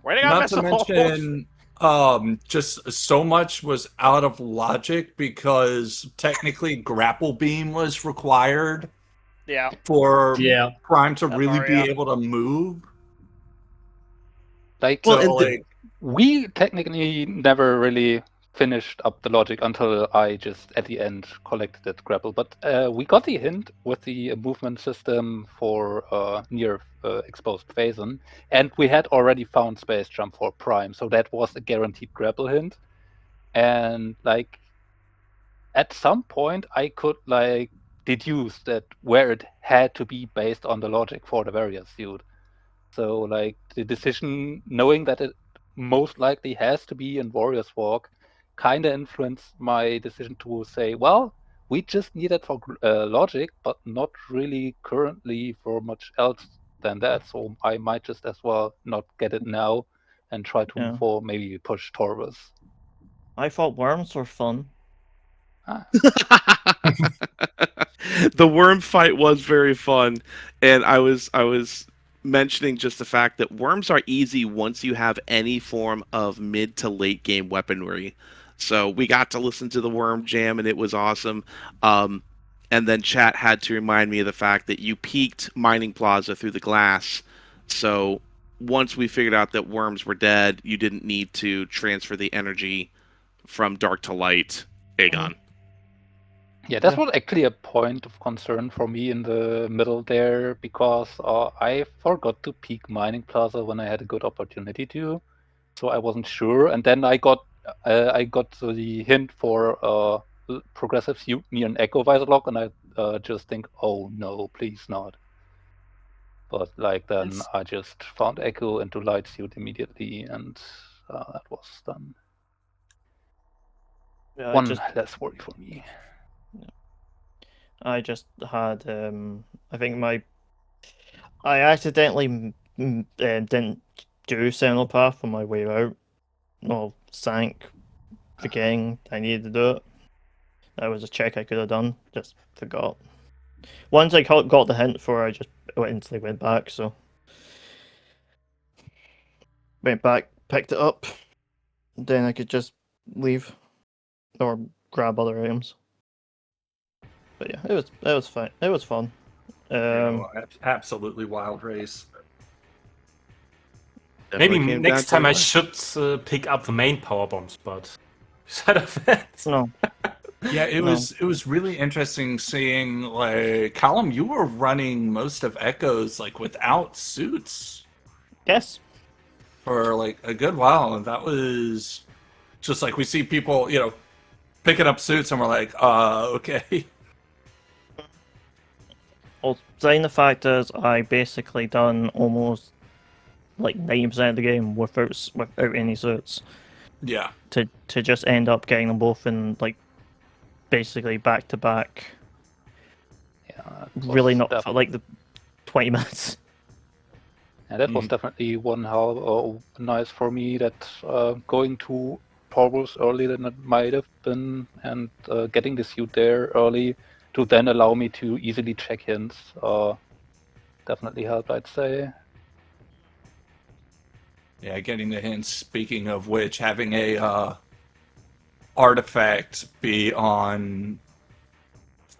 Waiting on
Not to
missiles.
mention, just so much was out of logic because technically grapple beam was required
Yeah.
for Prime to
That
really
part,
be
yeah.
able to move.
We technically never really finished up the logic until I just at the end collected that grapple. But we got the hint with the movement system for near exposed Phazon, and we had already found space jump for Prime, so that was a guaranteed grapple hint. And at some point I could like deduce that where it had to be based on the logic for the various suit. So like the decision, knowing that it most likely has to be in Warriors Walk, kind of influenced my decision to say, well, we just need it for logic, but not really currently for much else than that. So I might just as well not get it now and try to
Yeah.
for maybe push Torvus.
I thought worms were fun.
The worm fight was very fun, and I was mentioning just the fact that worms are easy once you have any form of mid to late game weaponry. So we got to listen to the worm jam, and it was awesome. And then chat had to remind me of the fact that you peeked Mining Plaza through the glass. So once we figured out that worms were dead, you didn't need to transfer the energy from dark to light. Aegon.
Yeah, that was actually a point of concern for me in the middle there, because I forgot to peek Mining Plaza when I had a good opportunity to, so I wasn't sure. And then I got the hint for progressive suit near an Echo Visor lock, and I just think, oh no, please not. But like then I just found Echo into light suit immediately, and that was done.
Yeah,
One less worry for me.
I just had I think I accidentally didn't do Sentinel Path on my way out. Well, sank, forgetting I needed to do it. That was a check I could have done, just forgot. Once I got the hint for it, I just instantly went back, so went back, picked it up, then I could just leave or grab other items. But yeah, it was fine. It was fun.
Absolutely wild race.
Definitely
Maybe
came
next
down to
time I
the
should pick up the main power bombs, but instead of that,
No.
Yeah, it
No.
was really interesting seeing like Callum, you were running most of Echoes like without suits
Yes.
for like a good while, and that was just like we see people, picking up suits, and we're like, okay.
Well, saying the fact is, I basically done almost like 90% of the game without any suits
Yeah.
to just end up getting them both in like basically back to back.
Yeah,
Really not for like the 20 minutes.
And that was definitely one how nice for me that going to Torvus early than it might have been, and getting the suit there early to then allow me to easily check hints definitely helped, I'd say.
Yeah, getting the hints. Speaking of which, having a artifact be on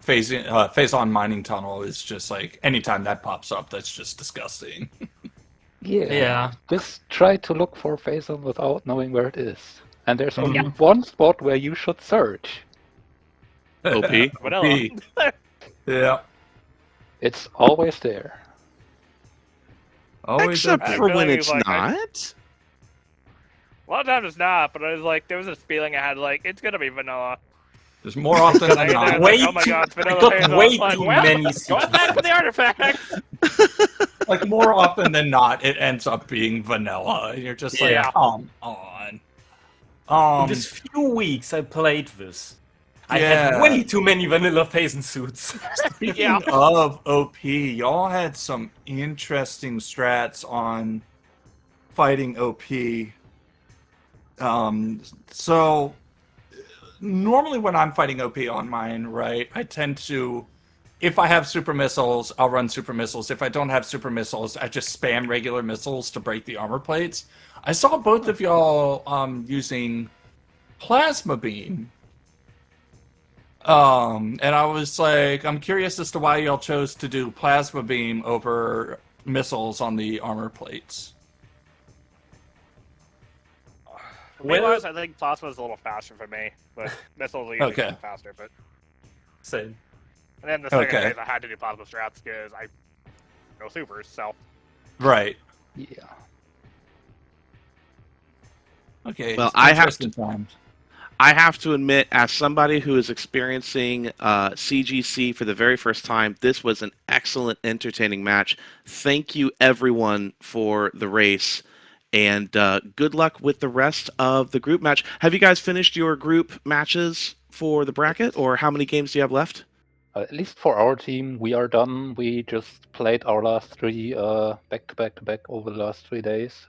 phase on mining tunnel is just like anytime that pops up, that's just disgusting.
yeah.
Just try to look for Phazon without knowing where it is. And there's only one spot where you should search.
OP.
Vanilla.
Yeah.
It's always there.
Always
Except
up
for
I
when
feel
it's
like
not.
A lot of times it's not, but I was like, there was this feeling I had like it's gonna be vanilla.
There's more often than
I get there,
not.
it's
Way
like, oh my
too-
god, it's
I
vanilla.
got
Phazon.
way
It's like,
too
well,
many
going
suits.
back for the artifact.
Like more often than not, it ends up being vanilla. You're just like,
Yeah.
come on.
In this few weeks I played this, I
Yeah.
had way too many vanilla Phazon suits.
Speaking
Yeah.
of OP, y'all had some interesting strats on fighting OP. So normally when I'm fighting OP on mine, right, I tend to, if I have super missiles, I'll run super missiles. If I don't have super missiles, I just spam regular missiles to break the armor plates. I saw both of y'all using plasma beam. And I was like, I'm curious as to why y'all chose to do plasma beam over missiles on the armor plates.
Realize I think plasma is a little faster for me, but missiles are usually
Okay.
getting faster. But
Same.
and then the second
Okay.
phase, I had to do plasma strats because I no supers. So
Right.
Yeah.
Okay.
Well, I have
interesting times.
I have to admit, as somebody who is experiencing CGC for the very first time, this was an excellent, entertaining match. Thank you, everyone, for the race, and good luck with the rest of the group match. Have you guys finished your group matches for the bracket, or how many games do you have left?
At least for our team, we are done. We just played our last 3 back to back to back over the last 3 days.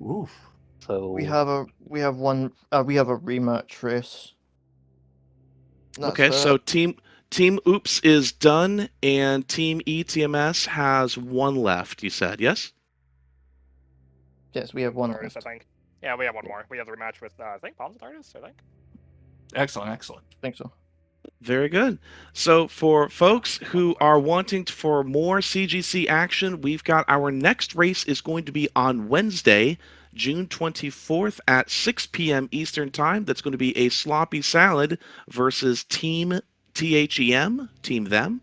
Oof.
So
We have a rematch race. That's
Okay, so
it.
Team Oops is done, and Team ETMS has 1 left. You said yes.
Yes, we have one
Artist, I
left.
think. Yeah, we have one more. We have the rematch with I think Bombs with Artist, I think.
Excellent, excellent.
I think so.
Very good. So for folks who are wanting for more CGC action, we've got our next race is going to be on Wednesday, June 24th at 6 p.m. Eastern Time. That's going to be a sloppy salad versus Team THEM, Team Them.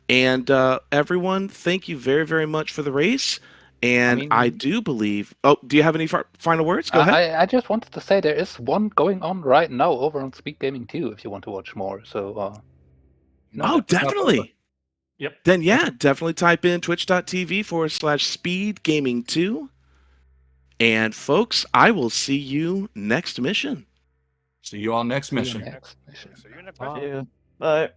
And everyone, thank you very, very much for the race. And I do believe... Oh, do you have any final words? Go ahead.
I just wanted to say there is one going on right now over on SpeedGaming too, if you want to watch more. So,
Oh, definitely.
Yep.
Then, yeah, definitely type in twitch.tv/SpeedGaming2. And, folks, I will see you next mission.
See you all next mission.
See you next
Bye.
mission.
Yeah. Bye.